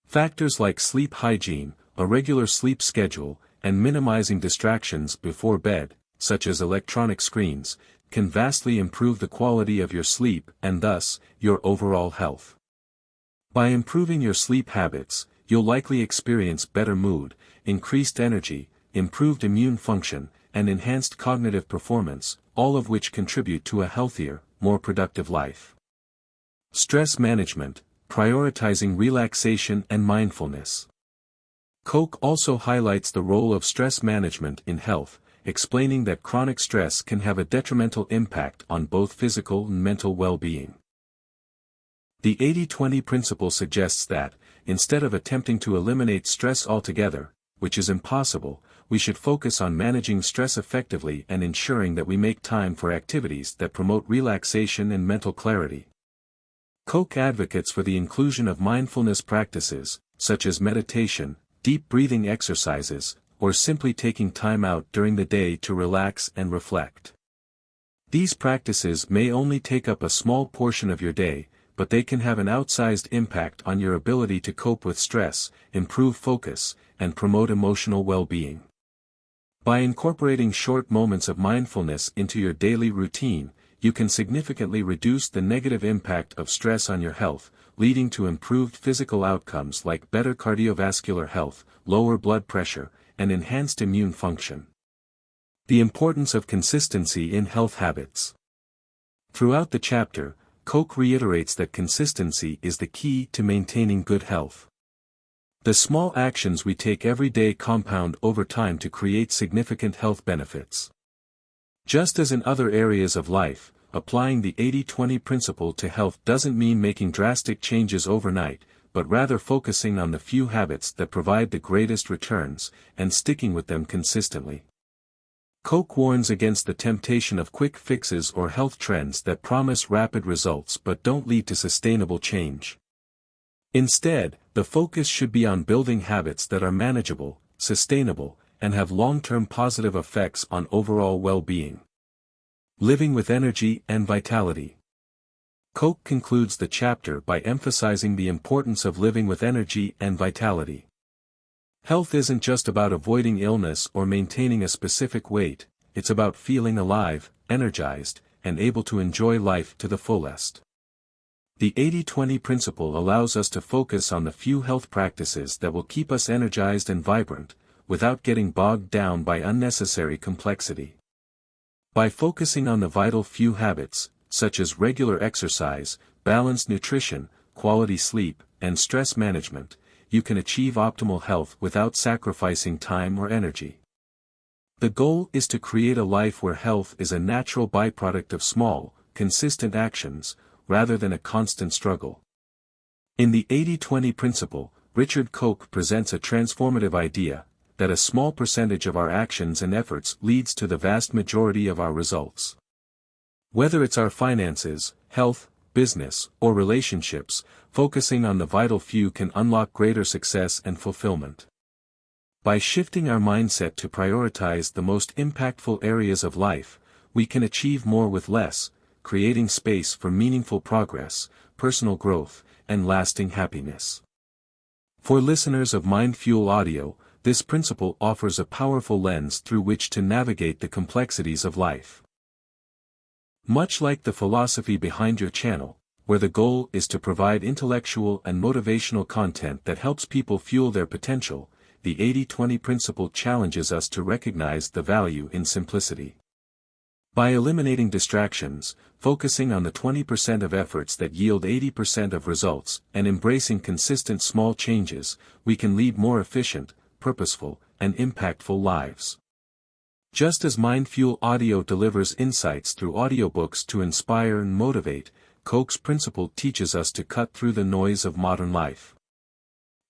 S1: Factors like sleep hygiene, a regular sleep schedule, and minimizing distractions before bed, such as electronic screens, can vastly improve the quality of your sleep and thus, your overall health. By improving your sleep habits, you'll likely experience better mood, increased energy, improved immune function, and enhanced cognitive performance, all of which contribute to a healthier, more productive life. Stress management, prioritizing relaxation and mindfulness. Koch also highlights the role of stress management in health, explaining that chronic stress can have a detrimental impact on both physical and mental well-being. The 80-20 principle suggests that, instead of attempting to eliminate stress altogether, which is impossible, we should focus on managing stress effectively and ensuring that we make time for activities that promote relaxation and mental clarity. Koch advocates for the inclusion of mindfulness practices, such as meditation, deep breathing exercises, or simply taking time out during the day to relax and reflect. These practices may only take up a small portion of your day, but they can have an outsized impact on your ability to cope with stress, improve focus, and promote emotional well-being. By incorporating short moments of mindfulness into your daily routine, you can significantly reduce the negative impact of stress on your health, leading to improved physical outcomes like better cardiovascular health, lower blood pressure, and enhanced immune function. The importance of consistency in health habits. Throughout the chapter, Koch reiterates that consistency is the key to maintaining good health. The small actions we take every day compound over time to create significant health benefits. Just as in other areas of life, applying the 80-20 principle to health doesn't mean making drastic changes overnight, but rather focusing on the few habits that provide the greatest returns, and sticking with them consistently. Koch warns against the temptation of quick fixes or health trends that promise rapid results but don't lead to sustainable change. Instead, the focus should be on building habits that are manageable, sustainable, and have long-term positive effects on overall well-being. Living with energy and vitality. Koch concludes the chapter by emphasizing the importance of living with energy and vitality. Health isn't just about avoiding illness or maintaining a specific weight, it's about feeling alive, energized, and able to enjoy life to the fullest. The 80-20 principle allows us to focus on the few health practices that will keep us energized and vibrant, without getting bogged down by unnecessary complexity. By focusing on the vital few habits, such as regular exercise, balanced nutrition, quality sleep, and stress management, you can achieve optimal health without sacrificing time or energy. The goal is to create a life where health is a natural byproduct of small, consistent actions, rather than a constant struggle. In the 80-20 principle, Richard Koch presents a transformative idea, that a small percentage of our actions and efforts leads to the vast majority of our results. Whether it's our finances, health, business, or relationships, focusing on the vital few can unlock greater success and fulfillment. By shifting our mindset to prioritize the most impactful areas of life, we can achieve more with less, creating space for meaningful progress, personal growth, and lasting happiness. For listeners of Mind Fuel Audio, this principle offers a powerful lens through which to navigate the complexities of life. Much like the philosophy behind your channel, where the goal is to provide intellectual and motivational content that helps people fuel their potential, the 80-20 principle challenges us to recognize the value in simplicity. By eliminating distractions, focusing on the 20% of efforts that yield 80% of results, and embracing consistent small changes, we can lead more efficient, purposeful, and impactful lives. Just as Mind Fuel Audio delivers insights through audiobooks to inspire and motivate, Koch's principle teaches us to cut through the noise of modern life.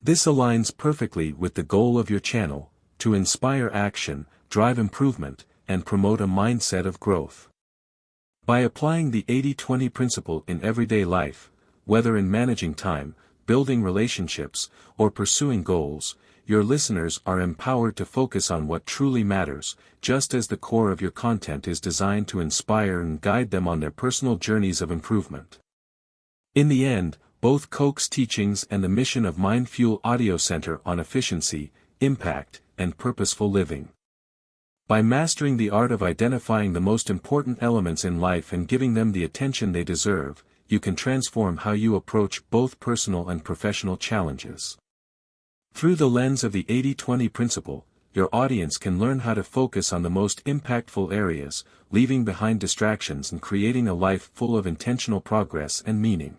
S1: This aligns perfectly with the goal of your channel, to inspire action, drive improvement, and promote a mindset of growth. By applying the 80-20 principle in everyday life, whether in managing time, building relationships, or pursuing goals, your listeners are empowered to focus on what truly matters, just as the core of your content is designed to inspire and guide them on their personal journeys of improvement. In the end, both Koch's teachings and the mission of Mind Fuel Audio center on efficiency, impact, and purposeful living. By mastering the art of identifying the most important elements in life and giving them the attention they deserve, you can transform how you approach both personal and professional challenges. Through the lens of the 80-20 principle, your audience can learn how to focus on the most impactful areas, leaving behind distractions and creating a life full of intentional progress and meaning.